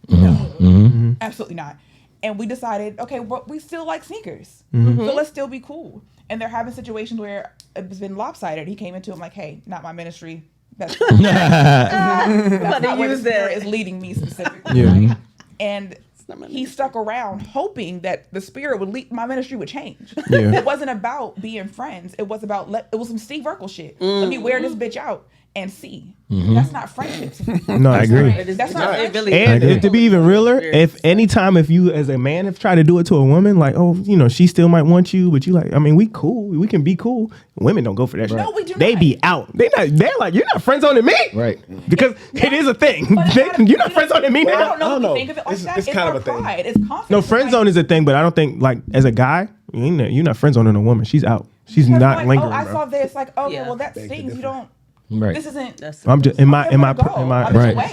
[SPEAKER 6] no, absolutely not. And we decided, okay, well, we still like sneakers, so let's still be cool. And they're having situations where it's been lopsided. He came into it like, hey, not my ministry. That's not where the Spirit is leading me specifically.
[SPEAKER 3] Yeah.
[SPEAKER 6] Right? And he stuck around hoping that the Spirit would lead, my ministry would change.
[SPEAKER 3] Yeah.
[SPEAKER 6] It wasn't about being friends. It was about it was some Steve Urkel shit. Let me wear this bitch out and see. That's not friendships.
[SPEAKER 3] No, I agree.
[SPEAKER 6] That's not friendship.
[SPEAKER 3] And to be even realer, if you as a man have tried to do it to a woman, like, oh, she still might want you, but you like, I mean, we cool, we can be cool. Women don't go for that shit.
[SPEAKER 6] No, we do
[SPEAKER 3] They
[SPEAKER 6] not.
[SPEAKER 3] be out. They're like, you're not friend zoning me,
[SPEAKER 11] Right?
[SPEAKER 3] Because it is a thing. You're not friend zoning me
[SPEAKER 6] I
[SPEAKER 3] now.
[SPEAKER 6] don't know if you think of it like that.
[SPEAKER 5] It's kind of a thing.
[SPEAKER 6] Pride. It's confidence.
[SPEAKER 3] No, friend zone is a thing, but I don't think like as a guy, you're not friend zoning a woman. She's out. She's
[SPEAKER 6] Because
[SPEAKER 3] not
[SPEAKER 6] like,
[SPEAKER 3] lingering.
[SPEAKER 6] oh, I
[SPEAKER 3] bro.
[SPEAKER 6] saw this. Like, okay,
[SPEAKER 9] Yeah.
[SPEAKER 6] well that stings. You don't.
[SPEAKER 11] Right.
[SPEAKER 6] This isn't.
[SPEAKER 3] I'm just in my
[SPEAKER 6] I'm
[SPEAKER 3] right.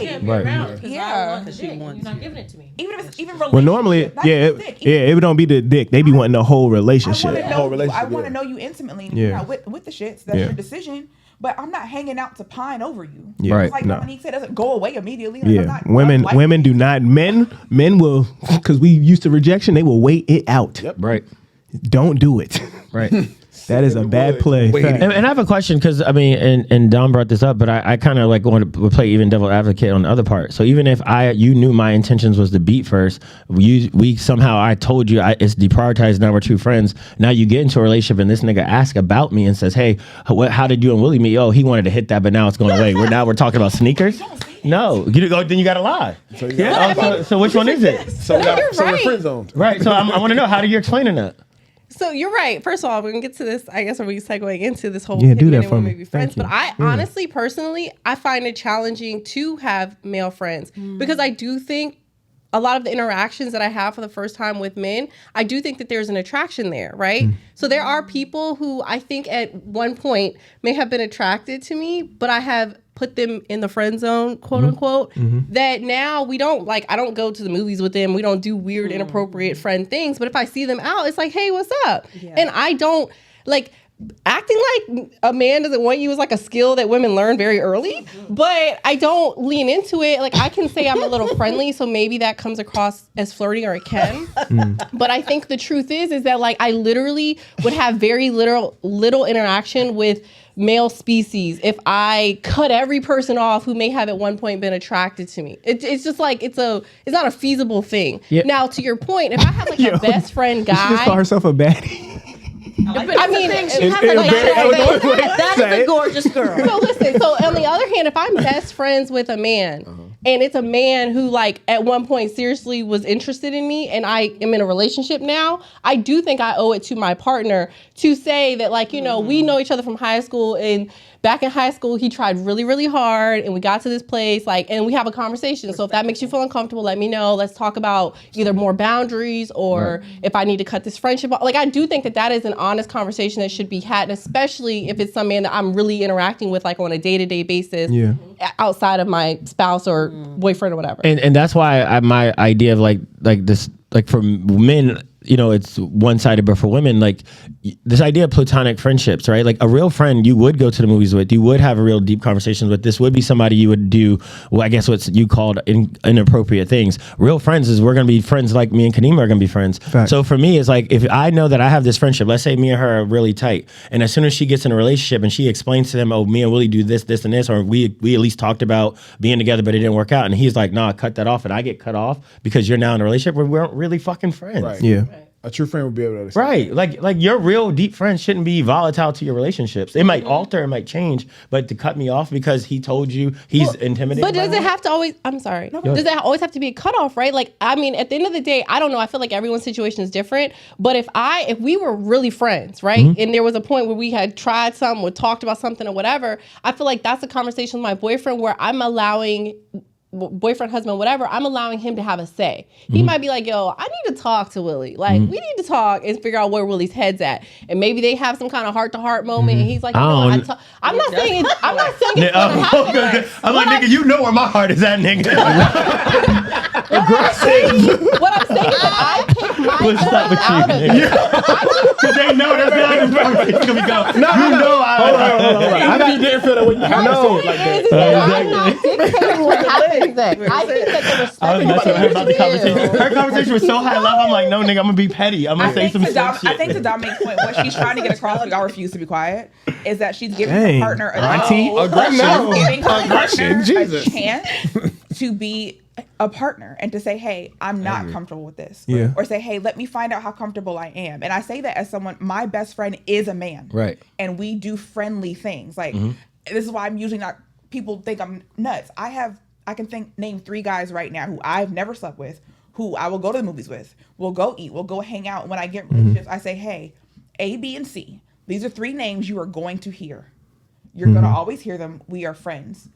[SPEAKER 6] Yeah.
[SPEAKER 7] You're not giving it to me.
[SPEAKER 6] Even if it's even
[SPEAKER 3] Well, normally,
[SPEAKER 6] not
[SPEAKER 3] yeah,
[SPEAKER 6] just dick.
[SPEAKER 3] it don't be the dick. They be wanting the whole relationship.
[SPEAKER 6] I want to know you intimately. And
[SPEAKER 3] Yeah.
[SPEAKER 6] you're not with the shits. That's your decision. But I'm not hanging out to pine over you.
[SPEAKER 3] Yeah.
[SPEAKER 11] Right.
[SPEAKER 6] It's like
[SPEAKER 3] No.
[SPEAKER 6] Dominique said, it doesn't go away immediately. Like, I'm
[SPEAKER 3] Yeah,
[SPEAKER 6] not
[SPEAKER 3] women do not. Men will, because we used to rejection. They will wait it out.
[SPEAKER 5] Yep.
[SPEAKER 11] Right.
[SPEAKER 3] Don't do it.
[SPEAKER 11] Right.
[SPEAKER 3] That is a bad play. Fact.
[SPEAKER 11] And I have a question because I mean, and Dom brought this up, but I kind of like want to play even devil advocate on the other part. So even if you knew my intentions was to beat first, we somehow I told you it's deprioritized. Now we're two friends. Now you get into a relationship and this nigga asks about me and says, hey, how did you and Willie meet? Oh, he wanted to hit that, but now it's going away. We're talking about sneakers. No, then you got to lie. So which one is it?
[SPEAKER 5] So we're friend zoned.
[SPEAKER 11] Right. So I want to know, how do you explain that?
[SPEAKER 10] So you're right. First of all, we're gonna get to this. I guess are we segueing into this whole
[SPEAKER 3] Yeah, do that
[SPEAKER 10] and
[SPEAKER 3] for
[SPEAKER 10] women
[SPEAKER 3] me.
[SPEAKER 10] may be friends.
[SPEAKER 3] Thank
[SPEAKER 10] But
[SPEAKER 3] you.
[SPEAKER 10] I honestly, personally, I find it challenging to have male friends because I do think a lot of the interactions that I have for the first time with men, I do think that there's an attraction there, right? So there are people who I think at one point may have been attracted to me, but I have put them in the friend zone, quote unquote, that now we don't like, I don't go to the movies with them. We don't do weird, inappropriate friend things. But if I see them out, it's like, hey, what's up? Yeah. And I don't like acting like a man doesn't want you is like a skill that women learn very early, but I don't lean into it. Like I can say I'm a little friendly, so maybe that comes across as flirting, or it can. But I think the truth is that like I literally would have very little interaction with male species if I cut every person off who may have at one point been attracted to me. It's just like it's not a feasible thing.
[SPEAKER 3] Yeah.
[SPEAKER 10] Now to your point, if I have like a best friend guy,
[SPEAKER 3] She just call herself a baddie.
[SPEAKER 10] I mean,
[SPEAKER 7] That's a gorgeous girl.
[SPEAKER 10] So listen, so on the other hand, if I'm best friends with a man and it's a man who like at one point seriously was interested in me and I am in a relationship now, I do think I owe it to my partner to say that like, you know, we know each other from high school, and back in high school he tried really, really hard and we got to this place like, and we have a conversation. So if that makes you feel uncomfortable, let me know. Let's talk about either more boundaries or if I need to cut this friendship off. Like I do think that is an honest conversation that should be had, and especially if it's some man that I'm really interacting with like on a day-to-day basis outside of my spouse or boyfriend or whatever.
[SPEAKER 11] And that's why my idea of like this, like for men, you know, it's one-sided, but for women, like this idea of platonic friendships, right? Like a real friend you would go to the movies with, you would have a real deep conversations with. This would be somebody you would do, well, I guess what you called inappropriate things. Real friends is we're going to be friends like me and Kanima are going to be friends. Fact. So for me, it's like if I know that I have this friendship, let's say me and her are really tight, and as soon as she gets in a relationship and she explains to them, oh, me and Willie do this, this, and this, or we at least talked about being together, but it didn't work out, and he's like, nah, cut that off, and I get cut off because you're now in a relationship where we aren't really fucking friends.
[SPEAKER 5] Right.
[SPEAKER 3] Yeah.
[SPEAKER 5] Right. A true friend would be able to understand.
[SPEAKER 11] Right. Like your real deep friends shouldn't be volatile to your relationships. It might alter, it might change, but to cut me off because he told you he's intimidated.
[SPEAKER 10] But does it have to always, I'm sorry, does it always have to be a cutoff, right? Like, I mean, at the end of the day, I don't know. I feel like everyone's situation is different. But if we were really friends, right? And there was a point where we had tried something or talked about something or whatever, I feel like that's a conversation with my boyfriend where I'm allowing boyfriend, husband, whatever, I'm allowing him to have a say. He might be like, yo, I need to talk to Willie. Like, we need to talk and figure out where Willie's head's at. And maybe they have some kind of heart-to-heart moment, and he's like, I'm not saying it's gonna happen.
[SPEAKER 11] I'm like, nigga, you know where my heart is at, nigga.
[SPEAKER 10] Aggressive. What I'm saying is that I take myself out of it.
[SPEAKER 11] Because they know that's not the conversation gonna be going. No, you know
[SPEAKER 5] hold on. I know you didn't feel that when you have to like that.
[SPEAKER 10] I'm not dictating what happens. I think that the respect
[SPEAKER 11] about the conversation. Her conversation was so high level. I'm like, no, nigga, I'm gonna be petty. I'm gonna say some shit.
[SPEAKER 6] I think to Dominic's point, what she's trying to get across, like, I refuse to be quiet, is that she's giving her partner a chance to be a partner and to say, hey, I'm not comfortable with this.
[SPEAKER 3] Yeah.
[SPEAKER 6] Or say, hey, let me find out how comfortable I am. And I say that as someone, my best friend is a man.
[SPEAKER 11] Right.
[SPEAKER 6] And we do friendly things. Like, this is why I'm usually not, people think I'm nuts. I can name 3 guys right now who I've never slept with, who I will go to the movies with. We'll go eat. We'll go hang out. When I get relationships, I say, hey, A, B, and C. These are 3 names you are going to hear. You're going to always hear them. We are friends.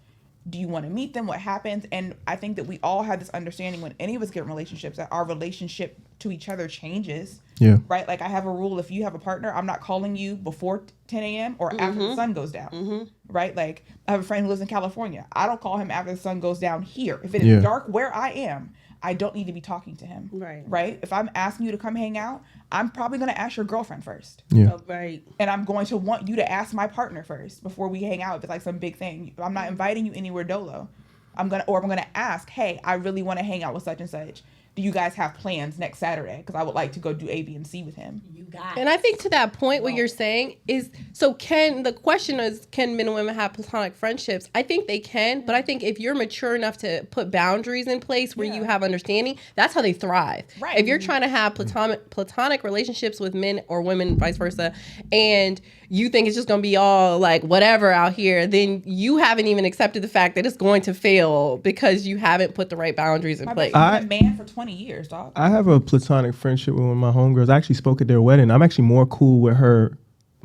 [SPEAKER 6] Do you want to meet them? What happens? And I think that we all have this understanding when any of us get in relationships that our relationship to each other changes.
[SPEAKER 3] Yeah.
[SPEAKER 6] Right? Like I have a rule, if you have a partner, I'm not calling you before 10 a.m. or after the sun goes down. Right? Like I have a friend who lives in California. I don't call him after the sun goes down here. If it is dark where I am, I don't need to be talking to him. Right? If I'm asking you to come hang out, I'm probably going to ask your girlfriend first.
[SPEAKER 3] Yeah.
[SPEAKER 10] Oh, right.
[SPEAKER 6] And I'm going to want you to ask my partner first before we hang out. If it's like some big thing, I'm not inviting you anywhere dolo. I'm gonna ask, hey, I really want to hang out with such and such. Do you guys have plans next Saturday? Because I would like to go do A, B, and C with him.
[SPEAKER 10] You got it. And I think to that point, what you're saying is, the question is, can men and women have platonic friendships? I think they can, but I think if you're mature enough to put boundaries in place where you have understanding, that's how they thrive. Right. If you're trying to have platonic relationships with men or women, vice versa, and you think it's just going to be all like whatever out here, then you haven't even accepted the fact that it's going to fail because you haven't put the right boundaries in place.
[SPEAKER 6] I've been a man for 20 years, dog.
[SPEAKER 3] I have a platonic friendship with one of my homegirls. I actually spoke at their wedding. I'm actually more cool with her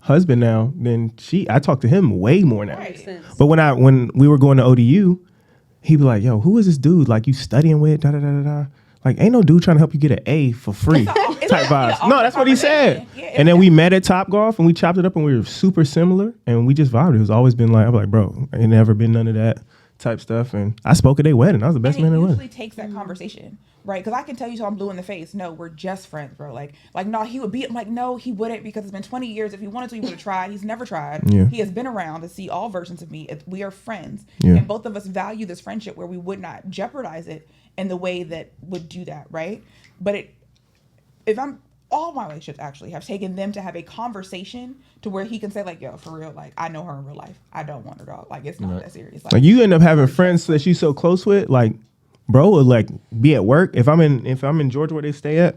[SPEAKER 3] husband now than I talk to him way more now.
[SPEAKER 6] Right.
[SPEAKER 3] But when we were going to ODU, he'd be like, yo, who is this dude like you studying with, da-da-da-da-da. Like, ain't no dude trying to help you get an A for free type vibes. No, that's what he said. Yeah, and then we met at Top Golf and we chopped it up and we were super similar and we just vibed. It was always been like, I'm like, bro, ain't never been none of that type stuff. And I spoke at their wedding. I was the best man at the wedding.
[SPEAKER 6] It usually takes that conversation, right? Because I can tell you till I'm blue in the face. No, we're just friends, bro. Like, no, he would be. I'm like, no, he wouldn't, because it's been 20 years. If he wanted to, he would have tried. He's never tried. Yeah. He has been around to see all versions of me. We are friends. Yeah. And both of us value this friendship where we would not jeopardize it in the way that would do that, right? But all my relationships actually have taken them to have a conversation to where he can say like, yo, for real, like I know her in real life. I don't want her, dog. Like it's not that serious.
[SPEAKER 3] Like you end up having friends that you so close with, like bro would like be at work. If I'm in Georgia where they stay at,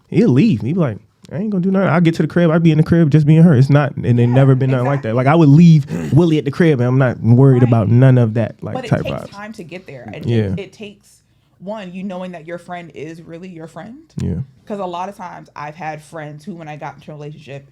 [SPEAKER 3] he'll leave. He'd be like, I ain't gonna do nothing. I'll get to the crib. I'd be in the crib just being her. It's not, and it never been nothing like that. Like I would leave Willie at the crib, and I'm not worried about none of that. Like
[SPEAKER 6] but it
[SPEAKER 3] type
[SPEAKER 6] takes
[SPEAKER 3] vibes.
[SPEAKER 6] time to get there. It takes you knowing that your friend is really your friend.
[SPEAKER 3] Yeah.
[SPEAKER 6] Because a lot of times I've had friends who, when I got into a relationship,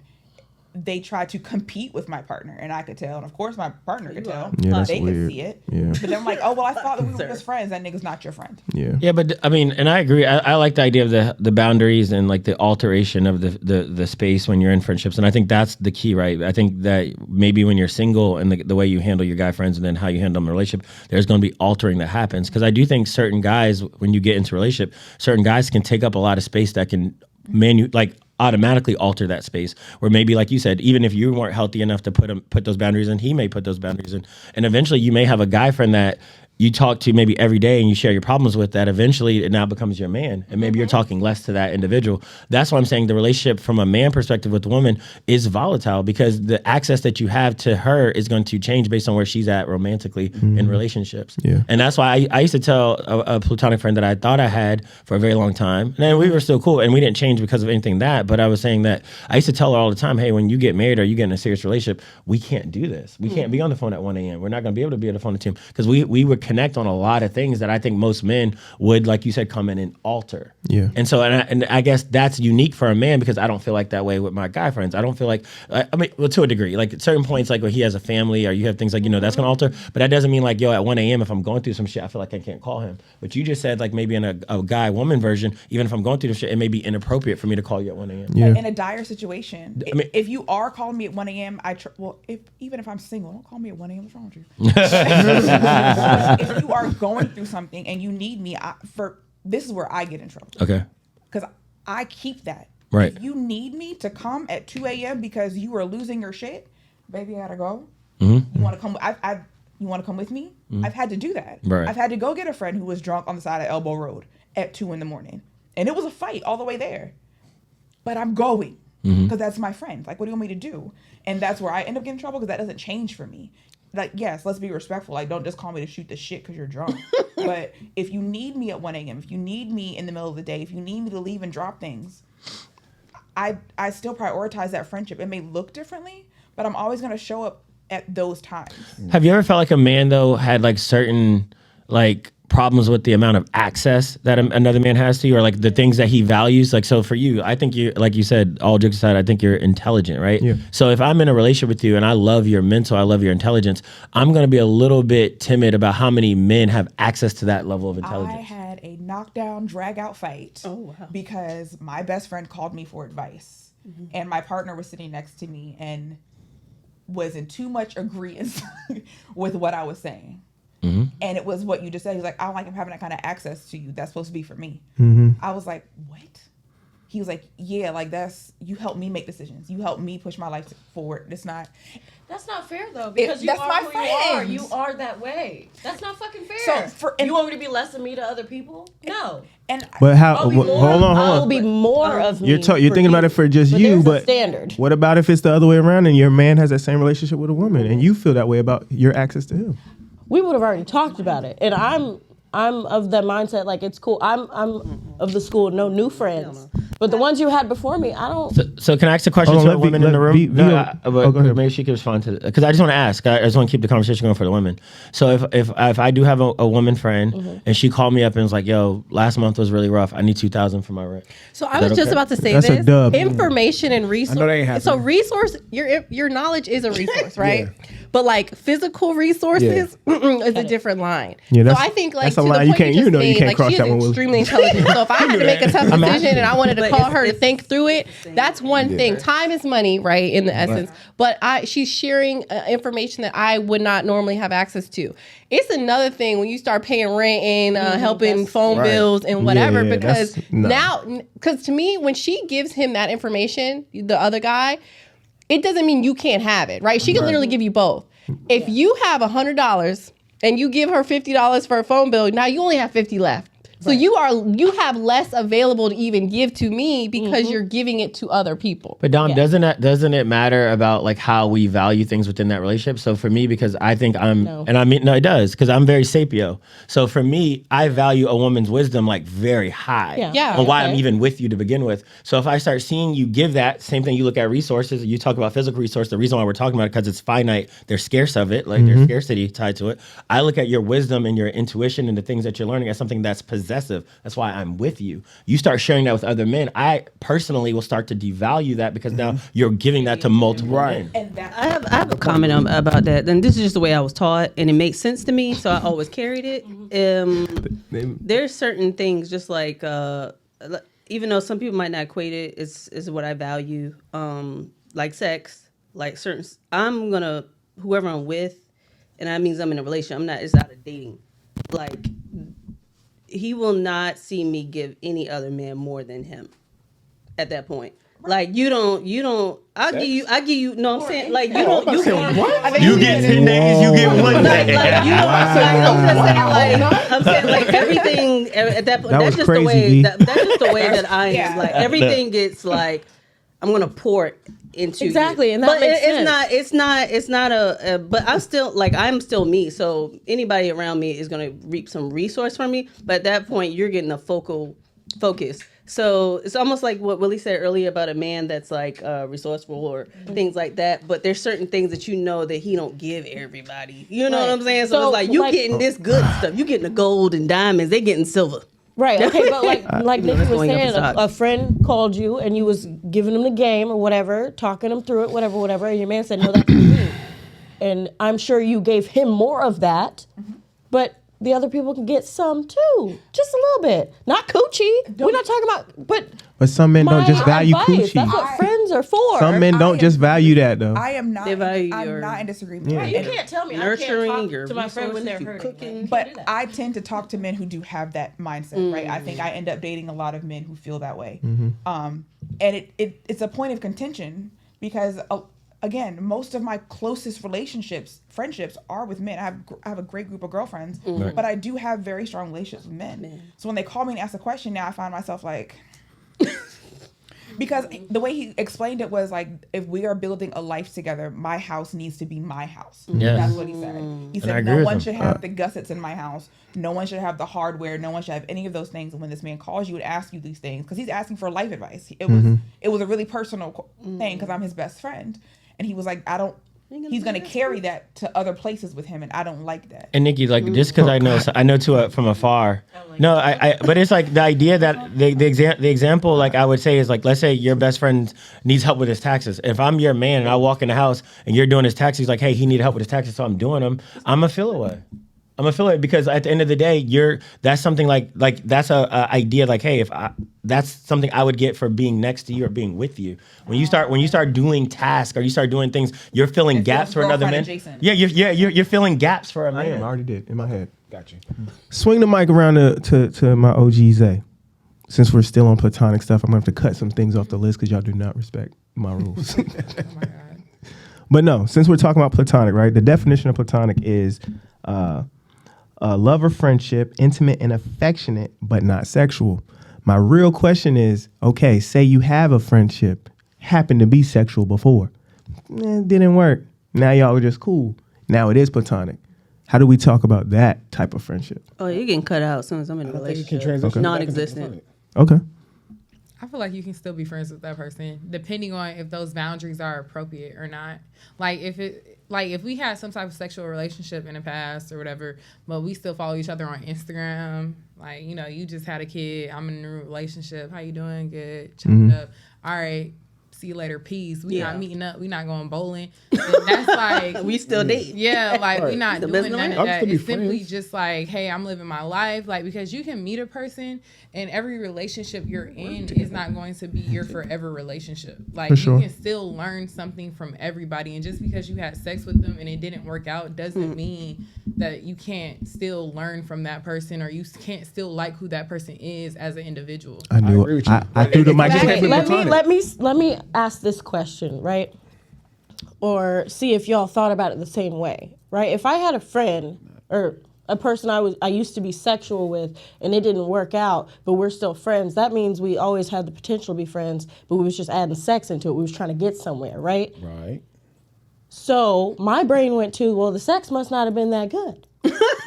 [SPEAKER 6] they tried to compete with my partner, and I could tell, and of course my partner could tell.
[SPEAKER 3] Yeah, that's
[SPEAKER 6] they
[SPEAKER 3] weird.
[SPEAKER 6] could see it.
[SPEAKER 3] Yeah.
[SPEAKER 6] But then I'm like, oh well, I thought that we were just friends. That nigga's not your friend.
[SPEAKER 3] Yeah.
[SPEAKER 11] Yeah, but I mean, and I agree. I like the idea of the boundaries and like the alteration of the space when you're in friendships, and I think that's the key, right? I think that maybe when you're single and the way you handle your guy friends and then how you handle them in a relationship, there's going to be altering that happens. Because I do think certain guys, when you get into a relationship, certain guys can take up a lot of space that can automatically alter that space, where maybe, like you said, even if you weren't healthy enough to put those boundaries in, he may put those boundaries in, and eventually you may have a guy friend that you talk to maybe every day and you share your problems with, that eventually it now becomes your man, and maybe you're talking less to that individual. That's why I'm saying the relationship from a man perspective with the woman is volatile, because the access that you have to her is going to change based on where she's at romantically in relationships.
[SPEAKER 3] Yeah.
[SPEAKER 11] And that's why I used to tell a platonic friend that I thought I had for a very long time, and then we were still cool and we didn't change because of anything but I was saying that I used to tell her all the time, hey, when you get married or you get in a serious relationship, we can't do this. We can't be on the phone at 1 a.m. We're not going to be able to be on the phone at 2 because we would connect on a lot of things that I think most men would, like you said, come in and alter.
[SPEAKER 3] Yeah.
[SPEAKER 11] And so, and I guess that's unique for a man, because I don't feel like that way with my guy friends. I don't feel like, I mean, well, to a degree, like at certain points, like when he has a family or you have things like, that's going to alter, but that doesn't mean like, yo, at 1 a.m. if I'm going through some shit, I feel like I can't call him. But you just said like maybe in a guy-woman version, even if I'm going through the shit, it may be inappropriate for me to call you at 1 a.m.
[SPEAKER 3] Yeah.
[SPEAKER 6] Like in a dire situation,
[SPEAKER 11] I mean,
[SPEAKER 6] if you are calling me at 1 a.m., even if I'm single, don't call me at 1 a.m. What's wrong with you? If you are going through something and you need me, this is where I get in trouble.
[SPEAKER 11] Okay.
[SPEAKER 6] Because I keep that.
[SPEAKER 11] Right.
[SPEAKER 6] If you need me to come at 2 a.m. because you are losing your shit, baby, I gotta go.
[SPEAKER 11] Mm-hmm.
[SPEAKER 6] You want to come? You want to come with me?
[SPEAKER 11] Mm-hmm.
[SPEAKER 6] I've had to do that.
[SPEAKER 11] Right.
[SPEAKER 6] I've had to go get a friend who was drunk on the side of Elbow Road at 2 a.m, and it was a fight all the way there. But I'm going because that's my friend. Like, what do you want me to do? And that's where I end up getting in trouble, because that doesn't change for me. Like, yes, let's be respectful. Like, don't just call me to shoot the shit because you're drunk. But if you need me at 1 a.m., if you need me in the middle of the day, if you need me to leave and drop things, I still prioritize that friendship. It may look differently, but I'm always going to show up at those times.
[SPEAKER 11] Have you ever felt like a man, though, had like certain like problems with the amount of access that another man has to you, or like the things that he values? Like, so for you, I think you, like you said, all jokes aside, I think you're intelligent, right?
[SPEAKER 3] Yeah.
[SPEAKER 11] So if I'm in a relationship with you and I love your mental, I love your intelligence, I'm going to be a little bit timid about how many men have access to that level of intelligence.
[SPEAKER 6] I had a knockdown, drag out fight because my best friend called me for advice, and my partner was sitting next to me and was in too much agreement with what I was saying.
[SPEAKER 11] Mm-hmm.
[SPEAKER 6] And it was what you just said. He's like, I don't like him having that kind of access to you. That's supposed to be for me. I was like, what? He was like, yeah, like you help me make decisions. You help me push my life forward. That's not
[SPEAKER 8] fair though, because
[SPEAKER 6] that's my friend.
[SPEAKER 8] You are that way. That's not fucking fair.
[SPEAKER 6] So
[SPEAKER 8] you want me to be less than me to other people? No.
[SPEAKER 3] But how?
[SPEAKER 8] I'll be
[SPEAKER 3] Hold on.
[SPEAKER 8] I'll be more of me.
[SPEAKER 3] You're thinking about it for just you, but
[SPEAKER 8] standard.
[SPEAKER 3] What about if it's the other way around and your man has that same relationship with a woman and you feel that way about your access to him?
[SPEAKER 8] We would have already talked about it, and I'm of that mindset. Like, it's cool. I'm of the school, no new friends, but the ones you had before me, I don't.
[SPEAKER 11] So can I ask a question to the women in the room?
[SPEAKER 3] Go ahead.
[SPEAKER 11] Maybe she can respond to it, because I just want to ask. I just want to keep the conversation going for the women. So if I do have a woman friend and she called me up and was like, "Yo, last month was really rough. I need $2,000 for my rent."
[SPEAKER 10] So I was just about to say
[SPEAKER 3] That's a dub.
[SPEAKER 10] information and resource.
[SPEAKER 5] I know they ain't
[SPEAKER 10] So
[SPEAKER 5] happening.
[SPEAKER 10] resource, your knowledge is a resource, right? But like physical resources is a different line.
[SPEAKER 3] Yeah,
[SPEAKER 10] so I think like
[SPEAKER 3] that's
[SPEAKER 10] to
[SPEAKER 3] a
[SPEAKER 10] the
[SPEAKER 3] line
[SPEAKER 10] point
[SPEAKER 3] you can't.
[SPEAKER 10] just
[SPEAKER 3] You know you
[SPEAKER 10] made,
[SPEAKER 3] can't
[SPEAKER 10] like,
[SPEAKER 3] cross
[SPEAKER 10] she
[SPEAKER 3] that
[SPEAKER 10] is
[SPEAKER 3] one with.
[SPEAKER 10] extremely intelligent. So if I had to make a tough decision and I wanted to call her to think through it, that's one thing. Time is money, right? In the essence, but she's sharing information that I would not normally have access to. It's another thing when you start paying rent and helping phone bills and whatever, because because to me, when she gives him that information, the other guy, it doesn't mean you can't have it, right? She can literally give you both. If you have $100 and you give her $50 for a phone bill, now you only have $50 left. So you have less available to even give to me because you're giving it to other people.
[SPEAKER 11] But Dom, doesn't it matter about like how we value things within that relationship? So for me, because I think no, it does, because I'm very sapio. So for me, I value a woman's wisdom like very high. And why I'm even with you to begin with. So if I start seeing you give that same thing, you look at resources, you talk about physical resource. The reason why we're talking about it because it's finite. There's scarce of it, like there's scarcity tied to it. I look at your wisdom and your intuition and the things that you're learning as something that's possessive. That's why I'm with you. You start sharing that with other men. I personally will start to devalue that because now you're giving that to multiple men.
[SPEAKER 6] And
[SPEAKER 9] I have a comment about that. And this is just the way I was taught, and it makes sense to me, so I always carried it. There's certain things, just like even though some people might not equate it, is what I value. Like sex, like certain. I'm gonna whoever I'm with, and that means I'm in a relationship. It's not a dating. Like, he will not see me give any other man more than him at that point. Like, you don't, I'll give you, no, I'm saying, like, you don't, you can't, what?
[SPEAKER 11] You get 10 days, you get 1 day.
[SPEAKER 9] Like, you don't, I'm saying, like, everything, at that point, that's just the way, that's just the way that I am. Like, everything gets, like, I'm going to pour it into
[SPEAKER 8] exactly,
[SPEAKER 9] you.
[SPEAKER 8] And that makes sense.
[SPEAKER 9] It's not a but I'm still me, so anybody around me is going to reap some resource from me, but at that point you're getting a focus. So it's almost like what Willie said earlier about a man that's like resourceful or things like that, but there's certain things that you know that he don't give everybody, you know what I'm saying? So it's like you getting this good stuff, you getting the gold and diamonds, they getting silver.
[SPEAKER 8] Right. Okay. But like Nikki was saying, a friend called you and you was giving them the game or whatever, talking them through it, whatever. And your man said, "No, that's me." And I'm sure you gave him more of that, but the other people can get some too, just a little bit. Not coochie. We're not talking about,
[SPEAKER 3] but some men don't just value
[SPEAKER 8] advice.
[SPEAKER 3] coochie.
[SPEAKER 8] That's what friends are for.
[SPEAKER 3] Some men don't just value that though.
[SPEAKER 6] I am not. I'm not in disagreement.
[SPEAKER 8] Right, you can't tell me
[SPEAKER 9] nurturing
[SPEAKER 8] I can't talk to my friend when they're hurting.
[SPEAKER 9] Cooking.
[SPEAKER 6] But I tend to talk to men who do have that mindset, right? I think I end up dating a lot of men who feel that way. And it's a point of contention because again, most of my closest friendships are with men. I have a great group of girlfriends, but I do have very strong relationships with men. So when they call me and ask a question, now I find myself like, because the way he explained it was like, if we are building a life together, my house needs to be my house.
[SPEAKER 11] Yes.
[SPEAKER 6] That's what he said. He said, no one should have the gussets in my house. No one should have the hardware. No one should have any of those things. And when this man calls you and asks you these things, because he's asking for life advice. It was a really personal thing because I'm his best friend. And he was like, he's going to carry that to other places with him. And I don't like that.
[SPEAKER 11] And Nikki, like, just because I know too from afar. No, but it's like the idea that the example, like I would say is like, let's say your best friend needs help with his taxes. If I'm your man and I walk in the house and you're doing his taxes, he's like, hey, he needed help with his taxes, so I'm doing them. I'm a feel away. Because at the end of the day, that's something like that's a idea like, hey, that's something I would get for being next to you or being with you. When you start doing tasks or you start doing things, you're filling gaps for another man. Yeah, you're filling gaps for a man.
[SPEAKER 3] I already did in my head.
[SPEAKER 5] Got you.
[SPEAKER 3] Swing the mic around to my OG Zay. Since we're still on platonic stuff, I'm gonna have to cut some things off the list because y'all do not respect my rules.
[SPEAKER 12] Oh my God.
[SPEAKER 3] But no, since we're talking about platonic, right? The definition of platonic is love or friendship, intimate and affectionate, but not sexual. My real question is, okay, say you have a friendship, happened to be sexual before. It didn't work. Now y'all are just cool. Now it is platonic. How do we talk about that type of friendship?
[SPEAKER 9] Oh, you're getting cut out as soon as I'm in a relationship.
[SPEAKER 3] Okay.
[SPEAKER 9] Non-existent.
[SPEAKER 3] Okay.
[SPEAKER 12] I feel like you can still be friends with that person, depending on if those boundaries are appropriate or not. Like if we had some type of sexual relationship in the past or whatever, but we still follow each other on Instagram. Like, you know, you just had a kid. I'm in a new relationship. How you doing? Good. Chopped up. All right. See you later. Peace. We not meeting up. We not going bowling. And that's like
[SPEAKER 9] we still date.
[SPEAKER 12] Yeah, like we not doing none of that. It's simply
[SPEAKER 5] friends.
[SPEAKER 12] just like, hey, I'm living my life. Like, because you can meet a person and every relationship you're in is not going to be your forever relationship. Like you can still learn something from everybody. And just because you had sex with them and it didn't work out doesn't mean that you can't still learn from that person or you can't still like who that person is as an individual.
[SPEAKER 3] I knew it. I threw the mic.
[SPEAKER 8] Let me ask this question, right? Or see if y'all thought about it the same way, right? If I had a friend, or a person I used to be sexual with and it didn't work out, but we're still friends, that means we always had the potential to be friends, but we was just adding sex into it. We was trying to get somewhere, right?
[SPEAKER 5] Right.
[SPEAKER 8] So my brain went to, well, the sex must not have been that good.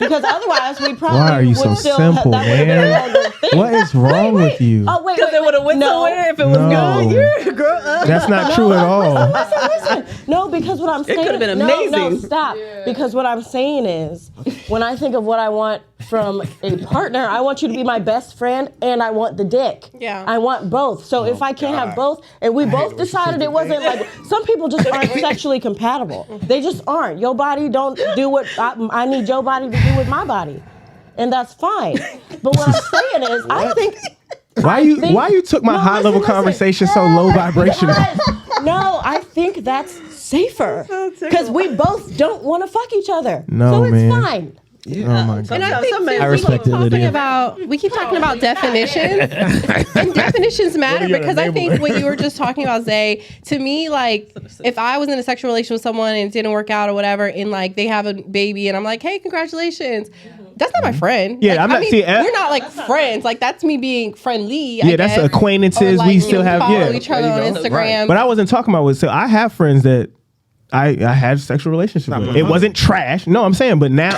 [SPEAKER 8] Because otherwise we probably
[SPEAKER 3] Why are you
[SPEAKER 8] would
[SPEAKER 3] so
[SPEAKER 8] still
[SPEAKER 3] simple,
[SPEAKER 8] that would've been a
[SPEAKER 3] man?
[SPEAKER 8] longer thing.
[SPEAKER 3] What is wrong with you?
[SPEAKER 8] Oh, wait.
[SPEAKER 9] Because they would have went somewhere if it was
[SPEAKER 3] No.
[SPEAKER 9] good. You're a girl.
[SPEAKER 3] That's not true at all.
[SPEAKER 8] Listen. No, because what I'm saying...
[SPEAKER 9] could've been
[SPEAKER 8] No,
[SPEAKER 9] amazing.
[SPEAKER 8] stop. Because what I'm saying is, when I think of what I want from a partner, I want you to be my best friend and I want the dick.
[SPEAKER 10] Yeah.
[SPEAKER 8] I want both. So if I can't have both, and we both decided it wasn't like... Some people just aren't sexually compatible. They just aren't. Your body don't do what I need your body to do with my body. And that's fine. But what I'm saying is, I think...
[SPEAKER 3] Why you took my high level conversation so low vibrational?
[SPEAKER 8] No, I think that's safer. Because we both don't want to fuck each other.
[SPEAKER 3] No,
[SPEAKER 8] so it's
[SPEAKER 3] man.
[SPEAKER 8] fine.
[SPEAKER 3] Oh my god.
[SPEAKER 10] And I think
[SPEAKER 11] I respect it, Lydia.
[SPEAKER 10] we keep talking about definitions, and definitions matter because I think what you were just talking about, Zay, to me, like, if I was in a sexual relation with someone and it didn't work out or whatever, and like they have a baby and I'm like, hey, congratulations. That's not my friend.
[SPEAKER 3] Yeah,
[SPEAKER 10] like,
[SPEAKER 3] I'm not-
[SPEAKER 10] I mean,
[SPEAKER 3] see,
[SPEAKER 10] we're not like friends. Like that's me being friendly.
[SPEAKER 3] Yeah, that's acquaintances.
[SPEAKER 10] Or,
[SPEAKER 3] we
[SPEAKER 10] like,
[SPEAKER 3] still
[SPEAKER 10] you
[SPEAKER 3] have
[SPEAKER 10] follow each other on Instagram.
[SPEAKER 3] But I wasn't talking about what. So I have friends that I had sexual relationships with. It wasn't trash. No, I'm saying, but now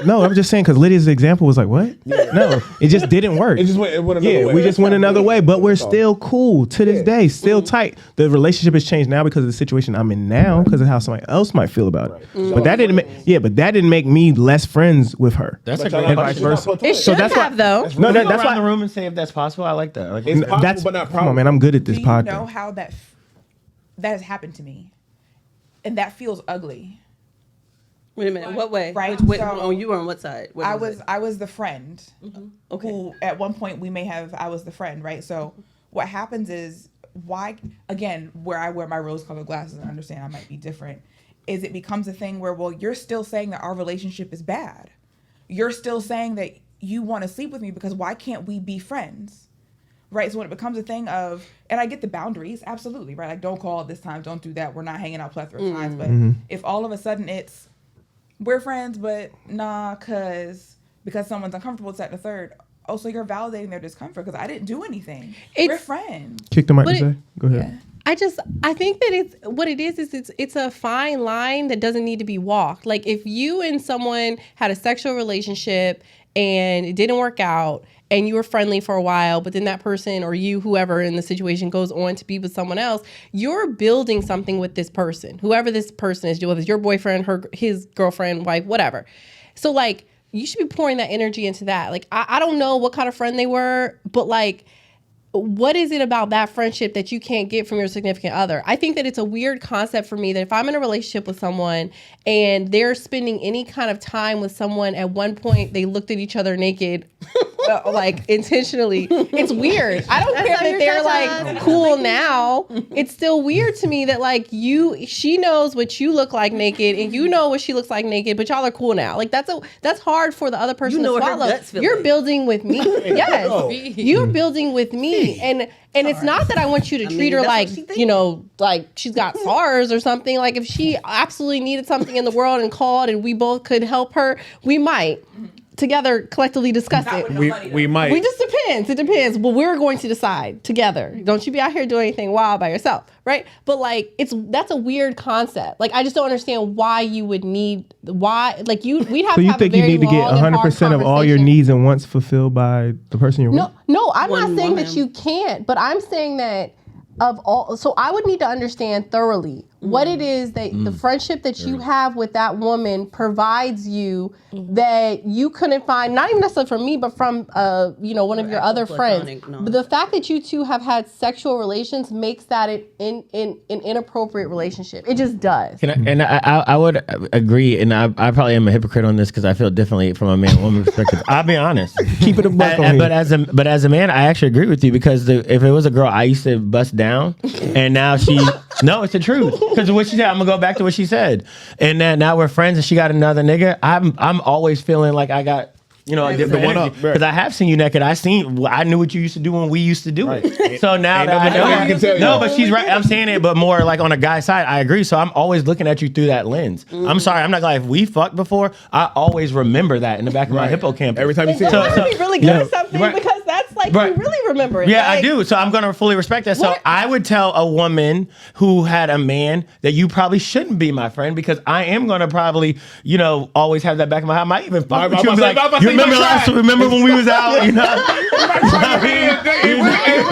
[SPEAKER 3] no, I'm just saying because Lydia's example was like, what? No, it just didn't work.
[SPEAKER 5] It went another way.
[SPEAKER 3] We just went another way, but we're still cool to this day, still tight. The relationship has changed now because of the situation I'm in now, because of how somebody else might feel about it. But that didn't make me less friends with her.
[SPEAKER 11] That's a
[SPEAKER 3] And
[SPEAKER 11] great
[SPEAKER 3] vice
[SPEAKER 11] question.
[SPEAKER 3] versa.
[SPEAKER 10] It should have though.
[SPEAKER 3] No,
[SPEAKER 11] That's
[SPEAKER 3] that's
[SPEAKER 11] around the
[SPEAKER 3] why.
[SPEAKER 11] room and say if that's possible. I like that. Like,
[SPEAKER 5] It's possible,
[SPEAKER 3] That's
[SPEAKER 5] but not
[SPEAKER 3] come
[SPEAKER 5] probable.
[SPEAKER 3] on, man. I'm good at this
[SPEAKER 6] Do you
[SPEAKER 3] podcast.
[SPEAKER 6] know how that has happened to me? And that feels ugly.
[SPEAKER 9] Wait a minute. What way?
[SPEAKER 6] Right,
[SPEAKER 9] Which,
[SPEAKER 6] so
[SPEAKER 9] on you were on what side? What
[SPEAKER 6] I
[SPEAKER 9] was
[SPEAKER 6] was
[SPEAKER 9] it?
[SPEAKER 6] I was the friend
[SPEAKER 9] Okay.
[SPEAKER 6] who at one point I was the friend, right? So what happens is where I wear my rose colored glasses and understand I might be different, is it becomes a thing where, well, you're still saying that our relationship is bad. You're still saying that you want to sleep with me because why can't we be friends? Right, so when it becomes a thing of, and I get the boundaries, absolutely, right? Like, don't call at this time, don't do that. We're not hanging out plethora of times. But if all of a sudden it's, we're friends, but nah, because someone's uncomfortable, it's at the third. Oh, so you're validating their discomfort because I didn't do anything. We're friends.
[SPEAKER 3] Kick the mic
[SPEAKER 10] But
[SPEAKER 3] to say. Go ahead.
[SPEAKER 10] I think that it's a fine line that doesn't need to be walked. Like if you and someone had a sexual relationship and it didn't work out and you were friendly for a while, but then that person or you, whoever in the situation, goes on to be with someone else, you're building something with this person, whoever this person is, whether it's your boyfriend, his girlfriend, wife, whatever. So like, you should be pouring that energy into that. Like, I don't know what kind of friend they were, but like, what is it about that friendship that you can't get from your significant other? I think that it's a weird concept for me that if I'm in a relationship with someone and they're spending any kind of time with someone, at one point they looked at each other naked, like intentionally, it's weird. I don't care that they're like cool now. It's still weird to me that like she knows what you look like naked and you know what she looks like naked, but y'all are cool now. Like that's hard for the other person to swallow. You're building with me. Yes, you're building with me. And it's not that I want you to treat her like, like she's got SARS or something. Like if she absolutely needed something in the world and called and we both could help her, we might together collectively discuss it.
[SPEAKER 5] We might.
[SPEAKER 10] It just depends. It depends. But we're going to decide together. Don't you be out here doing anything wild by yourself, right? But like that's a weird concept. Like I just don't understand why you would need we'd have
[SPEAKER 3] So
[SPEAKER 10] to
[SPEAKER 3] you
[SPEAKER 10] have
[SPEAKER 3] think
[SPEAKER 10] a
[SPEAKER 3] you
[SPEAKER 10] very
[SPEAKER 3] need to get
[SPEAKER 10] long and hard
[SPEAKER 3] 100% of all your
[SPEAKER 10] conversation.
[SPEAKER 3] needs and wants fulfilled by the person you're with?
[SPEAKER 10] No, I'm not
[SPEAKER 9] One
[SPEAKER 10] saying
[SPEAKER 9] woman.
[SPEAKER 10] that you can't, but I'm saying that so I would need to understand thoroughly what it is that the friendship that you have with that woman provides you that you couldn't find, not even necessarily from me, but from one of your other friends. But the fact that you two have had sexual relations makes that an inappropriate relationship. It just does.
[SPEAKER 11] I would agree, and I probably am a hypocrite on this because I feel differently from a man-woman perspective. I'll be honest.
[SPEAKER 3] Keep it a buck on
[SPEAKER 11] But as a man, I actually agree with you because if it was a girl I used to bust down, and now no, it's the truth. Because what she said, I'm gonna go back to what she said, and then now we're friends, and she got another nigga. I'm always feeling like I got you know, a
[SPEAKER 6] That's
[SPEAKER 11] different
[SPEAKER 5] the one
[SPEAKER 11] energy.
[SPEAKER 5] up, right.
[SPEAKER 11] Because I have seen you naked. I knew what you used to do when we used to do it. So now
[SPEAKER 5] Ain't
[SPEAKER 11] that I
[SPEAKER 5] nobody
[SPEAKER 11] know,
[SPEAKER 5] can tell you.
[SPEAKER 11] no, but she's right. I'm saying it, but more like on a guy's side. I agree. So I'm always looking at you through that lens. I'm sorry. I'm not gonna lie. If we fucked before, I always remember that in the back of my hippocampus.
[SPEAKER 5] Every time you see
[SPEAKER 8] That
[SPEAKER 5] it.
[SPEAKER 8] must be really good at something because that's like
[SPEAKER 11] Right.
[SPEAKER 8] you really remember it.
[SPEAKER 11] Yeah, I
[SPEAKER 8] Like,
[SPEAKER 11] do. So I'm gonna fully respect that. So
[SPEAKER 8] What-
[SPEAKER 11] I would tell a woman who had a man that you probably shouldn't be my friend because I am gonna probably, you know, always have that back of my head. I might even fuck with you and be like, you remember when we was out, you know?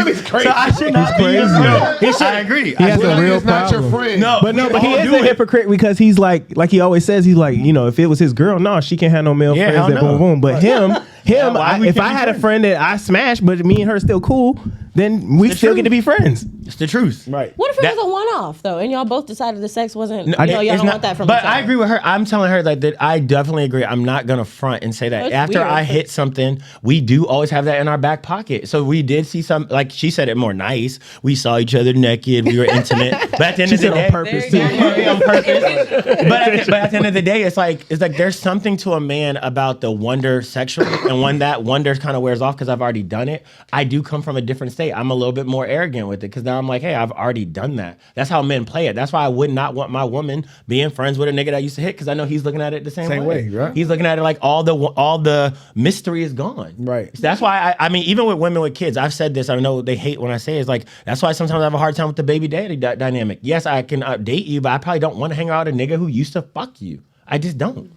[SPEAKER 5] It's crazy.
[SPEAKER 11] So I should not be your friend. I agree.
[SPEAKER 3] He has a
[SPEAKER 5] Willie
[SPEAKER 3] real
[SPEAKER 5] is not your
[SPEAKER 3] problem.
[SPEAKER 5] friend.
[SPEAKER 11] No,
[SPEAKER 3] But he
[SPEAKER 11] all
[SPEAKER 3] is
[SPEAKER 11] do
[SPEAKER 3] a
[SPEAKER 11] it.
[SPEAKER 3] hypocrite because he's like he always says, he's like, you know, if it was his girl, no, she can't have no male
[SPEAKER 11] Yeah,
[SPEAKER 3] friends
[SPEAKER 11] hell
[SPEAKER 3] that
[SPEAKER 11] no.
[SPEAKER 3] boom boom. But
[SPEAKER 11] why we
[SPEAKER 3] if
[SPEAKER 11] can't
[SPEAKER 3] I
[SPEAKER 11] be
[SPEAKER 3] had a
[SPEAKER 11] friends?
[SPEAKER 3] friend that I smashed, but me and her still cool, then we
[SPEAKER 11] the
[SPEAKER 3] still
[SPEAKER 11] truth.
[SPEAKER 3] get to be friends.
[SPEAKER 11] It's the truth.
[SPEAKER 5] Right.
[SPEAKER 8] What if it
[SPEAKER 11] That-
[SPEAKER 8] was a one-off though, and y'all both decided the sex wasn't?
[SPEAKER 11] No,
[SPEAKER 8] y'all
[SPEAKER 11] it's
[SPEAKER 8] don't
[SPEAKER 11] not-
[SPEAKER 8] want that from
[SPEAKER 11] But
[SPEAKER 8] each other.
[SPEAKER 11] I agree with her. I'm telling her that I definitely agree. I'm not gonna front and say that
[SPEAKER 8] That's
[SPEAKER 11] after
[SPEAKER 8] weird.
[SPEAKER 11] I hit something, we do always have that in our back pocket. So we did see some, like she said it more nice. We saw each other naked. We were intimate. But at the end
[SPEAKER 3] She
[SPEAKER 11] of the
[SPEAKER 3] said
[SPEAKER 11] day,
[SPEAKER 3] on purpose too.
[SPEAKER 11] Yeah, on purpose. but at the end of the day, it's like there's something to a man about the wonder sexually, and when that wonder kind of wears off because I've already done it, I do come from a different state. I'm a little bit more arrogant with it because now I'm like, hey, I've already done that. That's how men play it. That's why I would not want my woman being friends with a nigga that I used to hit because I know he's looking at it the same way.
[SPEAKER 5] Right.
[SPEAKER 11] He's looking at it like all the mystery is gone.
[SPEAKER 5] Right.
[SPEAKER 11] So that's why I mean, even with women with kids, I've said this. I know they hate when I say it. It's like that's why sometimes I have a hard time with the baby daddy dynamic. Yes, I can date you, but I probably don't want to hang out with a nigga who used to fuck you. I just don't.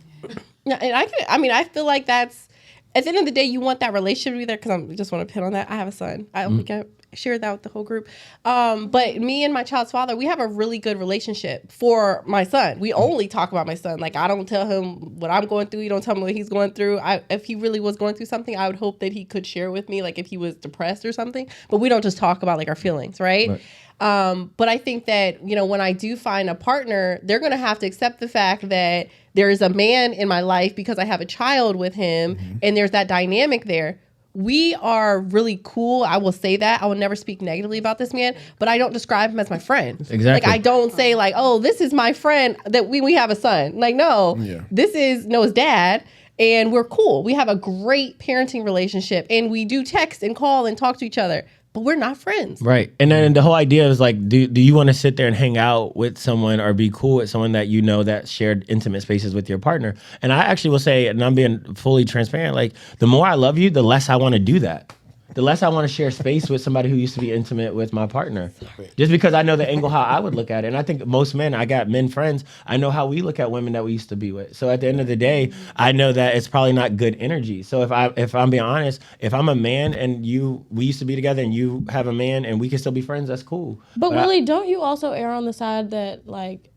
[SPEAKER 10] Yeah, and I feel like that's at the end of the day, you want that relationship to be there because I just want to pin on that. I have a son. I think I shared that with the whole group. But me and my child's father, we have a really good relationship for my son. We only talk about my son. Like I don't tell him what I'm going through. You don't tell me what he's going through. If he really was going through something, I would hope that he could share with me, like if he was depressed or something. But we don't just talk about like our feelings, right? But I think that, you know, when I do find a partner, they're going to have to accept the fact that there is a man in my life because I have a child with him and there's that dynamic there. We are really cool. I will say that. I will never speak negatively about this man, but I don't describe him as my friend.
[SPEAKER 11] Exactly.
[SPEAKER 10] Like I don't say like, oh, this is my friend that we have a son. Like, no, this is Noah's dad. And we're cool. We have a great parenting relationship and we do text and call and talk to each other. But we're not friends.
[SPEAKER 11] Right. And then the whole idea is like, do you want to sit there and hang out with someone or be cool with someone that you know that shared intimate spaces with your partner? And I actually will say, and I'm being fully transparent, like the more I love you, the less I want to do that. The less I want to share space with somebody who used to be intimate with my partner. Just because I know the angle how I would look at it. And I think most men, I got men friends, I know how we look at women that we used to be with. So at the end of the day, I know that it's probably not good energy. So if I'm being honest, if I'm a man and we used to be together and you have a man and we can still be friends, that's cool.
[SPEAKER 8] But really, don't you also err on the side that like,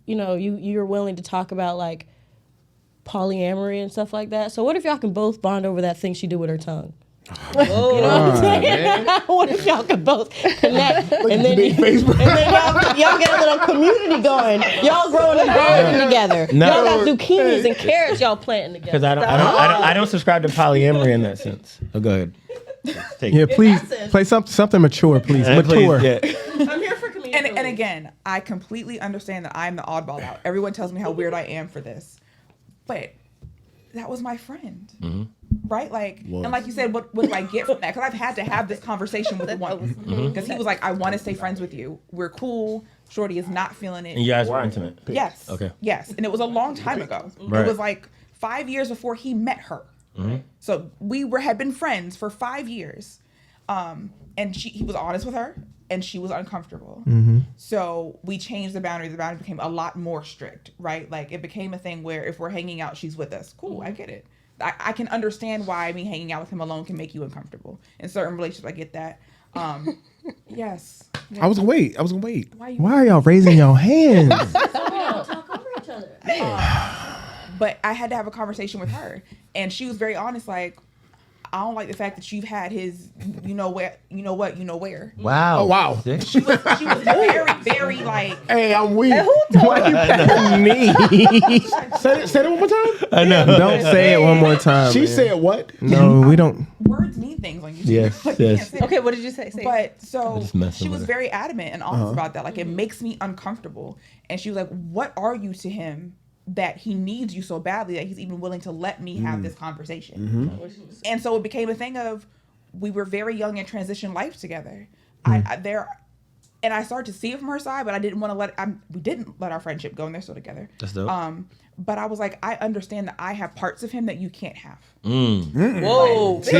[SPEAKER 8] you know, you're willing to talk about like polyamory and stuff like that? So what if y'all can both bond over that thing she did with her tongue? You know what I'm saying? What if y'all could both connect and then y'all get a little community going? Y'all growing a garden together.
[SPEAKER 11] No.
[SPEAKER 8] Y'all got zucchinis and carrots y'all planting together.
[SPEAKER 11] Because I don't subscribe to polyamory in that sense. Oh, go ahead.
[SPEAKER 3] Please play something mature, please. Mature.
[SPEAKER 8] I'm here for community.
[SPEAKER 6] And again, I completely understand that I'm the oddball out. Everyone tells me how weird I am for this. But that was my friend. Right? Like, and like you said, what do I get from that? Because I've had to have this conversation with one. Because he was like, I want to stay friends with you. We're cool. Shorty is not feeling it.
[SPEAKER 11] And you guys were intimate?
[SPEAKER 6] Yes.
[SPEAKER 11] Okay.
[SPEAKER 6] Yes. And it was a long time ago.
[SPEAKER 11] Right.
[SPEAKER 6] It was like 5 years before he met her. So we had been friends for 5 years. And he was honest with her. And she was uncomfortable. So we changed the boundary. The boundary became a lot more strict, right? Like it became a thing where if we're hanging out, she's with us. Cool, I get it. I can understand why me hanging out with him alone can make you uncomfortable. In certain relationships, I get that. Yes.
[SPEAKER 5] I was gonna wait.
[SPEAKER 3] Why are y'all raising your hands?
[SPEAKER 8] talk over each other.
[SPEAKER 6] But I had to have a conversation with her. And she was very honest, like, I don't like the fact that you've had his, you know where.
[SPEAKER 11] Wow.
[SPEAKER 5] Oh wow.
[SPEAKER 6] She was very, very like.
[SPEAKER 5] Hey, I'm weak.
[SPEAKER 3] Why you petting me?
[SPEAKER 5] Say it one more time.
[SPEAKER 11] I know.
[SPEAKER 3] Don't say it one more time.
[SPEAKER 5] She
[SPEAKER 3] man.
[SPEAKER 5] said what?
[SPEAKER 3] No, we don't.
[SPEAKER 6] Words mean things on YouTube.
[SPEAKER 11] Yes,
[SPEAKER 6] Like, you
[SPEAKER 11] yes.
[SPEAKER 6] can't say it.
[SPEAKER 10] Okay, what did you say?
[SPEAKER 6] But so
[SPEAKER 11] just messing
[SPEAKER 6] she
[SPEAKER 11] with
[SPEAKER 6] was
[SPEAKER 11] her.
[SPEAKER 6] very adamant and honest about that. Like it makes me uncomfortable. And she was like, "What are you to him that he needs you so badly that he's even willing to let me have this conversation. And so it became a thing of, we were very young and transitioned life together. And I started to see it from her side, but I didn't want to we didn't let our friendship go, and they're still together.
[SPEAKER 11] That's dope.
[SPEAKER 6] But I was like, I understand that I have parts of him that you can't have.
[SPEAKER 8] Whoa.
[SPEAKER 3] It's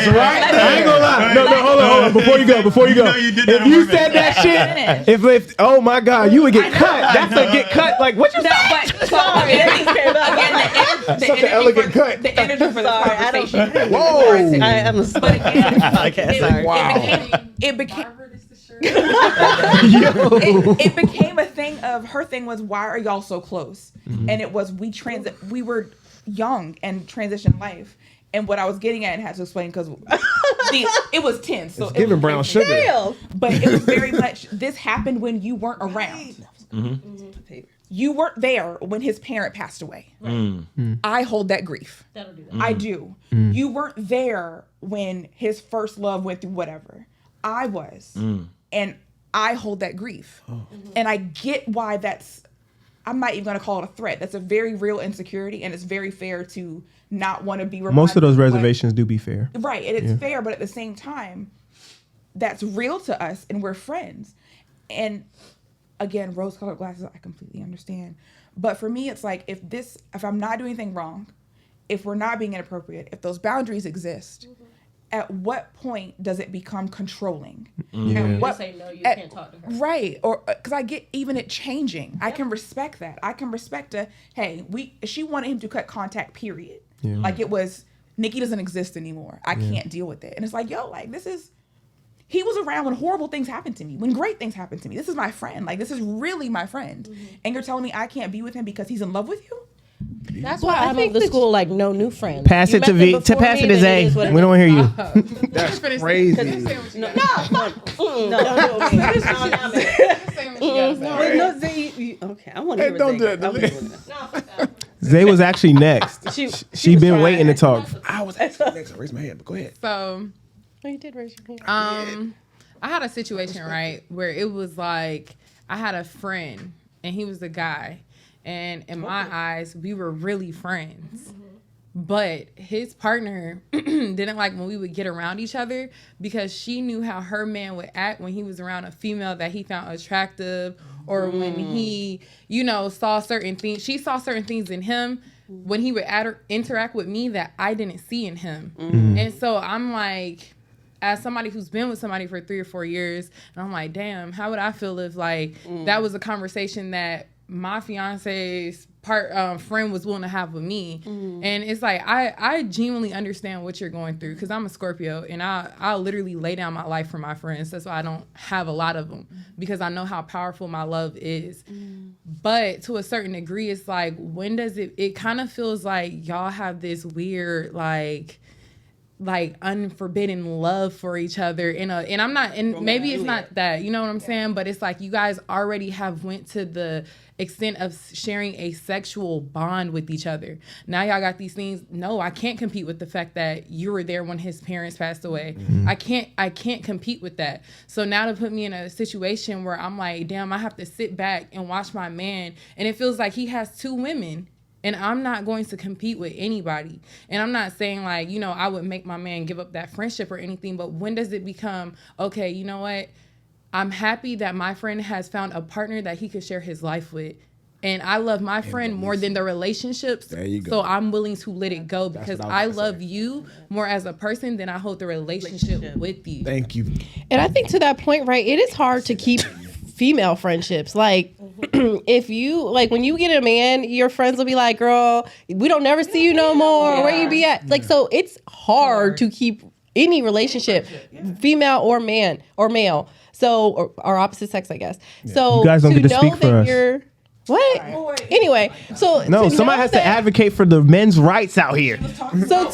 [SPEAKER 3] right. I ain't gonna lie. No, hold on. Before you go. If you said that shit, if oh my God, you would get cut. That's a get cut. Like what you said?
[SPEAKER 5] Such an elegant cut.
[SPEAKER 6] The energy for the conversation.
[SPEAKER 5] Whoa.
[SPEAKER 6] But again, it became a thing of, her thing was, why are y'all so close? And it was, we were young and transitioned life. And what I was getting at and had to explain, because it was tense. So
[SPEAKER 5] it's giving brown sugar.
[SPEAKER 8] Damn.
[SPEAKER 6] But it was very much, this happened when you weren't around. You weren't there when his parent passed away. I hold that grief.
[SPEAKER 8] That'll do that.
[SPEAKER 6] I do. You weren't there when his first love went through whatever. I was. And I hold that grief. And I get why I'm not even going to call it a threat. That's a very real insecurity, and it's very fair to not want to be reminded.
[SPEAKER 3] Most of those reservations do be fair.
[SPEAKER 6] Right, and it's fair, but at the same time, that's real to us, and we're friends. And again, rose-colored glasses, I completely understand. But for me, it's like, if I'm not doing anything wrong, if we're not being inappropriate, if those boundaries exist, at what point does it become controlling?
[SPEAKER 8] And what say no, you can't talk to her.
[SPEAKER 6] Right, or because I get even it changing. I can respect that. I can respect she wanted him to cut contact, period. Like it was, Nikki doesn't exist anymore. I can't deal with it. And it's like, he was around when horrible things happened to me, when great things happened to me. This is my friend. Like, this is really my friend. And you're telling me I can't be with him because he's in love with you?
[SPEAKER 8] That's why I'm at the school, like, no new friends.
[SPEAKER 3] Pass it to V. To pass it to Zay. We don't want to hear you.
[SPEAKER 5] That's crazy.
[SPEAKER 8] No, don't do it.
[SPEAKER 9] Okay, I want to hear
[SPEAKER 5] Don't do
[SPEAKER 9] that.
[SPEAKER 3] Zay was actually next. She been waiting to talk.
[SPEAKER 5] I was actually next. Raise my hand, but go ahead.
[SPEAKER 12] So,
[SPEAKER 8] you did raise your hand.
[SPEAKER 12] I had a situation, right, where it was like, I had a friend, and he was a guy. And in my eyes, we were really friends. But his partner didn't like when we would get around each other, because she knew how her man would act when he was around a female that he found attractive, or when he, saw certain things. She saw certain things in him when he would interact with me that I didn't see in him. And so I'm like, as somebody who's been with somebody for 3 or 4 years, and I'm like, damn, how would I feel if that was a conversation that my fiance's friend was willing to have with me? And it's like, I genuinely understand what you're going through, because I'm a Scorpio, and I'll literally lay down my life for my friends. That's why I don't have a lot of them, because I know how powerful my love is. But to a certain degree, it's like, when does it kind of feels like y'all have this weird like unforbidden love for each other and I'm not, and maybe it's not that, you know what I'm saying, but it's like you guys already have went to the extent of sharing a sexual bond with each other. Now y'all got these things. No, I can't compete with the fact that you were there when his parents passed away. I can't compete with that. So now to put me in a situation where I'm like, damn, I have to sit back and watch my man, and it feels like he has 2 women. And I'm not going to compete with anybody. And I'm not saying I would make my man give up that friendship or anything, but when does it become, okay, you know what? I'm happy that my friend has found a partner that he could share his life with. And I love my friend more than the relationships.
[SPEAKER 5] There you go.
[SPEAKER 12] So I'm willing to let it go, because I love you more as a person than I hold the relationship with you.
[SPEAKER 5] Thank you.
[SPEAKER 10] And I think to that point, right, it is hard to keep female friendships. Like, if you, when you get a man, your friends will be like, girl, we don't never see you no more. Where you be at? So it's hard to keep any relationship, female or man or male. So, or opposite sex, I guess. So
[SPEAKER 3] you guys don't get to speak for us.
[SPEAKER 10] What? Anyway, so
[SPEAKER 3] no, somebody has to advocate for the men's rights out here.
[SPEAKER 10] So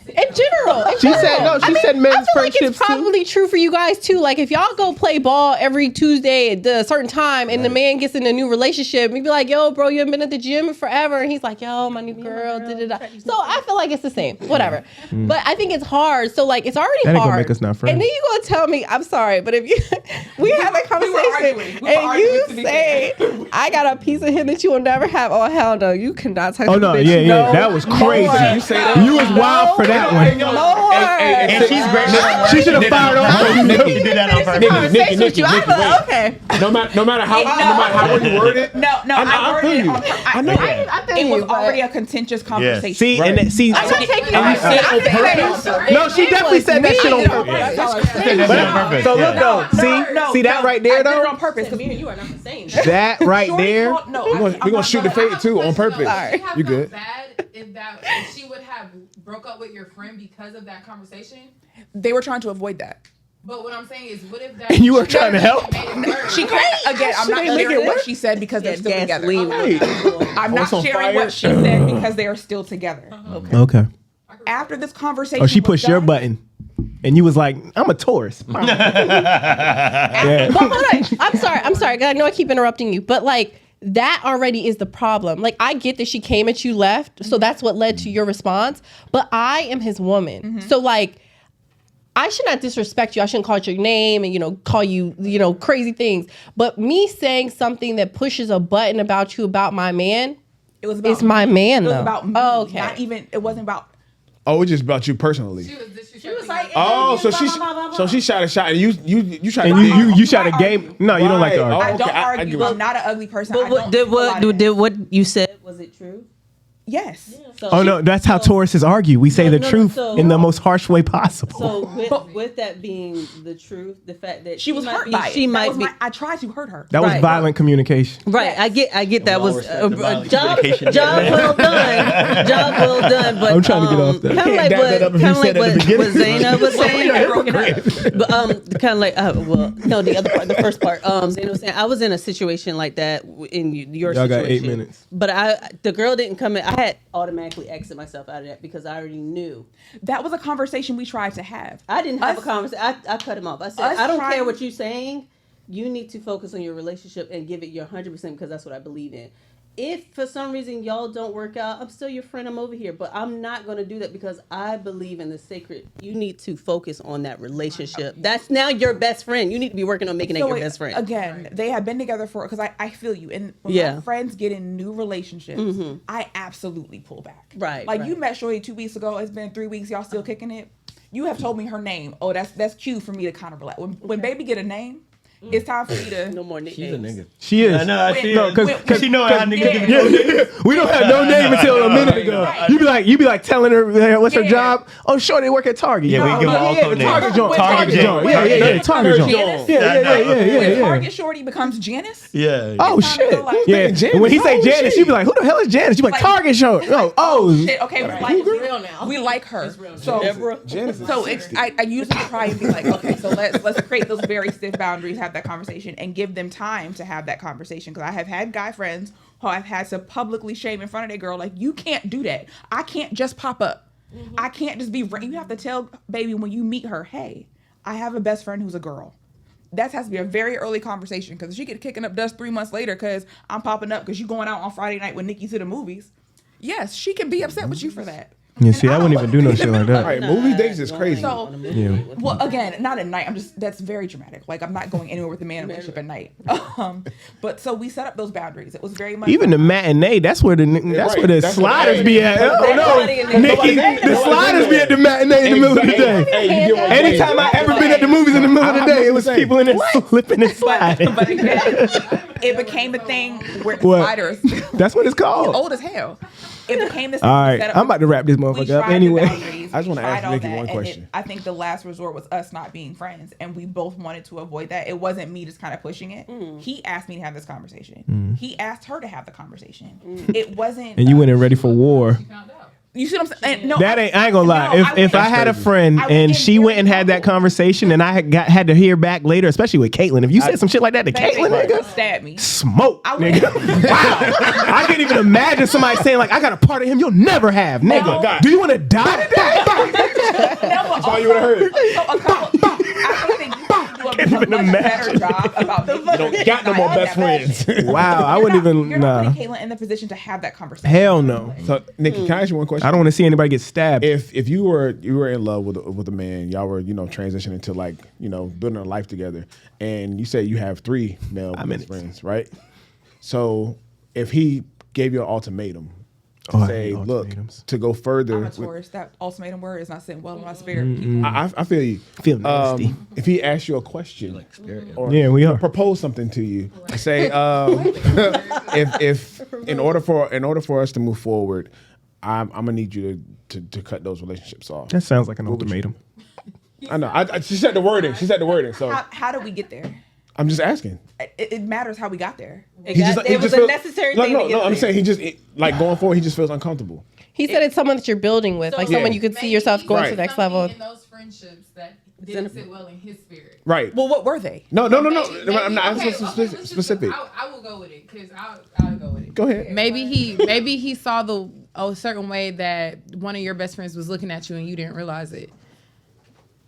[SPEAKER 10] In general.
[SPEAKER 3] She said no. She said men's
[SPEAKER 10] I feel like
[SPEAKER 3] friendships
[SPEAKER 10] it's probably true for you guys too. Like if y'all go play ball every Tuesday at a certain time, and the man gets in a new relationship, and be like, "Yo, bro, you haven't been at the gym in forever," and he's like, "Yo, my new girl." So I feel like it's the same. Whatever. But I think it's hard. So like it's already
[SPEAKER 3] That ain't
[SPEAKER 10] hard.
[SPEAKER 3] gonna make us not friends.
[SPEAKER 10] And then you gonna tell me, I'm sorry, but if you we have a conversation and you say I got a piece of him that you will never have, oh hell no, you cannot touch.
[SPEAKER 3] Oh no,
[SPEAKER 10] bitch.
[SPEAKER 3] yeah,
[SPEAKER 10] No
[SPEAKER 3] that was crazy.
[SPEAKER 10] more.
[SPEAKER 3] You say that? You was wild for that one.
[SPEAKER 4] And she's great.
[SPEAKER 3] She should have fired off.
[SPEAKER 4] Nikki did that on purpose.
[SPEAKER 5] Nikki, wait.
[SPEAKER 6] Okay.
[SPEAKER 5] No matter how you word it.
[SPEAKER 6] No, I
[SPEAKER 5] feel
[SPEAKER 6] worded it
[SPEAKER 5] you.
[SPEAKER 6] on purpose.
[SPEAKER 5] I know.
[SPEAKER 6] It was already a contentious conversation.
[SPEAKER 3] See,
[SPEAKER 5] Right.
[SPEAKER 3] and see,
[SPEAKER 6] I'm not taking
[SPEAKER 5] And you said on purpose.
[SPEAKER 3] no, she definitely said that shit on purpose.
[SPEAKER 4] purpose.
[SPEAKER 3] So look though, see that right there
[SPEAKER 6] I did it
[SPEAKER 3] though.
[SPEAKER 6] on purpose because
[SPEAKER 10] Me and you are not the same.
[SPEAKER 3] That right
[SPEAKER 6] Shorty
[SPEAKER 3] there.
[SPEAKER 6] called- no,
[SPEAKER 5] We're gonna shoot the fade too on purpose. You good?
[SPEAKER 12] Bad if she would have broke up with your friend because of that conversation.
[SPEAKER 6] They were trying to avoid that.
[SPEAKER 12] But what I'm saying is, what if that?
[SPEAKER 3] And you were trying to help?
[SPEAKER 6] She can't. Again, I'm not sharing what she said because they're still together. I'm not sharing what she said because they are still together.
[SPEAKER 3] Okay.
[SPEAKER 6] After this conversation,
[SPEAKER 3] Oh, she
[SPEAKER 6] was
[SPEAKER 3] pushed your
[SPEAKER 6] done,
[SPEAKER 3] button, and you was like, "I'm a Taurus."
[SPEAKER 10] But hold on. I'm sorry. 'Cause I know I keep interrupting you, but like that already is the problem. Like I get that she came at you left, so that's what led to your response. But I am his woman, so like I should not disrespect you. I shouldn't call you your name and call you crazy things. But me saying something that pushes a button about you about my man, it's my man though.
[SPEAKER 6] It was about me.
[SPEAKER 10] Oh, okay.
[SPEAKER 6] Not even. It wasn't about.
[SPEAKER 5] Oh, it's just about you personally.
[SPEAKER 12] She was like,
[SPEAKER 5] Oh, so she shot a shot and you tried
[SPEAKER 3] And
[SPEAKER 5] to
[SPEAKER 3] you shot a game. No, you don't like to
[SPEAKER 5] Right.
[SPEAKER 3] argue.
[SPEAKER 6] I don't
[SPEAKER 5] okay, I
[SPEAKER 6] argue.
[SPEAKER 5] get
[SPEAKER 6] I'm
[SPEAKER 5] it.
[SPEAKER 6] not an ugly person.
[SPEAKER 9] But
[SPEAKER 6] I
[SPEAKER 9] what,
[SPEAKER 6] don't
[SPEAKER 9] did
[SPEAKER 6] do a lot of
[SPEAKER 9] what
[SPEAKER 6] that.
[SPEAKER 9] what you said, was it true?
[SPEAKER 6] Yes.
[SPEAKER 9] So
[SPEAKER 3] Oh no, that's how Tauruses argue. We say the
[SPEAKER 9] no,
[SPEAKER 3] truth
[SPEAKER 9] so-
[SPEAKER 3] in the most harsh way possible.
[SPEAKER 9] So with that being the truth, the fact that
[SPEAKER 6] She was
[SPEAKER 9] might
[SPEAKER 6] hurt
[SPEAKER 9] be,
[SPEAKER 6] by it.
[SPEAKER 9] she
[SPEAKER 6] That
[SPEAKER 9] might
[SPEAKER 6] was
[SPEAKER 9] be
[SPEAKER 6] I tried to hurt her.
[SPEAKER 3] That was
[SPEAKER 9] Right.
[SPEAKER 3] violent communication.
[SPEAKER 9] right. I get that was
[SPEAKER 4] Well-respected violent
[SPEAKER 9] job
[SPEAKER 4] communication.
[SPEAKER 9] well done, job well done. But
[SPEAKER 3] I'm trying to get off that.
[SPEAKER 9] Kind of like
[SPEAKER 5] Can't dab that up if you said at the beginning.
[SPEAKER 9] what Zaina was saying. But kind of like the other part, the first part. Zaina was saying I was in a situation like that in your
[SPEAKER 3] Y'all got
[SPEAKER 9] situation.
[SPEAKER 3] 8 minutes.
[SPEAKER 9] But the girl didn't come in. I had automatically exit myself out of that because I already knew.
[SPEAKER 6] That was a conversation we tried to have.
[SPEAKER 9] I didn't have
[SPEAKER 6] Us-
[SPEAKER 9] a conversation. I cut him off. I said,
[SPEAKER 6] us
[SPEAKER 9] I don't
[SPEAKER 6] trying-
[SPEAKER 9] care what you're saying. You need to focus on your relationship and give it your 100% because that's what I believe in. If for some reason y'all don't work out, I'm still your friend. I'm over here. But I'm not going to do that because I believe in the sacred. You need to focus on that relationship. That's now your best friend. You need to be working on making that
[SPEAKER 6] So
[SPEAKER 9] your
[SPEAKER 6] wait,
[SPEAKER 9] best friend.
[SPEAKER 6] Again, they have been together for because I feel you. And when
[SPEAKER 9] Yeah.
[SPEAKER 6] my friends get in new relationships, I absolutely pull back.
[SPEAKER 9] Right,
[SPEAKER 6] Like
[SPEAKER 9] right.
[SPEAKER 6] you met Shorty 2 weeks ago. It's been 3 weeks. Y'all still kicking it. You have told me her name. Oh, that's cute for me to kind of relax. When baby get a name, it's time for me to.
[SPEAKER 9] No more nicknames.
[SPEAKER 4] She's a nigga.
[SPEAKER 3] She is.
[SPEAKER 4] I know. She
[SPEAKER 3] No,
[SPEAKER 4] is.
[SPEAKER 3] because
[SPEAKER 4] She know how niggas give it.
[SPEAKER 3] we don't have no name until a minute ago.
[SPEAKER 6] Right.
[SPEAKER 3] You be like telling her what's her
[SPEAKER 6] Yeah.
[SPEAKER 3] job. Oh, sure, they work at Target.
[SPEAKER 4] Yeah, we give them all
[SPEAKER 3] the
[SPEAKER 4] code names.
[SPEAKER 3] Target joint.
[SPEAKER 6] Target
[SPEAKER 3] Target
[SPEAKER 6] joint.
[SPEAKER 3] joint. Yeah. Target joint.
[SPEAKER 6] Janice?
[SPEAKER 3] Yeah.
[SPEAKER 6] Target Shorty becomes Janice.
[SPEAKER 4] Yeah.
[SPEAKER 3] Oh
[SPEAKER 6] It's time to
[SPEAKER 3] shit!
[SPEAKER 6] go like-
[SPEAKER 3] Yeah,
[SPEAKER 5] Janice,
[SPEAKER 3] and when he say
[SPEAKER 5] how old is
[SPEAKER 3] Janice,
[SPEAKER 5] she?
[SPEAKER 3] you be like, "Who the hell is Janice?" You be like,
[SPEAKER 6] Like-
[SPEAKER 3] "Target show." No, oh,
[SPEAKER 6] Shit. Okay, we like
[SPEAKER 10] real now.
[SPEAKER 6] We like her. So
[SPEAKER 5] Janice is
[SPEAKER 6] So
[SPEAKER 5] 60.
[SPEAKER 6] I usually try and be like, okay, so let's create those very stiff boundaries, have that conversation, and give them time to have that conversation. Because I have had guy friends who I've had to publicly shame in front of their girl, like, you can't do that. I can't just pop up. I can't just be. You have to tell baby when you meet her, hey, I have a best friend who's a girl. That has to be a very early conversation because if she get kicking up dust 3 months later because I'm popping up because you going out on Friday night with Nikki to the movies. Yes, she can be upset with you for that.
[SPEAKER 3] yeah. See, I wouldn't even do no shit like
[SPEAKER 5] All
[SPEAKER 3] that.
[SPEAKER 5] right, movie dates is crazy.
[SPEAKER 6] So,
[SPEAKER 3] Yeah.
[SPEAKER 6] well, again, not at night. That's very dramatic. Like, I'm not going anywhere with the man in a relationship at night. But so we set up those boundaries. It was very much
[SPEAKER 3] Even the matinee, that's where the
[SPEAKER 5] That's
[SPEAKER 3] sliders
[SPEAKER 5] what-
[SPEAKER 3] be at. Oh no, Nikki, the sliders be at the matinee in the middle of the day.
[SPEAKER 5] Hey, you get what I'm
[SPEAKER 3] Anytime
[SPEAKER 5] saying.
[SPEAKER 3] I ever been at the movies in the middle of the day, it was people in there slipping and sliding.
[SPEAKER 6] But again, it became a thing where the
[SPEAKER 3] What?
[SPEAKER 6] sliders
[SPEAKER 3] That's what it's called.
[SPEAKER 6] old as hell. It became this.
[SPEAKER 3] All right,
[SPEAKER 6] setup.
[SPEAKER 3] I'm about to wrap this
[SPEAKER 6] We
[SPEAKER 3] motherfucker up
[SPEAKER 6] tried the
[SPEAKER 3] anyway.
[SPEAKER 6] boundaries,
[SPEAKER 5] I just
[SPEAKER 6] we
[SPEAKER 5] wanna ask
[SPEAKER 6] tried all
[SPEAKER 5] Nikki
[SPEAKER 6] that,
[SPEAKER 5] one
[SPEAKER 6] and
[SPEAKER 5] question.
[SPEAKER 6] I think the last resort was us not being friends, and we both wanted to avoid that. It wasn't me just kind of pushing it. He asked me to have this conversation. He asked her to have the conversation. It wasn't.
[SPEAKER 3] And you went in ready for war.
[SPEAKER 6] You see what I'm saying? And no,
[SPEAKER 3] That ain't. I ain't gonna lie. If I had a friend and she went and had that conversation, and I had to hear back later, especially with Caitlyn. If you said some shit like that to Caitlyn, nigga,
[SPEAKER 6] stab me.
[SPEAKER 3] Smoke, nigga. Wow. I can't even imagine somebody saying like, "I got a part of him you'll never have, nigga." Do you want to die today?
[SPEAKER 5] That's all you would have heard.
[SPEAKER 6] I think you do a much better job about
[SPEAKER 5] You don't got no more best friends.
[SPEAKER 3] Wow, I wouldn't even.
[SPEAKER 6] You're not putting Caitlyn in the position to have that conversation.
[SPEAKER 3] Hell no.
[SPEAKER 5] So, Nikki, can I ask you one question?
[SPEAKER 3] I don't want to see anybody get stabbed.
[SPEAKER 5] If you were in love with a man, y'all were transitioning to like building a life together, and you say you have 3 male best friends, right? So if he gave you an ultimatum to say, look, to go further.
[SPEAKER 6] I'm a Taurus. That ultimatum word is not sitting well in my spirit.
[SPEAKER 5] I feel you.
[SPEAKER 3] Feel nasty.
[SPEAKER 5] If he asks you a question, or
[SPEAKER 3] Yeah, we are.
[SPEAKER 5] propose something to you, say, if in order for us to move forward, I'm gonna need you to cut those relationships off.
[SPEAKER 3] That sounds like an ultimatum.
[SPEAKER 5] I know. She said the wording. So
[SPEAKER 6] How did we get there?
[SPEAKER 5] I'm just asking.
[SPEAKER 6] It matters how we got there.
[SPEAKER 10] It was a necessary thing.
[SPEAKER 5] No, I'm saying he just going forward. He just feels uncomfortable.
[SPEAKER 10] He said it's someone that you're building with, like someone you could see yourself going to the next level.
[SPEAKER 12] In those friendships that didn't sit well in his spirit.
[SPEAKER 5] Right.
[SPEAKER 6] Well, what were they?
[SPEAKER 5] No. I'm not asking specific.
[SPEAKER 12] I will go with it because I'll go with it.
[SPEAKER 5] Go ahead.
[SPEAKER 12] Maybe he saw a certain way that one of your best friends was looking at you and you didn't realize it.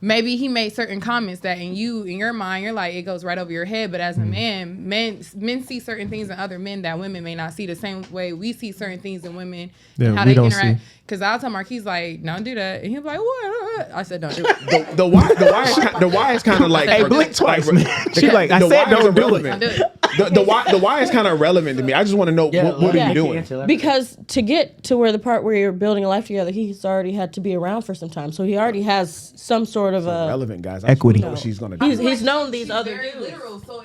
[SPEAKER 12] Maybe he made certain comments that in your mind, you're like, it goes right over your head. But as a man, men see certain things in other men that women may not see the same way we see certain things in women and how they interact. Because I'll tell Marquise, like, don't do that. And he'll be like, what? I said, don't do it.
[SPEAKER 5] The why is kind of like,
[SPEAKER 3] hey, blink twice, man. She like, I said don't do it.
[SPEAKER 5] The why is kind of irrelevant to me. I just want to know what are you doing?
[SPEAKER 8] Because to get to where the part where you're building a life together, he's already had to be around for some time, so he already has some sort of a
[SPEAKER 5] relevant guys.
[SPEAKER 3] Equity.
[SPEAKER 5] Know what she's gonna do.
[SPEAKER 8] He's known these other dudes.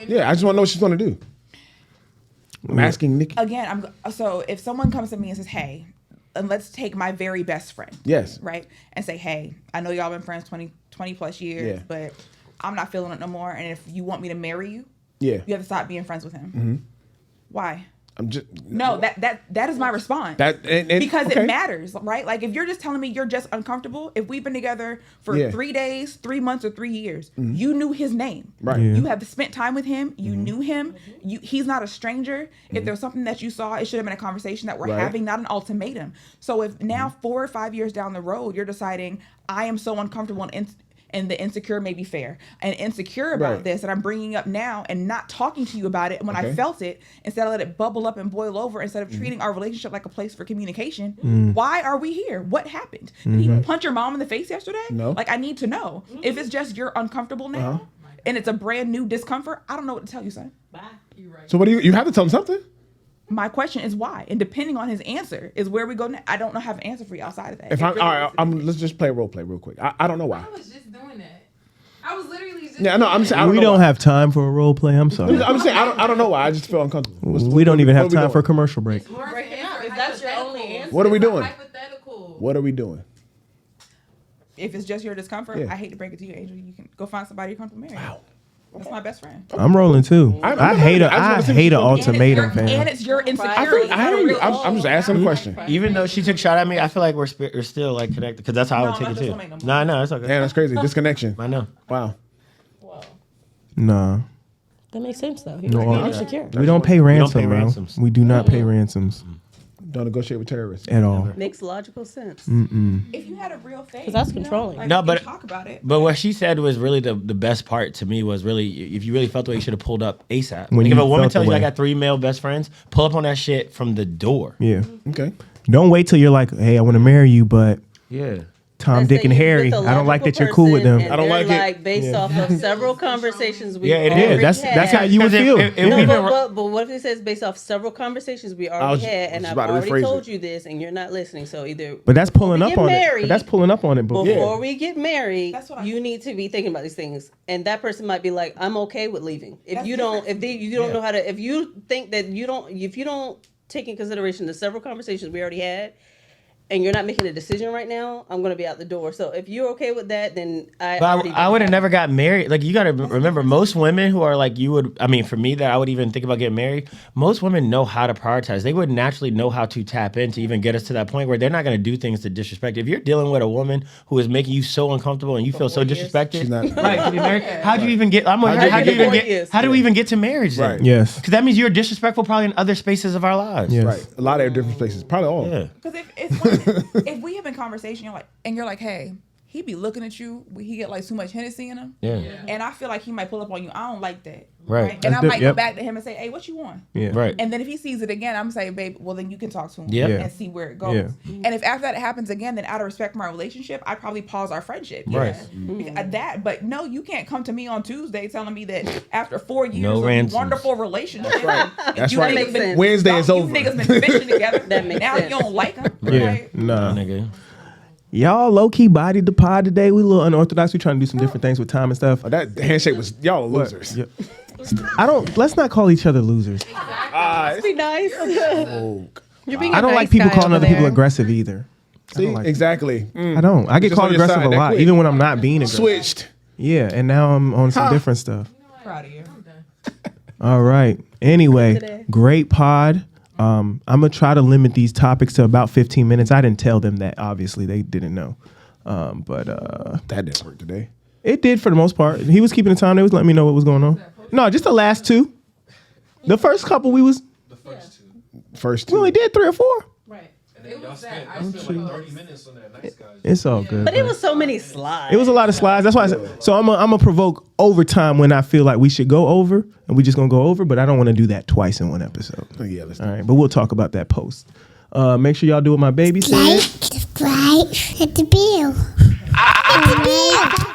[SPEAKER 5] Yeah, I just want to know what she's gonna do. I'm asking Nikki
[SPEAKER 6] again. So if someone comes to me and says, "Hey," and let's take my very best friend.
[SPEAKER 5] Yes.
[SPEAKER 6] Right. And say, "Hey, I know y'all been friends 20 plus years, but I'm not feeling it no more. And if you want me to marry you, you have to stop being friends with him."
[SPEAKER 5] Mm-hmm.
[SPEAKER 6] Why?
[SPEAKER 5] I'm just
[SPEAKER 6] that is my response. Because it matters, right? Like if you're just telling me you're just uncomfortable, if we've been together for 3 days, 3 months, or 3 years, you knew his name,
[SPEAKER 5] right?
[SPEAKER 6] You have spent time with him. You knew him. He's not a stranger. If there's something that you saw, it should have been a conversation that we're having, not an ultimatum. So if now 4 or 5 years down the road, you're deciding I am so uncomfortable and the insecure may be fair and insecure about this that I'm bringing up now and not talking to you about it when I felt it, instead of let it bubble up and boil over, instead of treating our relationship like a place for communication. Why are we here? What happened? Did he punch your mom in the face yesterday?
[SPEAKER 5] No.
[SPEAKER 6] Like I need to know. If it's just you're uncomfortable now and it's a brand new discomfort, I don't know what to tell you, son.
[SPEAKER 10] Bye. You're right.
[SPEAKER 5] So what do you have to tell him something?
[SPEAKER 6] My question is why, and depending on his answer is where we go next. I don't know have an answer for you outside of that.
[SPEAKER 5] If let's just play role play real quick. I don't know why.
[SPEAKER 12] I was just doing that. I was literally just.
[SPEAKER 5] Yeah, no, I'm saying
[SPEAKER 3] we don't have time for a role play. I'm sorry.
[SPEAKER 5] I'm saying I don't know why. I just feel uncomfortable.
[SPEAKER 3] We don't even have time for a commercial break.
[SPEAKER 10] If that's your only answer.
[SPEAKER 5] What are we doing?
[SPEAKER 12] Hypothetical.
[SPEAKER 5] What are we doing?
[SPEAKER 6] If it's just your discomfort, I hate to break it to you, Angel. You can go find somebody you're comfortable marrying. Wow. That's my best friend.
[SPEAKER 3] I'm rolling too. I hate an ultimatum, fam.
[SPEAKER 6] And it's your insecurity.
[SPEAKER 5] I'm just asking a question.
[SPEAKER 4] Even though she took a shot at me, I feel like we're still like connected because that's how I would take it too. No, it's okay.
[SPEAKER 5] Yeah, that's crazy. Disconnection.
[SPEAKER 4] I know.
[SPEAKER 5] Wow.
[SPEAKER 3] Nah.
[SPEAKER 8] That makes sense though.
[SPEAKER 3] No, we don't pay ransom, bro. We do not pay ransoms.
[SPEAKER 5] Don't negotiate with terrorists
[SPEAKER 3] at all.
[SPEAKER 9] Makes logical sense.
[SPEAKER 6] If you had a real thing,
[SPEAKER 8] because that's controlling.
[SPEAKER 4] No, but
[SPEAKER 6] talk about it.
[SPEAKER 4] But what she said was really the best part to me was really if you really felt the way, you should have pulled up ASAP.
[SPEAKER 3] When
[SPEAKER 4] like if
[SPEAKER 3] you
[SPEAKER 4] a woman
[SPEAKER 3] felt
[SPEAKER 4] tells
[SPEAKER 3] the
[SPEAKER 4] you I
[SPEAKER 3] way.
[SPEAKER 4] got 3 male best friends, pull up on that shit from the door.
[SPEAKER 3] Yeah.
[SPEAKER 5] Okay.
[SPEAKER 3] Don't wait till you're like, hey, I want to marry you, but
[SPEAKER 4] Yeah.
[SPEAKER 3] Tom,
[SPEAKER 9] Let's
[SPEAKER 3] Dick,
[SPEAKER 9] say
[SPEAKER 3] and
[SPEAKER 9] you're
[SPEAKER 3] Harry.
[SPEAKER 9] with a
[SPEAKER 3] I don't like that
[SPEAKER 9] logical
[SPEAKER 3] you're cool with them.
[SPEAKER 9] person
[SPEAKER 5] I don't
[SPEAKER 9] and
[SPEAKER 5] like
[SPEAKER 9] they're,
[SPEAKER 5] it.
[SPEAKER 9] based off of several conversations we
[SPEAKER 3] Yeah,
[SPEAKER 9] already
[SPEAKER 3] that's how you would feel.
[SPEAKER 9] No, but what if it says based off several conversations we already had, and I've
[SPEAKER 5] about to
[SPEAKER 9] already
[SPEAKER 5] rephrase
[SPEAKER 9] told
[SPEAKER 5] it.
[SPEAKER 9] you this, and you're not listening. So either
[SPEAKER 3] But that's pulling up
[SPEAKER 9] get
[SPEAKER 3] on it.
[SPEAKER 9] married-
[SPEAKER 3] But that's pulling up on it.
[SPEAKER 9] before we get married, you need to be thinking about these things. And that person might be like, "I'm okay with leaving." If you don't, you don't know how to, if you think that if you don't take in consideration the several conversations we already had, and you're not making a decision right now, I'm going to be out the door. So if you're okay with that, then
[SPEAKER 4] I would have never got married. Like, you got to remember, most women who are like for me, that I would even think about getting married, most women know how to prioritize. They would naturally know how to tap in to even get us to that point where they're not going to do things to disrespect. If you're dealing with a woman who is making you so uncomfortable and you feel so disrespected, right, to be married, how do you even get, how do we even get to marriage then?
[SPEAKER 5] Right.
[SPEAKER 3] Yes.
[SPEAKER 4] Because that means you're disrespectful probably in other spaces of our lives.
[SPEAKER 3] Yes.
[SPEAKER 5] Right. A lot of different places. Probably all.
[SPEAKER 4] Yeah.
[SPEAKER 6] Because if we have a conversation, you're like, hey, he be looking at you, he get like too much Hennessy in him.
[SPEAKER 4] Yeah.
[SPEAKER 6] And I feel like he might pull up on you. I don't like that.
[SPEAKER 4] Right.
[SPEAKER 6] And I might go back to him and say, hey, what you want?
[SPEAKER 3] Yeah.
[SPEAKER 4] Right.
[SPEAKER 6] And then if he sees it again, I'm saying, babe, well, then you can talk to him
[SPEAKER 4] Yep.
[SPEAKER 6] and see where it goes.
[SPEAKER 3] Yeah.
[SPEAKER 6] And if after that happens again, then out of respect for my relationship, I'd probably pause our friendship.
[SPEAKER 4] Right.
[SPEAKER 6] But no, you can't come to me on Tuesday telling me that after 4 years
[SPEAKER 4] No
[SPEAKER 6] of
[SPEAKER 4] ransoms.
[SPEAKER 6] wonderful relationship,
[SPEAKER 5] That's
[SPEAKER 6] you
[SPEAKER 5] right.
[SPEAKER 6] niggas been-
[SPEAKER 5] Wednesday is over.
[SPEAKER 6] You niggas been fishing together.
[SPEAKER 9] That makes
[SPEAKER 6] now
[SPEAKER 9] sense.
[SPEAKER 6] you don't like him.
[SPEAKER 3] Yeah.
[SPEAKER 6] Right?
[SPEAKER 3] Nah.
[SPEAKER 4] Nigga.
[SPEAKER 3] Y'all low key bodied the pod today. We a little unorthodox. We trying to do some different things with time and stuff.
[SPEAKER 5] That handshake was y'all losers.
[SPEAKER 3] Yeah. Let's not call each other losers.
[SPEAKER 8] Be nice.
[SPEAKER 10] You're being
[SPEAKER 3] I
[SPEAKER 10] a
[SPEAKER 3] don't
[SPEAKER 10] nice
[SPEAKER 3] like people
[SPEAKER 10] guy
[SPEAKER 3] calling
[SPEAKER 10] over
[SPEAKER 3] other people
[SPEAKER 10] there.
[SPEAKER 3] aggressive either.
[SPEAKER 5] See,
[SPEAKER 3] like
[SPEAKER 5] exactly.
[SPEAKER 3] I don't. I get
[SPEAKER 5] Just
[SPEAKER 3] called
[SPEAKER 5] on your
[SPEAKER 3] aggressive
[SPEAKER 5] side,
[SPEAKER 3] a
[SPEAKER 5] that
[SPEAKER 3] lot,
[SPEAKER 5] quick.
[SPEAKER 3] even when I'm not being aggressive.
[SPEAKER 5] Switched.
[SPEAKER 3] Yeah, and now I'm on some different stuff.
[SPEAKER 6] Proud of you.
[SPEAKER 3] All right. Anyway, great pod. I'm gonna try to limit these topics to about 15 minutes. I didn't tell them that. Obviously, they didn't know. But
[SPEAKER 5] That didn't work today.
[SPEAKER 3] it did for the most part. He was keeping the time. They was letting me know what was going on. No, just the last two. The first couple we
[SPEAKER 5] First
[SPEAKER 3] only did 3 or 4.
[SPEAKER 12] Right.
[SPEAKER 13] Y'all spent like 30 minutes on that nice guys.
[SPEAKER 3] It's all good.
[SPEAKER 9] But it was so many slides.
[SPEAKER 3] It was a lot of slides. That's why I said, so I'm gonna provoke overtime when I feel like we should go over, and we just gonna go over. But I don't want to do that twice in one episode.
[SPEAKER 5] Oh, yeah, let's
[SPEAKER 3] All right, but we'll talk about that post. Make sure y'all do what my baby said.
[SPEAKER 14] Subscribe, hit the bell. Hit the bell.